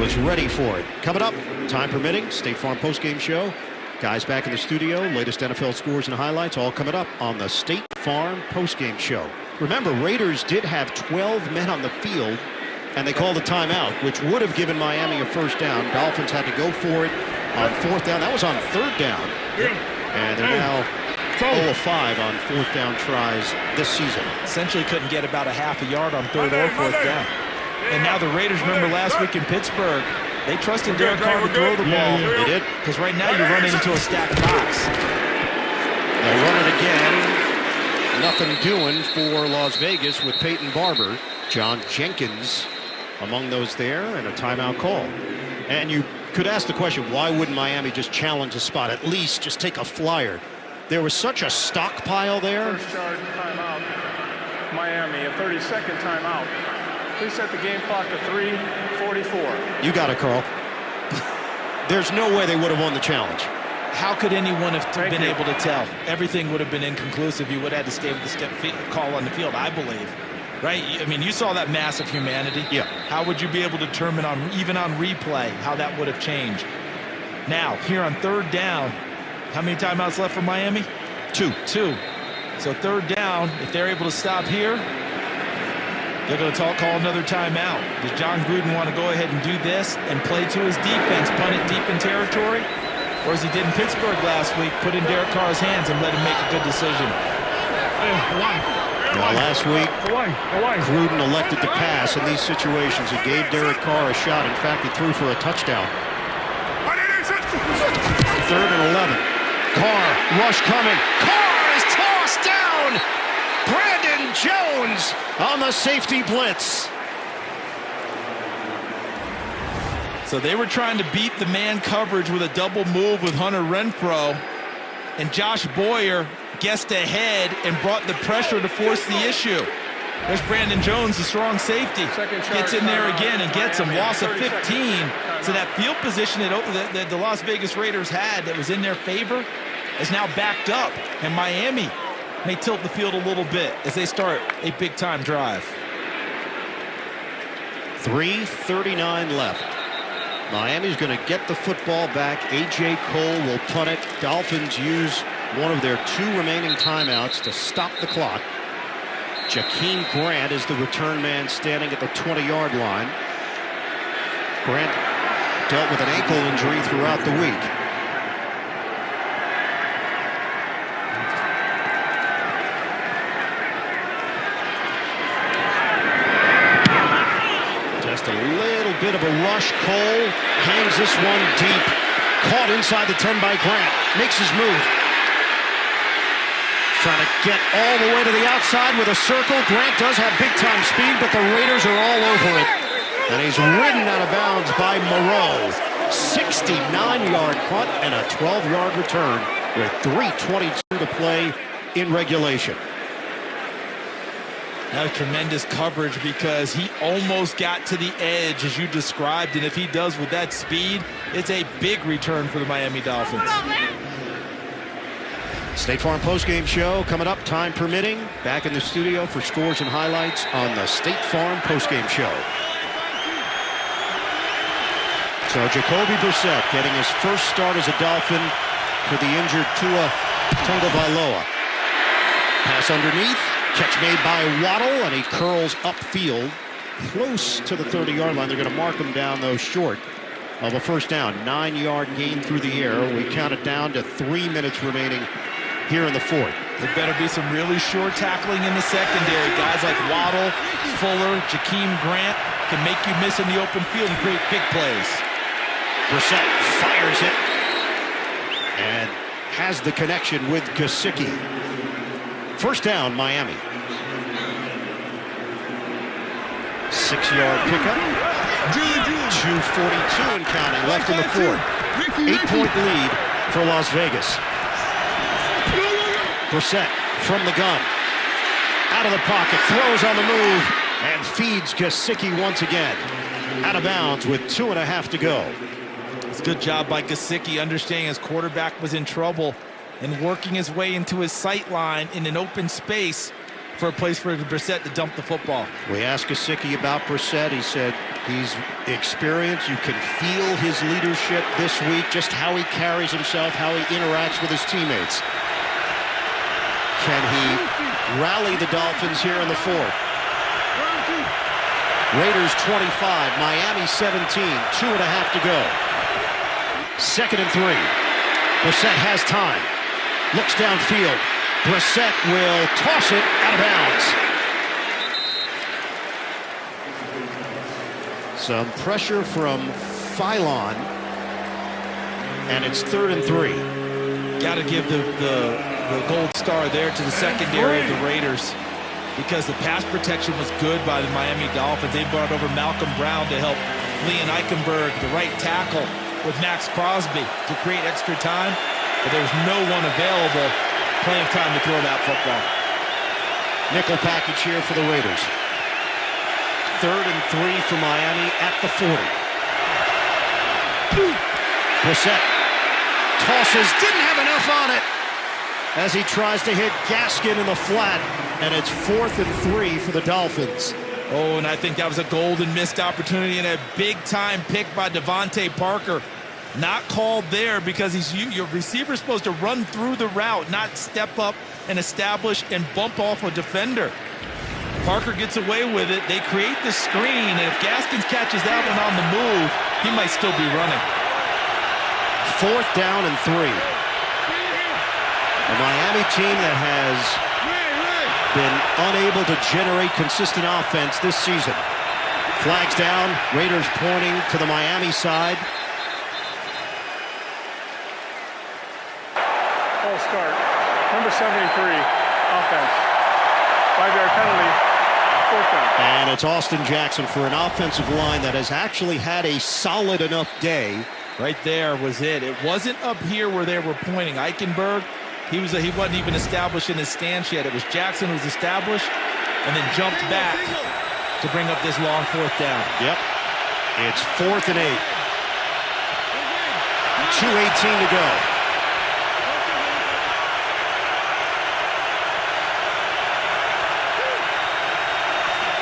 was ready for it. Coming up, time permitting, State Farm postgame show. Guys back in the studio, latest NFL scores and highlights, all coming up on the State Farm postgame show. Remember, Raiders did have 12 men on the field, and they called a timeout, which would have given Miami a first down. Dolphins had to go for it on fourth down. That was on third down. And they're now 0 of 5 on fourth down tries this season. Essentially couldn't get about a half a yard on third or fourth down. And now the Raiders, remember last week in Pittsburgh, they trusted Derek Carr to throw the ball. They did. Because right now you're running into a stacked box. They'll run it again. Nothing doing for Las Vegas with Peyton Barber. John Jenkins among those there, and a timeout call. And you could ask the question, why wouldn't Miami just challenge a spot? At least just take a flyer. There was such a stockpile there. First charge timeout. Miami, a 30-second timeout. Please set the game clock to 3:44. You got it, Carl. There's no way they would have won the challenge. How could anyone have been able to tell? Everything would have been inconclusive. You would have had to stay with the call on the field, I believe. Right? I mean, you saw that massive humanity. Yeah. How would you be able to determine, even on replay, how that would have changed? Now, here on third down, how many timeouts left for Miami? Two. So third down, if they're able to stop here, they're going to call another timeout. Does John Gruden want to go ahead and do this and play to his defense, punt it deep in territory? Or as he did in Pittsburgh last week, put in Derek Carr's hands and let him make a good decision? Well, last week, Gruden elected to pass in these situations. He gave Derek Carr a shot. In fact, he threw for a touchdown. 3rd and 11. Carr, rush coming. Carr is tossed down. Brandon Jones on the safety blitz. So they were trying to beat the man coverage with a double move with Hunter Renfrow, and Josh Boyer guessed ahead and brought the pressure to force the issue. There's Brandon Jones, the strong safety, gets in there again and gets him. Loss of 15. So that field position that the Las Vegas Raiders had that was in their favor is now backed up, and Miami may tilt the field a little bit as they start a big-time drive. 3:39 left. Miami's going to get the football back. A.J. Cole will punt it. Dolphins use one of their 2 remaining timeouts to stop the clock. Jakeem Grant is the return man standing at the 20-yard line. Grant dealt with an ankle injury throughout the week. Just a little bit of a rush. Cole hangs this one deep. Caught inside the 10 by Grant. Makes his move. Trying to get all the way to the outside with a circle. Grant does have big-time speed, but the Raiders are all over it. And he's ridden out of bounds by Moreau. 69-yard punt and a 12-yard return with 3:22 to play in regulation. That was tremendous coverage because he almost got to the edge as you described, and if he does with that speed, it's a big return for the Miami Dolphins. State Farm postgame show coming up, time permitting. Back in the studio for scores and highlights on the State Farm postgame show. So Jacoby Brissett getting his first start as a Dolphin for the injured Tua Tagovailoa. Pass underneath, catch made by Waddle, and he curls upfield close to the 30-yard line. They're going to mark him down, though, short of a first down. 9-yard gain through the air. We count it down to 3 minutes remaining here in the fourth. There better be some really sure tackling in the secondary. Guys like Waddle, Fuller, Jakeem Grant can make you miss in the open field and create big plays. Brissett fires it and has the connection with Gesicki. First down, Miami. 6-yard pickup. 2:42 and counting left in the fourth. 8-point lead for Las Vegas. Brissett from the gun. Out of the pocket, throws on the move, and feeds Gesicki once again. Out of bounds with 2.5 to go. It's a good job by Gesicki, understanding his quarterback was in trouble and working his way into his sight line in an open space for a place for Brissett to dump the football. We asked Gesicki about Brissett. He said he's experienced. You can feel his leadership this week, just how he carries himself, how he interacts with his teammates. Can he rally the Dolphins here in the fourth? Raiders 25, Miami 17, 2.5 to go. 2nd and 3. Brissett has time. Looks downfield. Brissett will toss it out of bounds. Some pressure from Phylon. And it's 3rd and 3. Got to give the gold star there to the secondary of the Raiders, because the pass protection was good by the Miami Dolphins. They brought over Malcolm Brown to help Leon Eichenberg, the right tackle, with Max Crosby to create extra time, but there was no one available. Plenty of time to throw that football. Nickel package here for the Raiders. 3rd and 3 for Miami at the 40. Brissett tosses, didn't have enough on it as he tries to hit Gaskin in the flat, and it's 4th and 3 for the Dolphins. Oh, and I think that was a golden missed opportunity and a big-time pick by Devontae Parker. Not called there because your receiver's supposed to run through the route, not step up and establish and bump off a defender. Parker gets away with it. They create the screen, and if Gaskins catches that one on the move, he might still be running. 4th down and 3. A Miami team that has been unable to generate consistent offense this season. Flags down, Raiders pointing to the Miami side. Full start. Number 73, offense. 5-yard penalty, 4th down. And it's Austin Jackson for an offensive line that has actually had a solid enough day. Right there was it. It wasn't up here where they were pointing. Eichenberg, he wasn't even established in his stance yet. It was Jackson who was established and then jumped back to bring up this long 4th down. Yep. It's 4th and 8. 2:18 to go.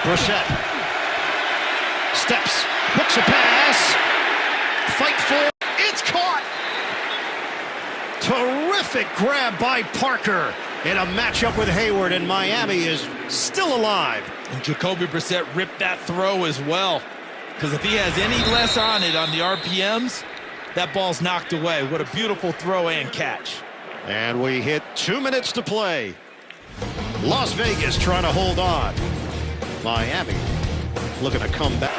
Brissett steps, hooks a pass, fight for it, it's caught! Terrific grab by Parker in a matchup with Hayward, and Miami is still alive. And Jacoby Brissett ripped that throw as well, because if he has any less on it on the RPMs, that ball's knocked away. What a beautiful throw and catch. And we hit 2 minutes to play. Las Vegas trying to hold on. Miami looking to come back.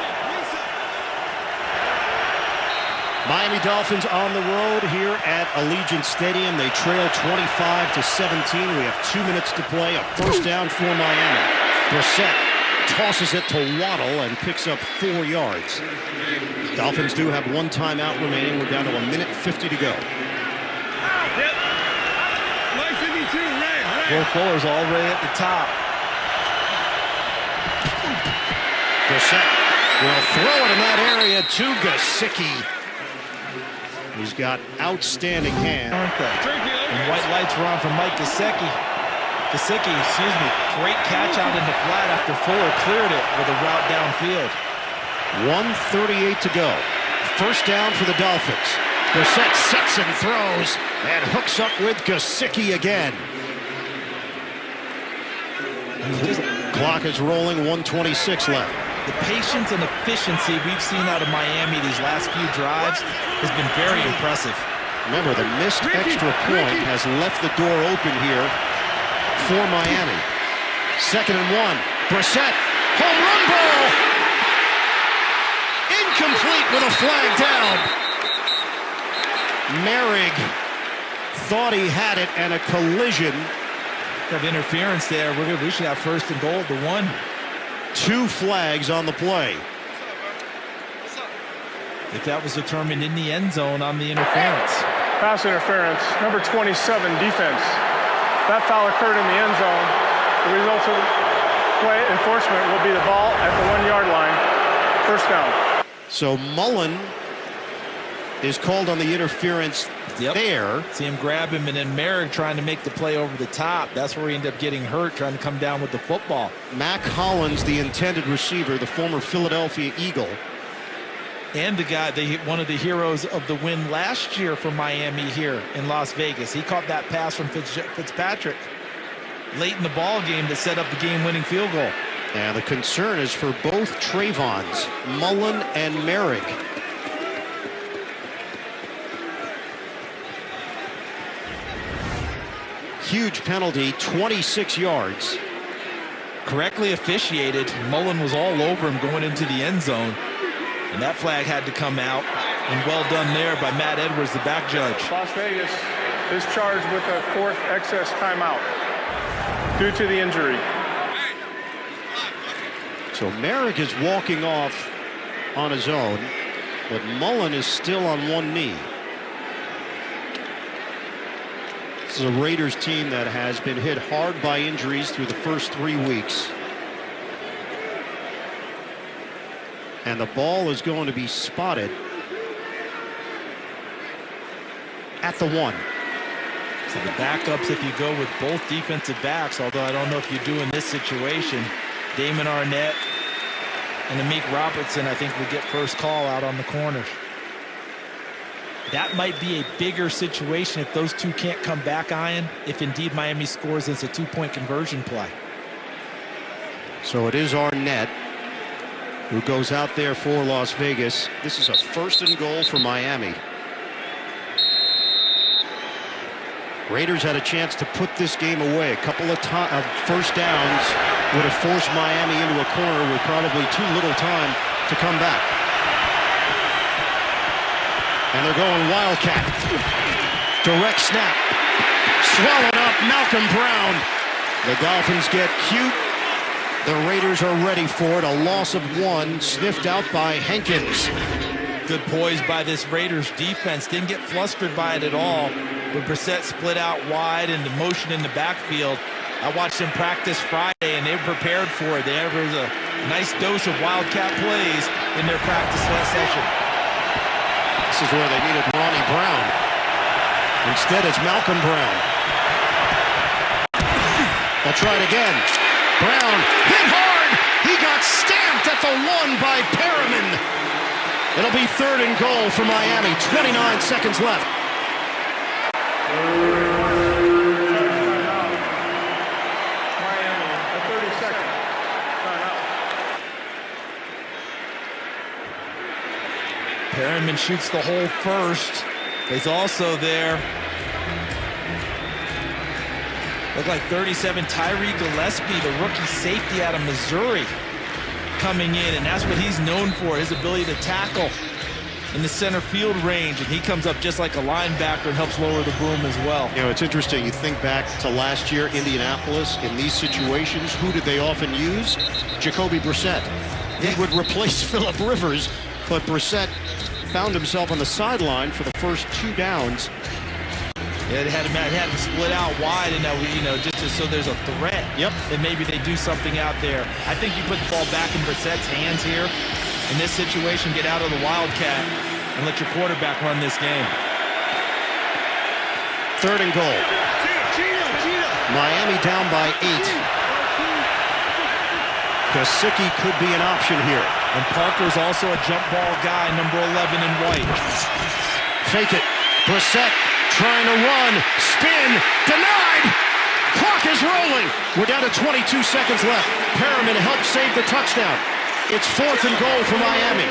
Miami Dolphins on the road here at Allegiant Stadium. They trail 25-17. We have 2 minutes to play. A 1st down for Miami. Brissett tosses it to Waddle and picks up 4 yards. Dolphins do have 1 timeout remaining. We're down to 1:50 to go. Will Fuller's already at the top. Brissett will throw it in that area to Gesicki. He's got outstanding hands. And white lights were on for Mike Gesicki. Great catch out in the flat after Fuller cleared it with a route downfield. 1:38 to go. 1st down for the Dolphins. Brissett sits and throws and hooks up with Gesicki again. Clock is rolling, 1:26 left. The patience and efficiency we've seen out of Miami these last few drives has been very impressive. Remember, the missed extra point has left the door open here for Miami. 2nd and 1. Brissett, home run ball! Incomplete with a flag down. Merrig thought he had it, and a collision. Have interference there. We should have 1st and goal at the 1. 2 flags on the play. If that was determined in the end zone on the interference. Pass interference, number 27, defense. That foul occurred in the end zone. The result of play enforcement will be the ball at the 1-yard line. First down. So Mullen is called on the interference there. See him grab him, and then Merrick trying to make the play over the top. That's where he ended up getting hurt, trying to come down with the football. Mac Hollins, the intended receiver, the former Philadelphia Eagle. And the guy, one of the heroes of the win last year for Miami here in Las Vegas. He caught that pass from Fitzpatrick late in the ball game to set up the game-winning field goal. And the concern is for both Trayvons, Mullen and Merrick. Huge penalty, 26 yards. Correctly officiated. Mullen was all over him going into the end zone. And that flag had to come out. And well done there by Matt Edwards, the back judge. Las Vegas is charged with a 4th excess timeout due to the injury. So Merrick is walking off on his own, but Mullen is still on one knee. This is a Raiders team that has been hit hard by injuries through the first 3 weeks. And the ball is going to be spotted at the 1. So the backups, if you go with both defensive backs, although I don't know if you do in this situation, Damon Arnett and Amik Robertson, I think, will get first call out on the corners. That might be a bigger situation if those two can't come back, Ian, if indeed Miami scores as a 2-point conversion play. So it is Arnett who goes out there for Las Vegas. This is a 1st and goal for Miami. Raiders had a chance to put this game away. A couple of first downs would have forced Miami into a corner with probably too little time to come back. And they're going Wildcat. Direct snap. Swallowed up, Malcolm Brown. The Dolphins get cute. The Raiders are ready for it. A loss of 1, sniffed out by Hankins. Good poise by this Raiders defense. Didn't get flustered by it at all. But Brissett split out wide and the motion in the backfield. I watched them practice Friday, and they were prepared for it. There was a nice dose of Wildcat plays in their practice session. This is where they needed Ronnie Brown. Instead, it's Malcolm Brown. They'll try it again. Brown hit hard. He got stamped at the 1 by Perriman. It'll be 3rd and goal for Miami. 29 seconds left. Miami, a 30-second timeout. Perriman shoots the hole first. He's also there. Looked like 37, Tyree Gillespie, the rookie safety out of Missouri, coming in, and that's what he's known for, his ability to tackle in the center field range, and he comes up just like a linebacker and helps lower the boom as well. You know, it's interesting. You think back to last year, Indianapolis, in these situations, who did they often use? Jacoby Brissett. He would replace Phillip Rivers, but Brissett found himself on the sideline for the first 2 downs. Yeah, they had to split out wide, and just so there's a threat. Yep. And maybe they do something out there. I think you put the ball back in Brissett's hands here. In this situation, get out of the Wildcat and let your quarterback run this game. 3rd and goal. Miami down by 8. Gesicki could be an option here. And Parker's also a jump ball guy, number 11 in white. Fake it. Brissett trying to run. Spin. Denied. Clock is rolling. We're down to 22 seconds left. Perriman helped save the touchdown. It's 4th and goal for Miami.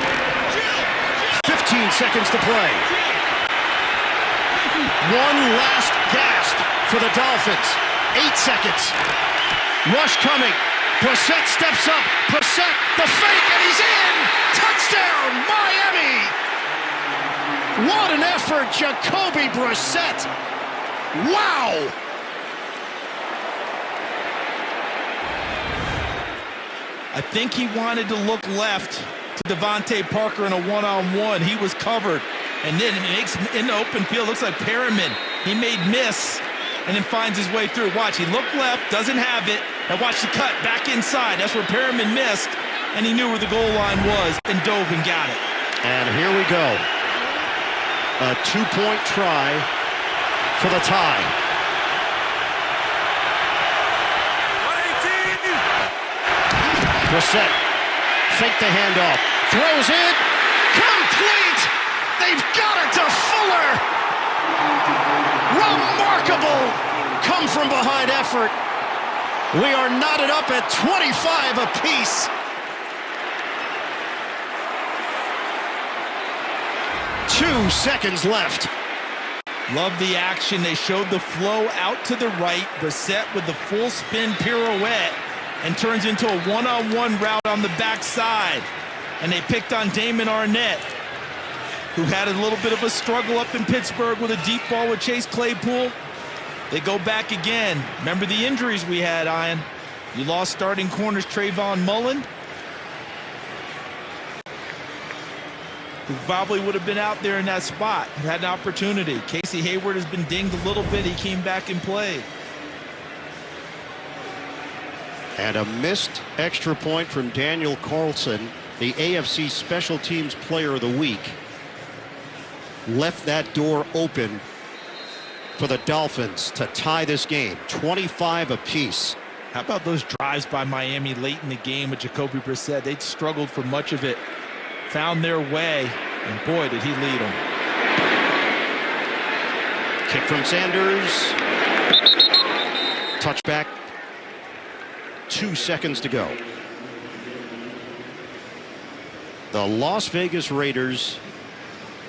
15 seconds to play. One last gasp for the Dolphins. 8 seconds. Rush coming. Brissett steps up. Brissett, the fake, and he's in! Touchdown, Miami! What an effort, Jacoby Brissett. Wow! I think he wanted to look left to Devontae Parker in a one-on-one. He was covered. And then it makes in the open field, looks like Perriman. He made miss. and then finds his way through. Watch, he looked left, doesn't have it. Now watch the cut back inside. That's where Perriman missed, and he knew where the goal line was and dove and got it. And here we go. A 2-point try for the tie. 118. Brissett fake the handoff, throws it, complete. They've got it to Fuller. Remarkable come from behind effort. We are knotted up at 25 apiece. 2 seconds left. Love the action. They showed the flow out to the right. Brissett with the full spin pirouette and turns into a one-on-one route on the backside. And they picked on Damon Arnett, who had a little bit of a struggle up in Pittsburgh with a deep ball with Chase Claypool. They go back again. Remember the injuries we had, Ian. You lost starting corners Trayvon Mullen, who probably would have been out there in that spot, had an opportunity. Casey Hayward has been dinged a little bit. He came back and played. And a missed extra point from Daniel Carlson, the AFC Special Teams Player of the Week. Left that door open for the Dolphins to tie this game, 25 apiece. How about those drives by Miami late in the game with Jacoby Brissett? They struggled for much of it, found their way, and boy, did he lead them. Kick from Sanders. Touchback. 2 seconds to go. The Las Vegas Raiders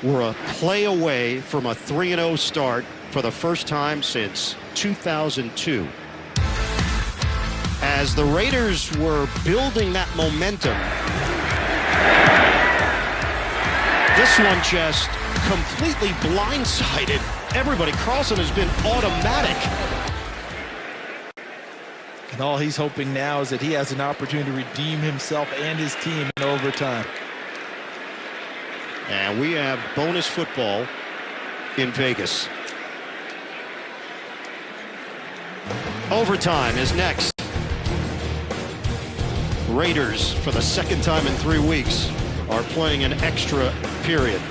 were a play away from a 3-0 start for the first time since 2002. As the Raiders were building that momentum, this one just completely blindsided everybody. Carlson has been automatic. And all he's hoping now is that he has an opportunity to redeem himself and his team in overtime. And we have bonus football in Vegas. Overtime is next. Raiders, for the second time in 3 weeks, are playing an extra period.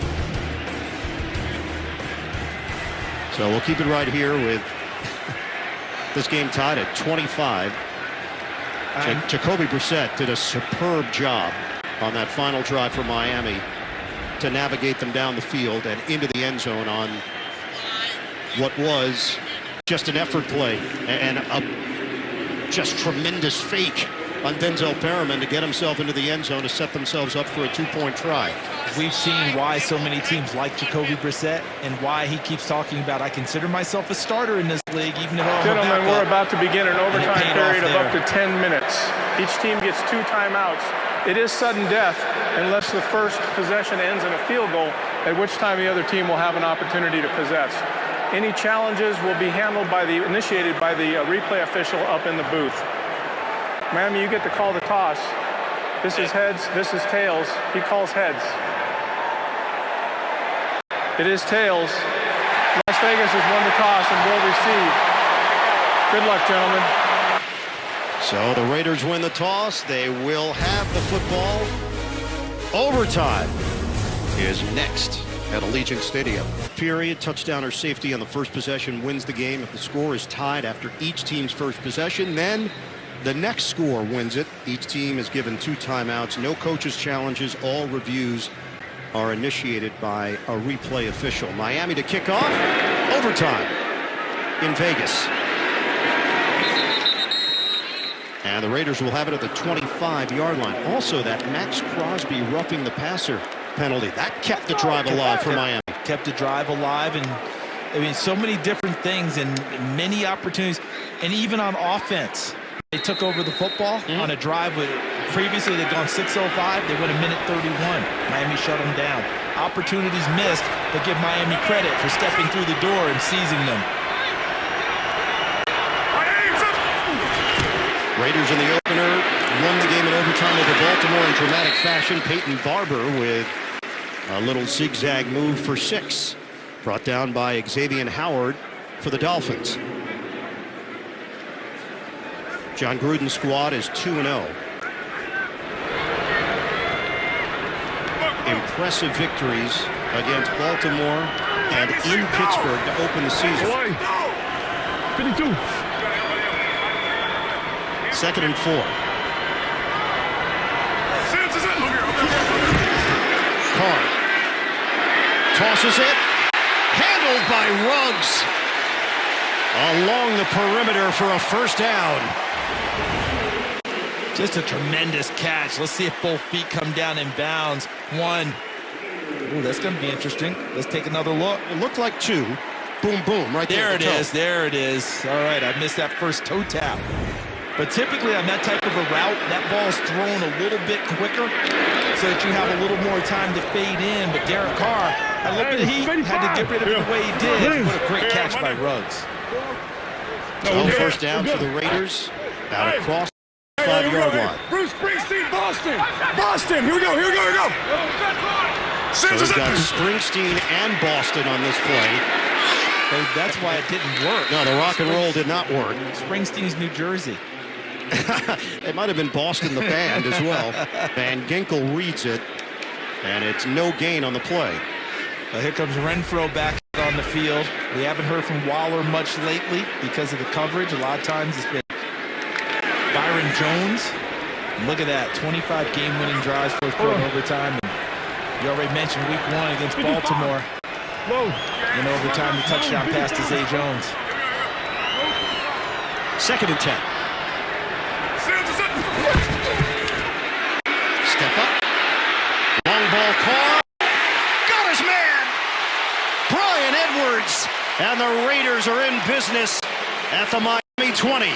So we'll keep it right here with this game tied at 25. Jacoby Brissett did a superb job on that final drive for Miami to navigate them down the field and into the end zone on what was just an effort play and a just tremendous fake on Denzel Perriman to get himself into the end zone to set themselves up for a 2-point try. We've seen why so many teams like Jacoby Brissett and why he keeps talking about, I consider myself a starter in this league, even if I'm Gentlemen, we're about to begin an overtime period of up to 10 minutes. Each team gets 2 timeouts. It is sudden death unless the first possession ends in a field goal, at which time the other team will have an opportunity to possess. Any challenges will be initiated by the replay official up in the booth. Miami, you get to call the toss. This is heads, this is tails. He calls heads. It is tails. Las Vegas has won the toss and will receive. Good luck, gentlemen. So the Raiders win the toss. They will have the football. Overtime is next at Allegiant Stadium. Period, touchdown or safety on the first possession wins the game. If the score is tied after each team's first possession, then the next score wins it. Each team is given 2 timeouts, no coaches' challenges. All reviews are initiated by a replay official. Miami to kick off. Overtime in Vegas. And the Raiders will have it at the 25-yard line. Also, that Max Crosby roughing the passer penalty, that kept the drive alive for Miami. Kept the drive alive, and I mean, so many different things and many opportunities. And even on offense, they took over the football on a drive with previously they'd gone 6:05. They went a minute 31. Miami shut them down. Opportunities missed, but give Miami credit for stepping through the door and seizing them. Raiders in the opener won the game in overtime over Baltimore in dramatic fashion. Peyton Barber with a little zigzag move for 6. Brought down by Xavier Howard for the Dolphins. John Gruden's squad is 2-0. Impressive victories against Baltimore and in Pittsburgh to open the season. 52. 2nd and 4. Carr tosses it. Handled by Ruggs. Along the perimeter for a first down. Just a tremendous catch. Let's see if both feet come down in bounds. One. Ooh, that's going to be interesting. Let's take another look. It looked like two. Boom, boom, right there. There it is. There it is. All right, I missed that first toe tap. But typically on that type of a route, that ball's thrown a little bit quicker so that you have a little more time to fade in. But Derek Carr had a little bit of heat, had to get rid of it the way he did. What a great catch by Ruggs. First down for the Raiders. Out across the 5-yard line. Bruce Springsteen, Boston! Boston! Here we go, here we go, here we go! So we've got Springsteen and Boston on this play. That's why it didn't work. No, the rock and roll did not work. Springsteen's New Jersey. It might have been Boston the band as well. Van Ginkel reads it, and it's no gain on the play. Well, here comes Renfro back on the field. We haven't heard from Waller much lately because of the coverage. A lot of times it's been Byron Jones. Look at that, 25 game-winning drives, fourth quarter overtime. And you already mentioned week 1 against Baltimore. In overtime, the touchdown pass to Zay Jones. 2nd and 10. Step up. Long ball call. Got his man. Brian Edwards. And the Raiders are in business at the Miami 20.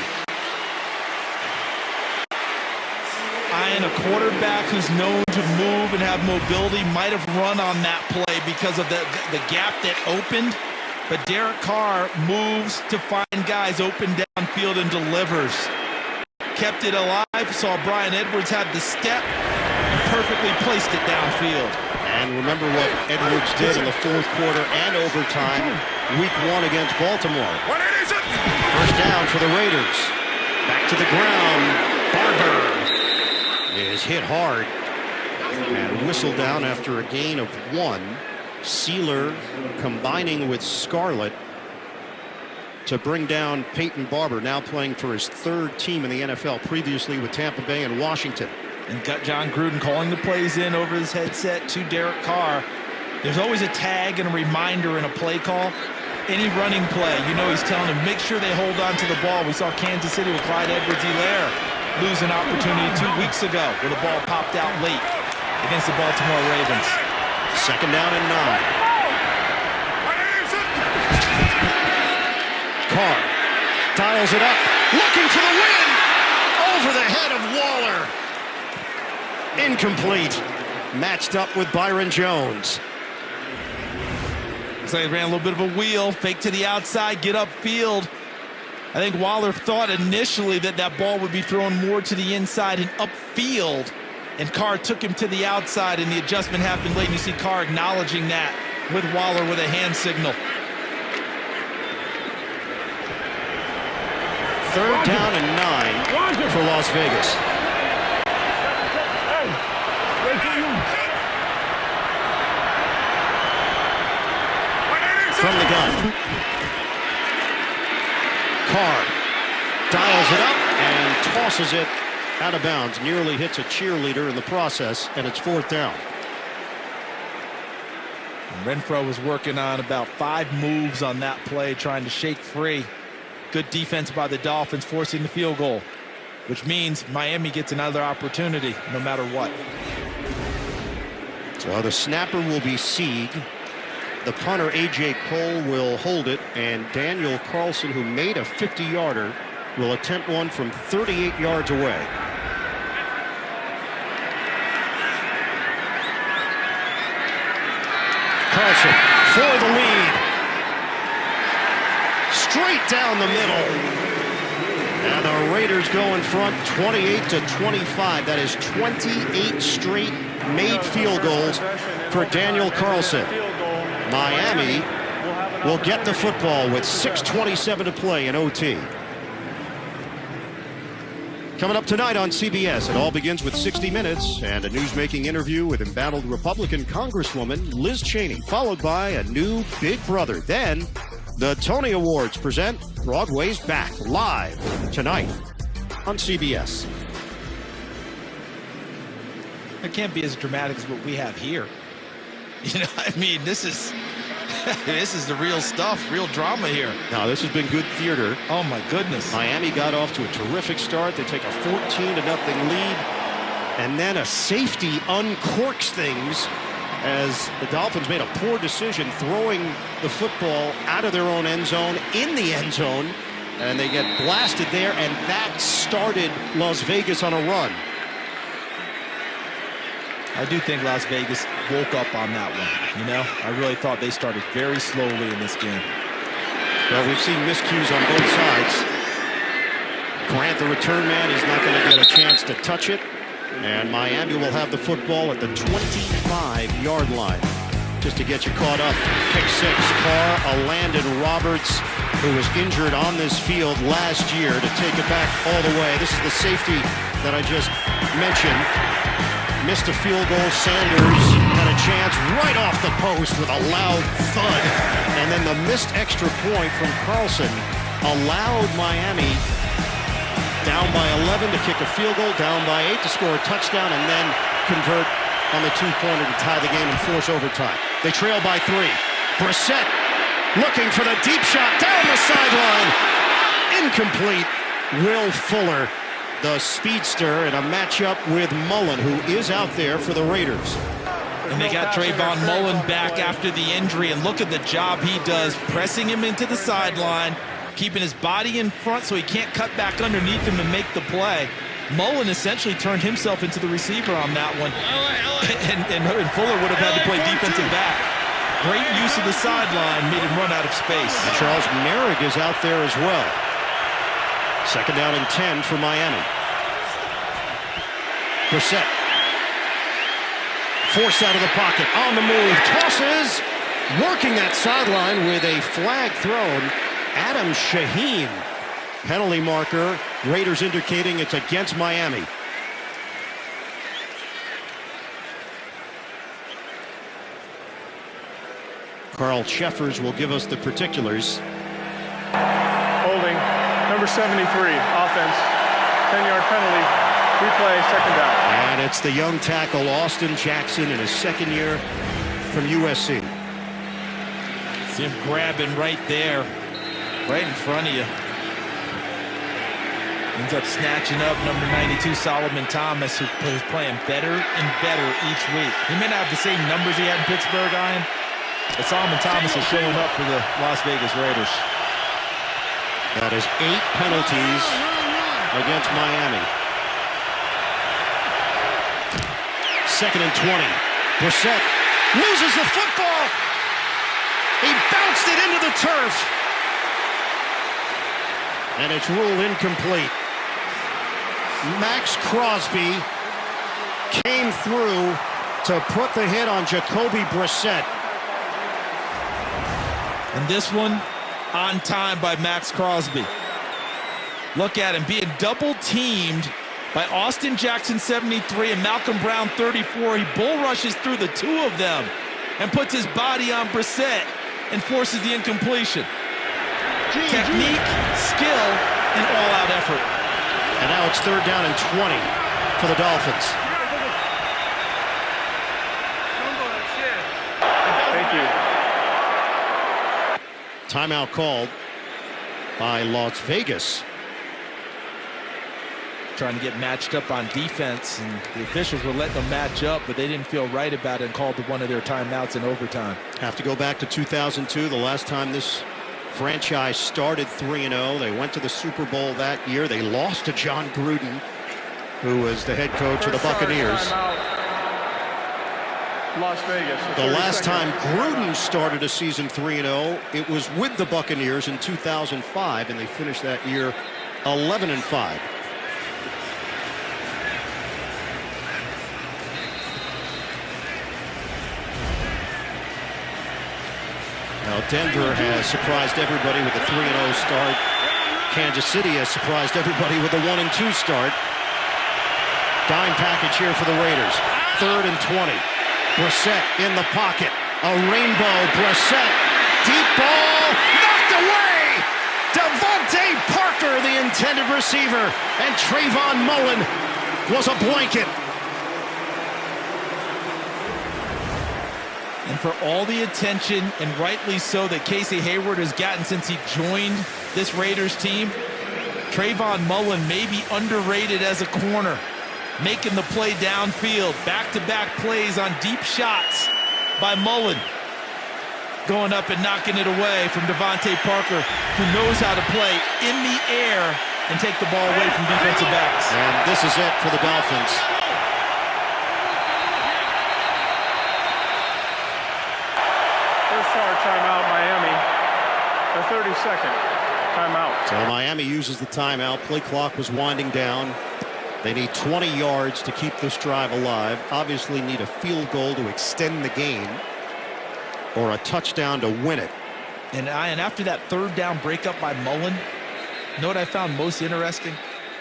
And a quarterback who's known to move and have mobility might have run on that play because of the gap that opened. But Derek Carr moves to find guys open downfield and delivers. Kept it alive, saw Brian Edwards have the step, and perfectly placed it downfield. And remember what Edwards did in the fourth quarter and overtime, week 1 against Baltimore. First down for the Raiders. Back to the ground. Barber is hit hard and whistled down after a gain of 1. Sealer combining with Scarlett to bring down Peyton Barber, now playing for his 3rd team in the NFL, previously with Tampa Bay and Washington. And got John Gruden calling the plays in over his headset to Derek Carr. There's always a tag and a reminder in a play call. Any running play, you know he's telling them, make sure they hold on to the ball. We saw Kansas City with Clyde Edwards-Helaire lose an opportunity 2 weeks ago where the ball popped out late against the Baltimore Ravens. 2nd down and 9. Carr dials it up, looking for the win, over the head of Waller. Incomplete. Matched up with Byron Jones. Looks like he ran a little bit of a wheel, fake to the outside, get upfield. I think Waller thought initially that that ball would be thrown more to the inside and upfield, and Carr took him to the outside, and the adjustment happened late. And you see Carr acknowledging that with Waller with a hand signal. 3rd down and 9 for Las Vegas. From the gun. Carr dials it up and tosses it out of bounds. Nearly hits a cheerleader in the process, and it's 4th down. Renfro was working on about 5 moves on that play, trying to shake free. Good defense by the Dolphins, forcing the field goal, which means Miami gets another opportunity no matter what. So the snapper will be Sieg. The punter, A.J. Cole, will hold it, and Daniel Carlson, who made a 50-yarder, will attempt one from 38 yards away. Carlson for the lead. Straight down the middle. And the Raiders go in front 28-25. That is 28 straight made field goals for Daniel Carlson. Miami will get the football with 6:27 to play in OT. Coming up tonight on CBS, it all begins with 60 Minutes and a news-making interview with embattled Republican Congresswoman Liz Cheney, followed by a new Big Brother. Then, the Tony Awards present Broadway's Back, live tonight on CBS. It can't be as dramatic as what we have here. You know, I mean, this is the real stuff, real drama here. Now, this has been good theater. Oh, my goodness. Miami got off to a terrific start. They take a 14-0 lead. And then a safety uncorks things as the Dolphins made a poor decision throwing the football out of their own end zone, in the end zone. And they get blasted there, and that started Las Vegas on a run. I do think Las Vegas woke up on that one, you know? I really thought they started very slowly in this game. Well, we've seen miscues on both sides. Grant, the return man, is not going to get a chance to touch it. And Miami will have the football at the 25-yard line. Just to get you caught up, pick six. Carr, Landon Roberts, who was injured on this field last year, to take it back all the way. This is the safety that I just mentioned. Missed a field goal. Sanders had a chance right off the post with a loud thud. And then the missed extra point from Carlson allowed Miami down by 11 to kick a field goal, down by 8 to score a touchdown, and then convert on the two-pointer to tie the game and force overtime. They trail by 3. Brissett looking for the deep shot down the sideline. Incomplete. Will Fuller, the speedster, in a matchup with Mullen, who is out there for the Raiders. And they got Trayvon Mullen back after the injury, and look at the job he does, pressing him into the sideline, keeping his body in front so he can't cut back underneath him and make the play. Mullen essentially turned himself into the receiver on that one, and Fuller would have had to play defensive back. Great use of the sideline, made him run out of space. And Charles Merrick is out there as well. Second down and 10 for Miami. Brissett. Forced out of the pocket, on the move, tosses, working that sideline with a flag thrown. Adam Shaheen, penalty marker. Raiders indicating it's against Miami. Carl Cheffers will give us the particulars. Holding, number 73, offense, 10-yard penalty, replay, second down. And it's the young tackle, Austin Jackson, in his second year from USC. See him grabbing right there, right in front of you. Ends up snatching up number 92, Solomon Thomas, who is playing better and better each week. He may not have the same numbers he had in Pittsburgh, Ian, but Solomon Thomas is showing up for the Las Vegas Raiders. That is 8 penalties against Miami. Second and 20. Brissett loses the football. He bounced it into the turf. And it's ruled incomplete. Max Crosby came through to put the hit on Jacoby Brissett. And this one on time by Max Crosby. Look at him being double teamed by Austin Jackson, 73, and Malcolm Brown, 34. He bull rushes through the two of them and puts his body on Brissett and forces the incompletion. Technique, skill, and all-out effort. And now it's third down and 20 for the Dolphins. Thank you. Timeout called by Las Vegas. Trying to get matched up on defense, and the officials were letting them match up, but they didn't feel right about it and called one of their timeouts in overtime. Have to go back to 2002, the last time this franchise started 3-0. They went to the Super Bowl that year. They lost to John Gruden, who was the head coach of the Buccaneers. Las Vegas. The last time Gruden started a season 3-0, it was with the Buccaneers in 2005, and they finished that year 11-5. Now Denver has surprised everybody with a 3-0 start Kansas City has surprised everybody with a 1-2 start. Dime package here for the Raiders. 3rd and 20. Brissett in the pocket. A rainbow. Brissett. Deep ball. Knocked away. Devontae Parker, the intended receiver. And Trayvon Mullen was a blanket. And for all the attention, and rightly so, that Casey Hayward has gotten since he joined this Raiders team, Trayvon Mullen may be underrated as a corner, making the play downfield. Back-to-back plays on deep shots by Mullen, going up and knocking it away from Devontae Parker, who knows how to play in the air and take the ball away from defensive backs. And this is it for the Dolphins. Timeout, Miami. A 30-second timeout. So Miami uses the timeout. Play clock was winding down. They need 20 yards to keep this drive alive. Obviously need a field goal to extend the game, or a touchdown to win it. And after that 3rd down breakup by Mullen, you know what I found most interesting?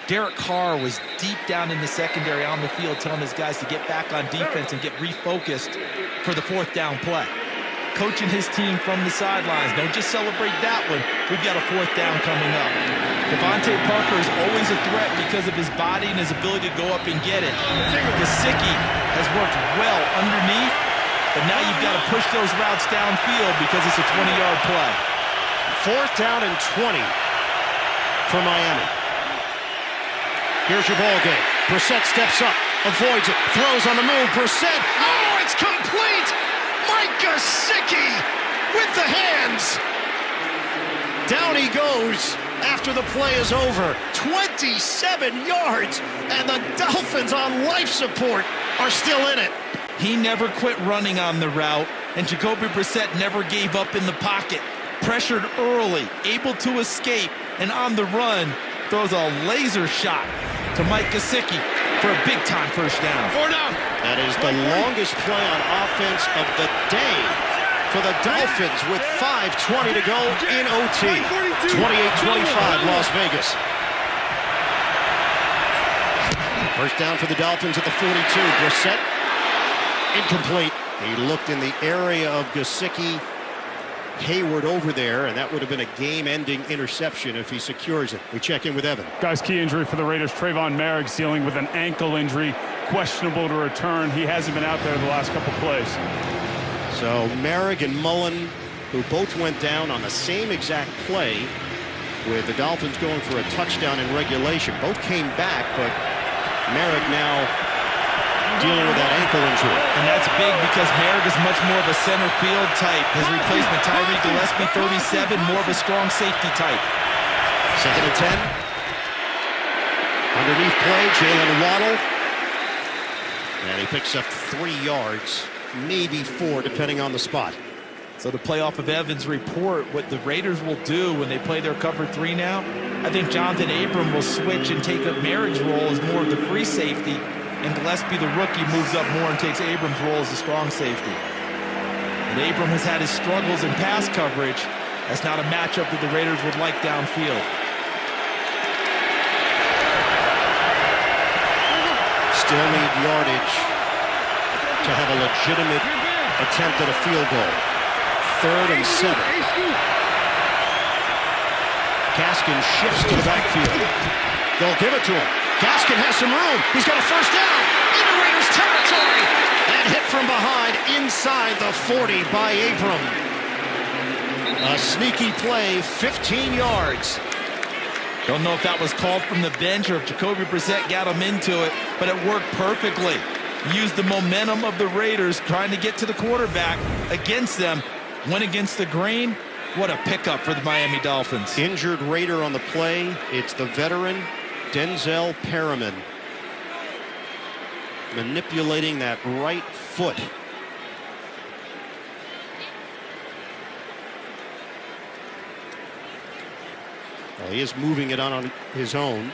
Derek Carr was deep down in the secondary on the field telling his guys to get back on defense and get refocused for the 4th down play. Coaching his team from the sidelines. Don't just celebrate that one. We've got a 4th down coming up. Devontae Parker is always a threat because of his body and his ability to go up and get it. Gesicki has worked well underneath, but now you've got to push those routes downfield because it's a 20-yard play. 4th down and 20 for Miami. Here's your ball game. Brissett steps up, avoids it, throws on the move. Brissett, oh, it's complete! Mike Gesicki with the hands. Down he goes after the play is over. 27 yards, and the Dolphins on life support are still in it. He never quit running on the route, and Jacoby Brissett never gave up in the pocket. Pressured early, able to escape, and on the run, throws a laser shot to Mike Gesicki for a big-time 1st down. 4 down. That is the longest play on offense of the day for the Dolphins with 5:20 to go in OT. 28-25 Las Vegas. 1st down for the Dolphins at the 42. Brissett, incomplete. He looked in the area of Gesicki. Hayward over there, and that would have been a game-ending interception if he secures it. We check in with Evan. Guys, key injury for the Raiders. Trayvon Merrick's dealing with an ankle injury, questionable to return. He hasn't been out there the last couple plays. So Merrick and Mullen, who both went down on the same exact play, with the Dolphins going for a touchdown in regulation. Both came back, but Merrick now dealing with that ankle injury. And that's big because Merrick is much more of a center field type. His replacement, Tyree Gillespie, 37, more of a strong safety type. 2nd and 10. Underneath play, Jalen Waddle. And he picks up 3 yards, maybe 4, depending on the spot. So to play off of Evans' report, what the Raiders will do when they play their cover 3 now, I think Jonathan Abram will switch and take up Merrick's role as more of the free safety, and Gillespie, the rookie, moves up more and takes Abrams' role as a strong safety. And Abram has had his struggles in pass coverage. That's not a matchup that the Raiders would like downfield. Still need yardage to have a legitimate attempt at a field goal. 3rd and 7. Gaskin shifts to the backfield. They'll give it to him. Gaskin has some room. He's got a 1st down into Raiders territory. And hit from behind inside the 40 by Abram. A sneaky play, 15 yards. Don't know if that was called from the bench or if Jacoby Brissett got him into it, but it worked perfectly. Used the momentum of the Raiders trying to get to the quarterback against them. Went against the grain. What a pickup for the Miami Dolphins. Injured Raider on the play. It's the veteran Denzel Perriman manipulating that right foot. Well, he is moving it on his own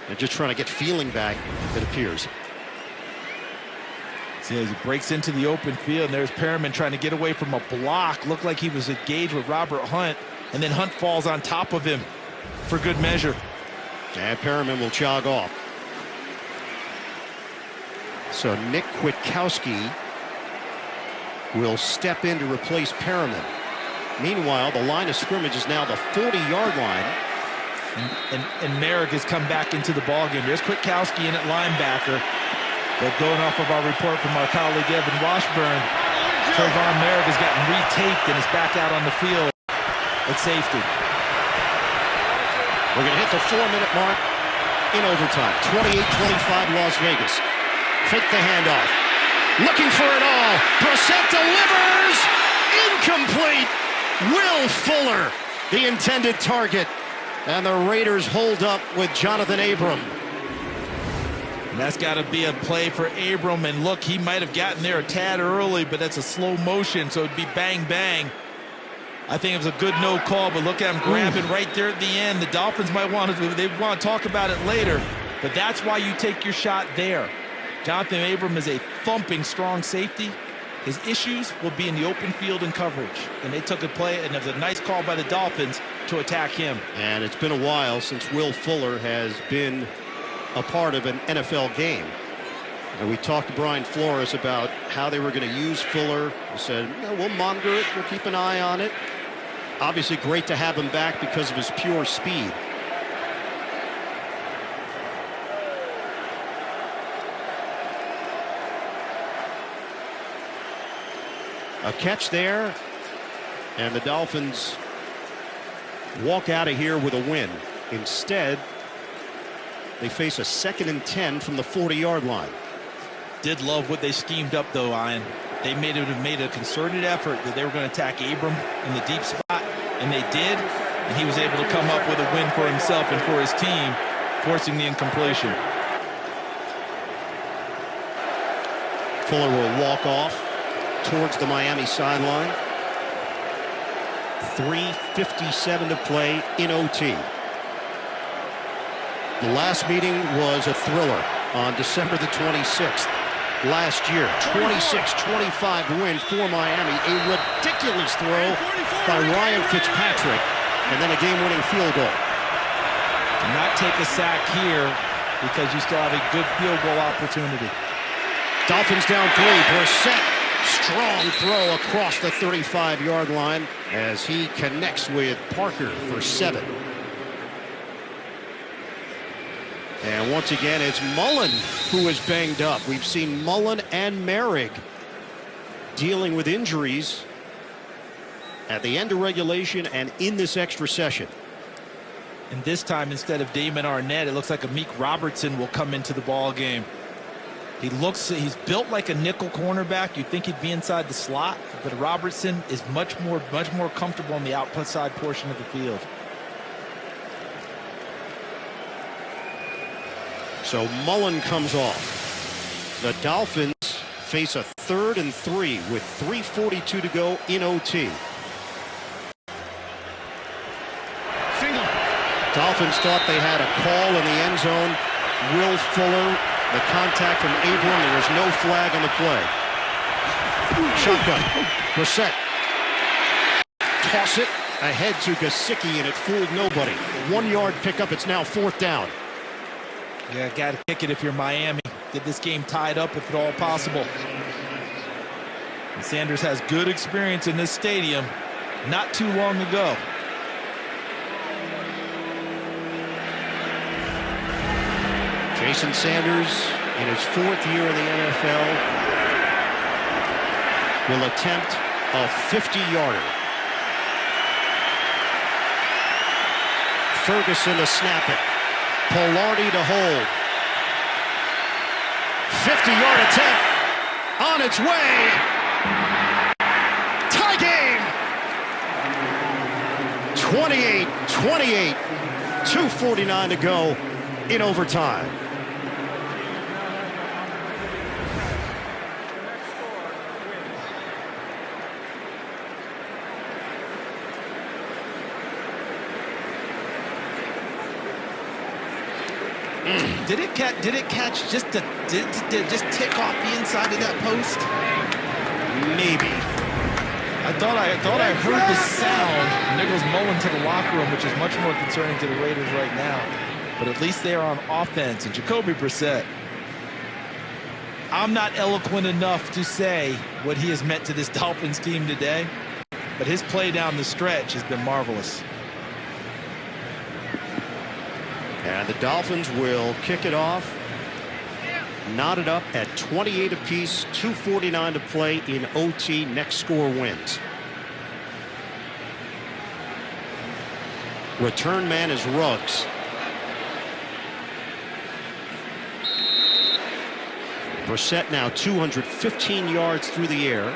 and just trying to get feeling back, it appears. See, as he breaks into the open field, and there's Perriman trying to get away from a block. Looked like he was engaged with Robert Hunt, and then Hunt falls on top of him for good measure. And Perriman will jog off. So Nick Kwiatkowski will step in to replace Perriman. Meanwhile, the line of scrimmage is now the 40-yard line. And Merrick has come back into the ballgame. There's Kwiatkowski in at linebacker. But going off of our report from our colleague Evan Washburn, Trayvon Merrick has gotten retaped and is back out on the field at safety. We're going to hit the 4-minute mark in overtime. 28-25 Las Vegas. Fake the handoff. Looking for it all. Brissett delivers. Incomplete. Will Fuller, the intended target. And the Raiders hold up with Jonathan Abram. And that's got to be a play for Abram. And look, he might have gotten there a tad early, but that's a slow motion, so it'd be bang, bang. I think it was a good no call, but look at him grabbing right there at the end. The Dolphins might want to talk about it later, but that's why you take your shot there. Jonathan Abram is a thumping, strong safety. His issues will be in the open field and coverage. And they took a play, and it was a nice call by the Dolphins to attack him. And it's been a while since Will Fuller has been a part of an NFL game. And we talked to Brian Flores about how they were going to use Fuller. He said, we'll monitor it, we'll keep an eye on it. Obviously great to have him back because of his pure speed. A catch there, and the Dolphins walk out of here with a win. Instead, they face a 2nd and 10 from the 40-yard line. Did love what they schemed up, though, Ian. They made a concerted effort that they were going to attack Abram in the deep spot, and they did, and he was able to come up with a win for himself and for his team, forcing the incompletion. Fuller will walk off towards the Miami sideline. 3:57 to play in OT. The last meeting was a thriller on December the 26th. Last year, 26-25 win for Miami. A ridiculous throw by Ryan Fitzpatrick, and then a game-winning field goal. Do not take a sack here because you still have a good field goal opportunity. Dolphins down 3. Brissett. Strong throw across the 35-yard line as he connects with Parker for 7. And once again, it's Mullen who is banged up. We've seen Mullen and Merrick dealing with injuries at the end of regulation and in this extra session. And this time, instead of Damon Arnett, it looks like Amik Robertson will come into the ball game. He's built like a nickel cornerback. You'd think he'd be inside the slot, but Robertson is much more comfortable on the outside portion of the field. So Mullen comes off. The Dolphins face a 3rd and 3 with 3:42 to go in OT. Dolphins thought they had a call in the end zone. Will Fuller, the contact from Abram, there was no flag on the play. Shotgun. Brissett. Toss it ahead to Gesicki, and it fooled nobody. 1-yard pickup. It's now 4th down. Yeah, got to kick it if you're Miami. Get this game tied up if at all possible. And Sanders has good experience in this stadium not too long ago. Jason Sanders, in his 4th year in the NFL, will attempt a 50-yarder. Ferguson to snap it. Polardi to hold. 50-yard attempt on its way. Tie game. 28-28. 2:49 to go in overtime. Did it catch just to just tick off the inside of that post? Maybe. I thought I heard the sound. Nicholas Mullen to the locker room, which is much more concerning to the Raiders right now. But at least they are on offense. And Jacoby Brissett, I'm not eloquent enough to say what he has meant to this Dolphins team today, but his play down the stretch has been marvelous. And the Dolphins will kick it off. Knotted up at 28 apiece, 2:49 to play in OT. Next score wins. Return man is Ruggs. Brissett now 215 yards through the air,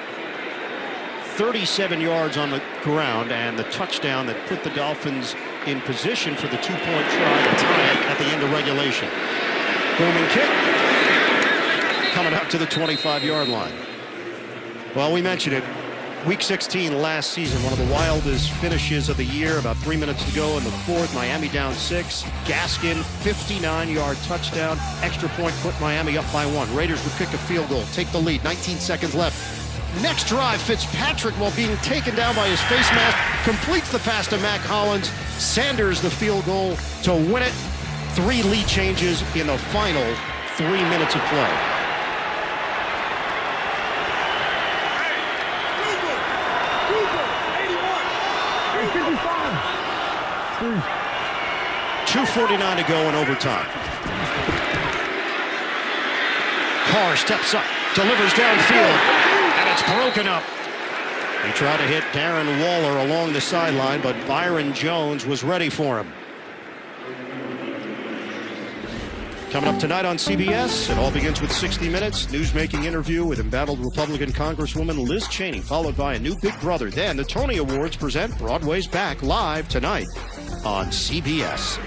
37 yards on the ground, and the touchdown that put the Dolphins in position for the two-point try to tie it at the end of regulation. Booming kick. Coming up to the 25-yard line. Well, we mentioned it. Week 16 last season, one of the wildest finishes of the year. About 3 minutes to go in the fourth. Miami down 6. Gaskin, 59-yard touchdown. Extra point put Miami up by 1. Raiders would kick a field goal, take the lead. 19 seconds left. Next drive, Fitzpatrick, while being taken down by his face mask, completes the pass to Mac Hollins. Sanders the field goal to win it. 3 lead changes in the final 3 minutes of play. 2:49 to go in overtime. Carr steps up, delivers downfield, and it's broken up. He tried to hit Darren Waller along the sideline, but Byron Jones was ready for him. Coming up tonight on CBS, it all begins with 60 Minutes. Newsmaking interview with embattled Republican Congresswoman Liz Cheney, followed by a new Big Brother. Then the Tony Awards present Broadway's Back live tonight on CBS.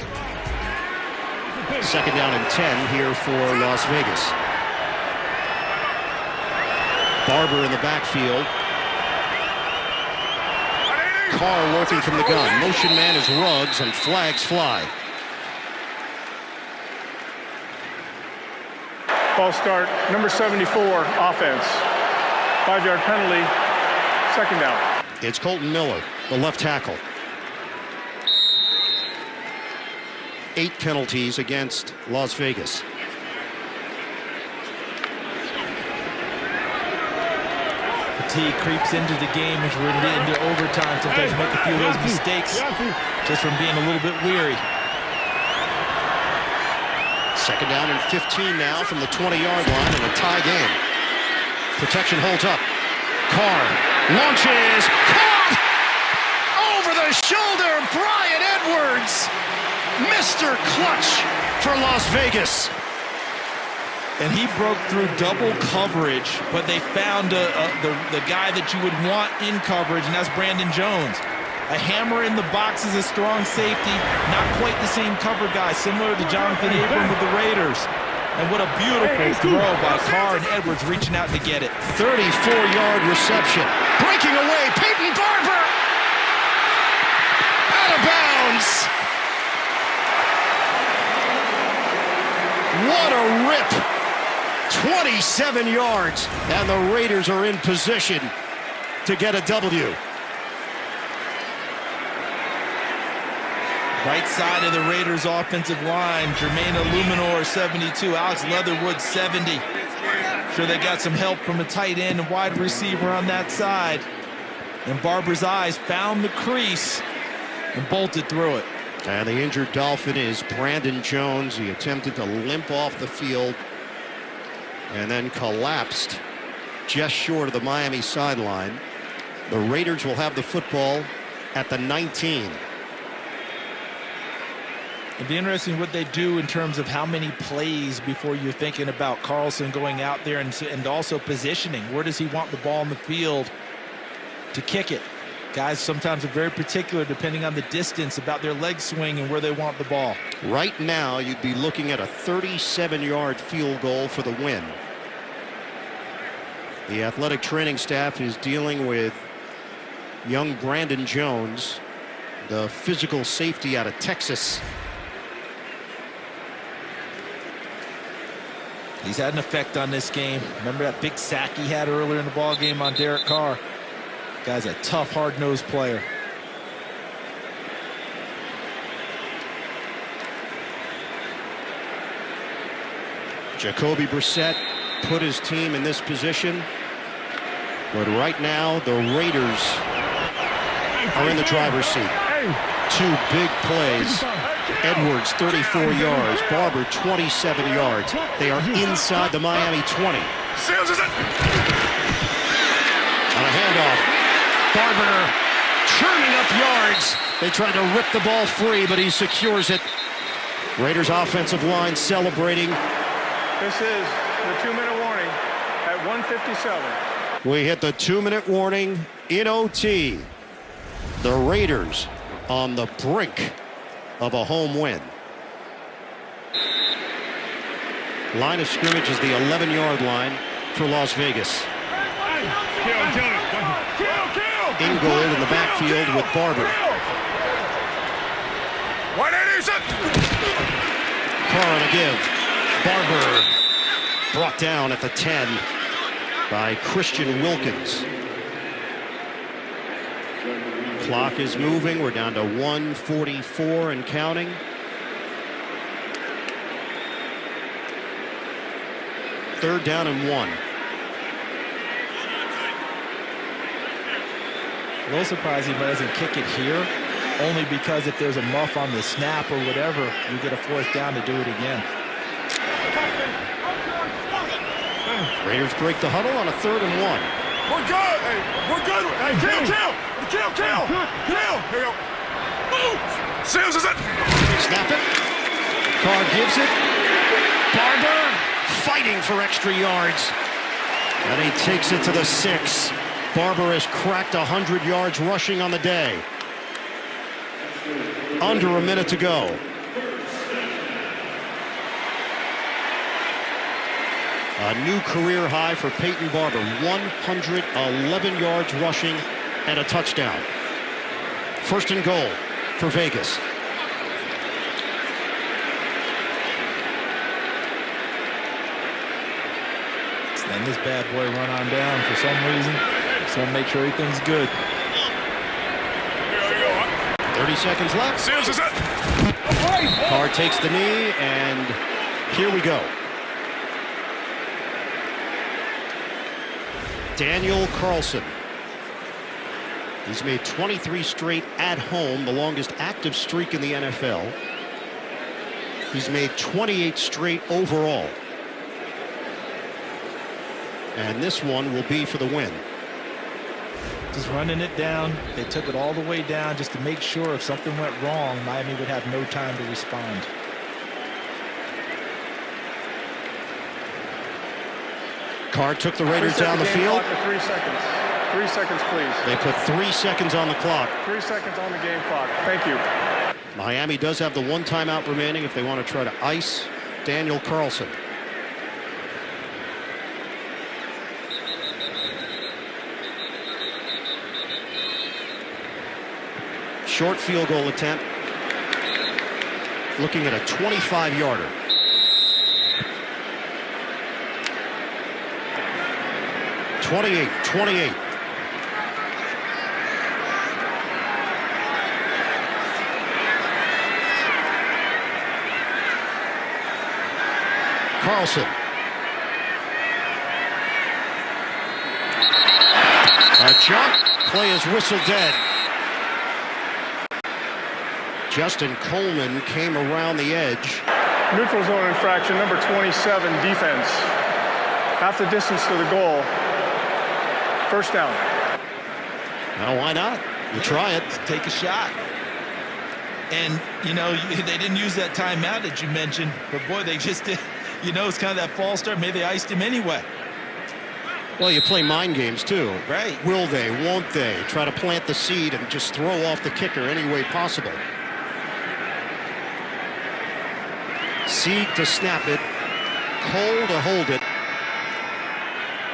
Second down and 10 here for Las Vegas. Barber in the backfield. Carr working from the gun. Motion man is Ruggs, and flags fly. False start, number 74, offense. 5-yard penalty, second down. It's Colton Miller, the left tackle. 8 penalties against Las Vegas. Fatigue creeps into the game as we're into overtime. Sometimes make a few of those mistakes just from being a little bit weary. Second down and 15 now from the 20-yard line in a tie game. Protection holds up. Carr launches. Caught! Over the shoulder, Brian Edwards. Mr. Clutch for Las Vegas. And he broke through double coverage, but they found the guy that you would want in coverage, and that's Brandon Jones. A hammer in the box is a strong safety, not quite the same cover guy, similar to Jonathan Abram with the Raiders. And what a beautiful throw by Carr, and Edwards reaching out to get it. 34-yard reception. Breaking away, Peyton Barber! Out of bounds! What a rip! 27 yards, and the Raiders are in position to get a W. Right side of the Raiders offensive line, Jermaine Illuminor 72, Alex Leatherwood 70. Sure they got some help from a tight end and wide receiver on that side. And Barber's eyes found the crease and bolted through it. And the injured Dolphin is Brandon Jones. He attempted to limp off the field and then collapsed just short of the Miami sideline. The Raiders will have the football at the 19. It'd be interesting what they do in terms of how many plays before you're thinking about Carlson going out there and also positioning. Where does he want the ball in the field to kick it? Guys sometimes are very particular depending on the distance about their leg swing and where they want the ball. Right now, you'd be looking at a 37-yard field goal for the win. The athletic training staff is dealing with young Brandon Jones, the physical safety out of Texas. He's had an effect on this game. Remember that big sack he had earlier in the ball game on Derek Carr? Guy's a tough, hard-nosed player. Jacoby Brissett put his team in this position. But right now, the Raiders are in the driver's seat. 2 big plays. Edwards, 34 yards. Barber, 27 yards. They are inside the Miami 20. On a handoff. Barber churning up yards. They tried to rip the ball free, but he secures it. Raiders offensive line celebrating. This is the 2-minute warning at 1:57. We hit the 2-minute warning in OT. The Raiders on the brink of a home win. Line of scrimmage is the 11-yard line for Las Vegas. Ingold in the backfield with Barber. Carr on a give. Barber brought down at the 10 by Christian Wilkins. Clock is moving. We're down to 1:44 and counting. Third down and 1. A little surprised he doesn't kick it here, only because if there's a muff on the snap or whatever, you get a 4th down to do it again. Raiders break the huddle on a 3rd and 1. We're good. Hey, we're good. Hey, kill. Here we go. Move. Sims is it. Snap it. Carr gives it. Barber fighting for extra yards. And he takes it to the 6. Barber has cracked 100 yards rushing on the day. Under a minute to go. A new career high for Peyton Barber. 111 yards rushing and a touchdown. 1st and goal for Vegas. Letting this bad boy run on down for some reason. Just want to make sure everything's good. 30 seconds left. Sims is it. Carr takes the knee, and here we go. Daniel Carlson. He's made 23 straight at home, the longest active streak in the NFL. He's made 28 straight overall. And this one will be for the win. Just running it down. They took it all the way down just to make sure if something went wrong, Miami would have no time to respond. Carr took the Raiders down the field. 3 seconds. 3 seconds, please. They put 3 seconds on the clock. 3 seconds on the game clock. Thank you. Miami does have the 1 timeout remaining if they want to try to ice Daniel Carlson. Short field goal attempt. Looking at a 25-yarder. .28. Carlson. A jump. Play is whistled dead. Justin Coleman came around the edge. Neutral zone infraction, number 27, defense. Half the distance to the goal. 1st down. Now, why not? You try it. Take a shot. And, you know, they didn't use that timeout that you mentioned, but boy, they just did. You know, it's kind of that false start. Maybe they iced him anyway. Well, you play mind games, too. Right. Will they? Won't they? Try to plant the seed and just throw off the kicker any way possible. Sieg to snap it. Cole to hold it.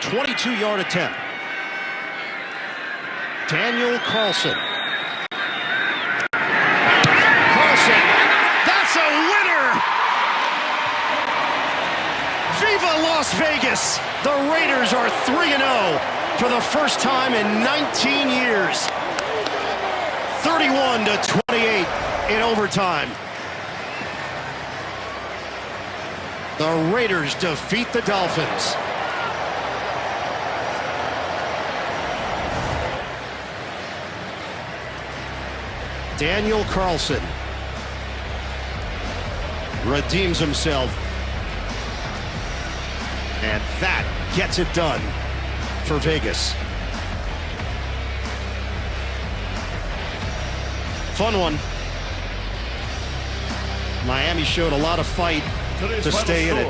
22-yard attempt. Daniel Carlson. Carlson. That's a winner! Viva Las Vegas! The Raiders are 3-0. for the first time in 19 years. 31-28 in overtime. The Raiders defeat the Dolphins. Daniel Carlson redeems himself. And that gets it done for Vegas. Fun one. Miami showed a lot of fight to stay in it.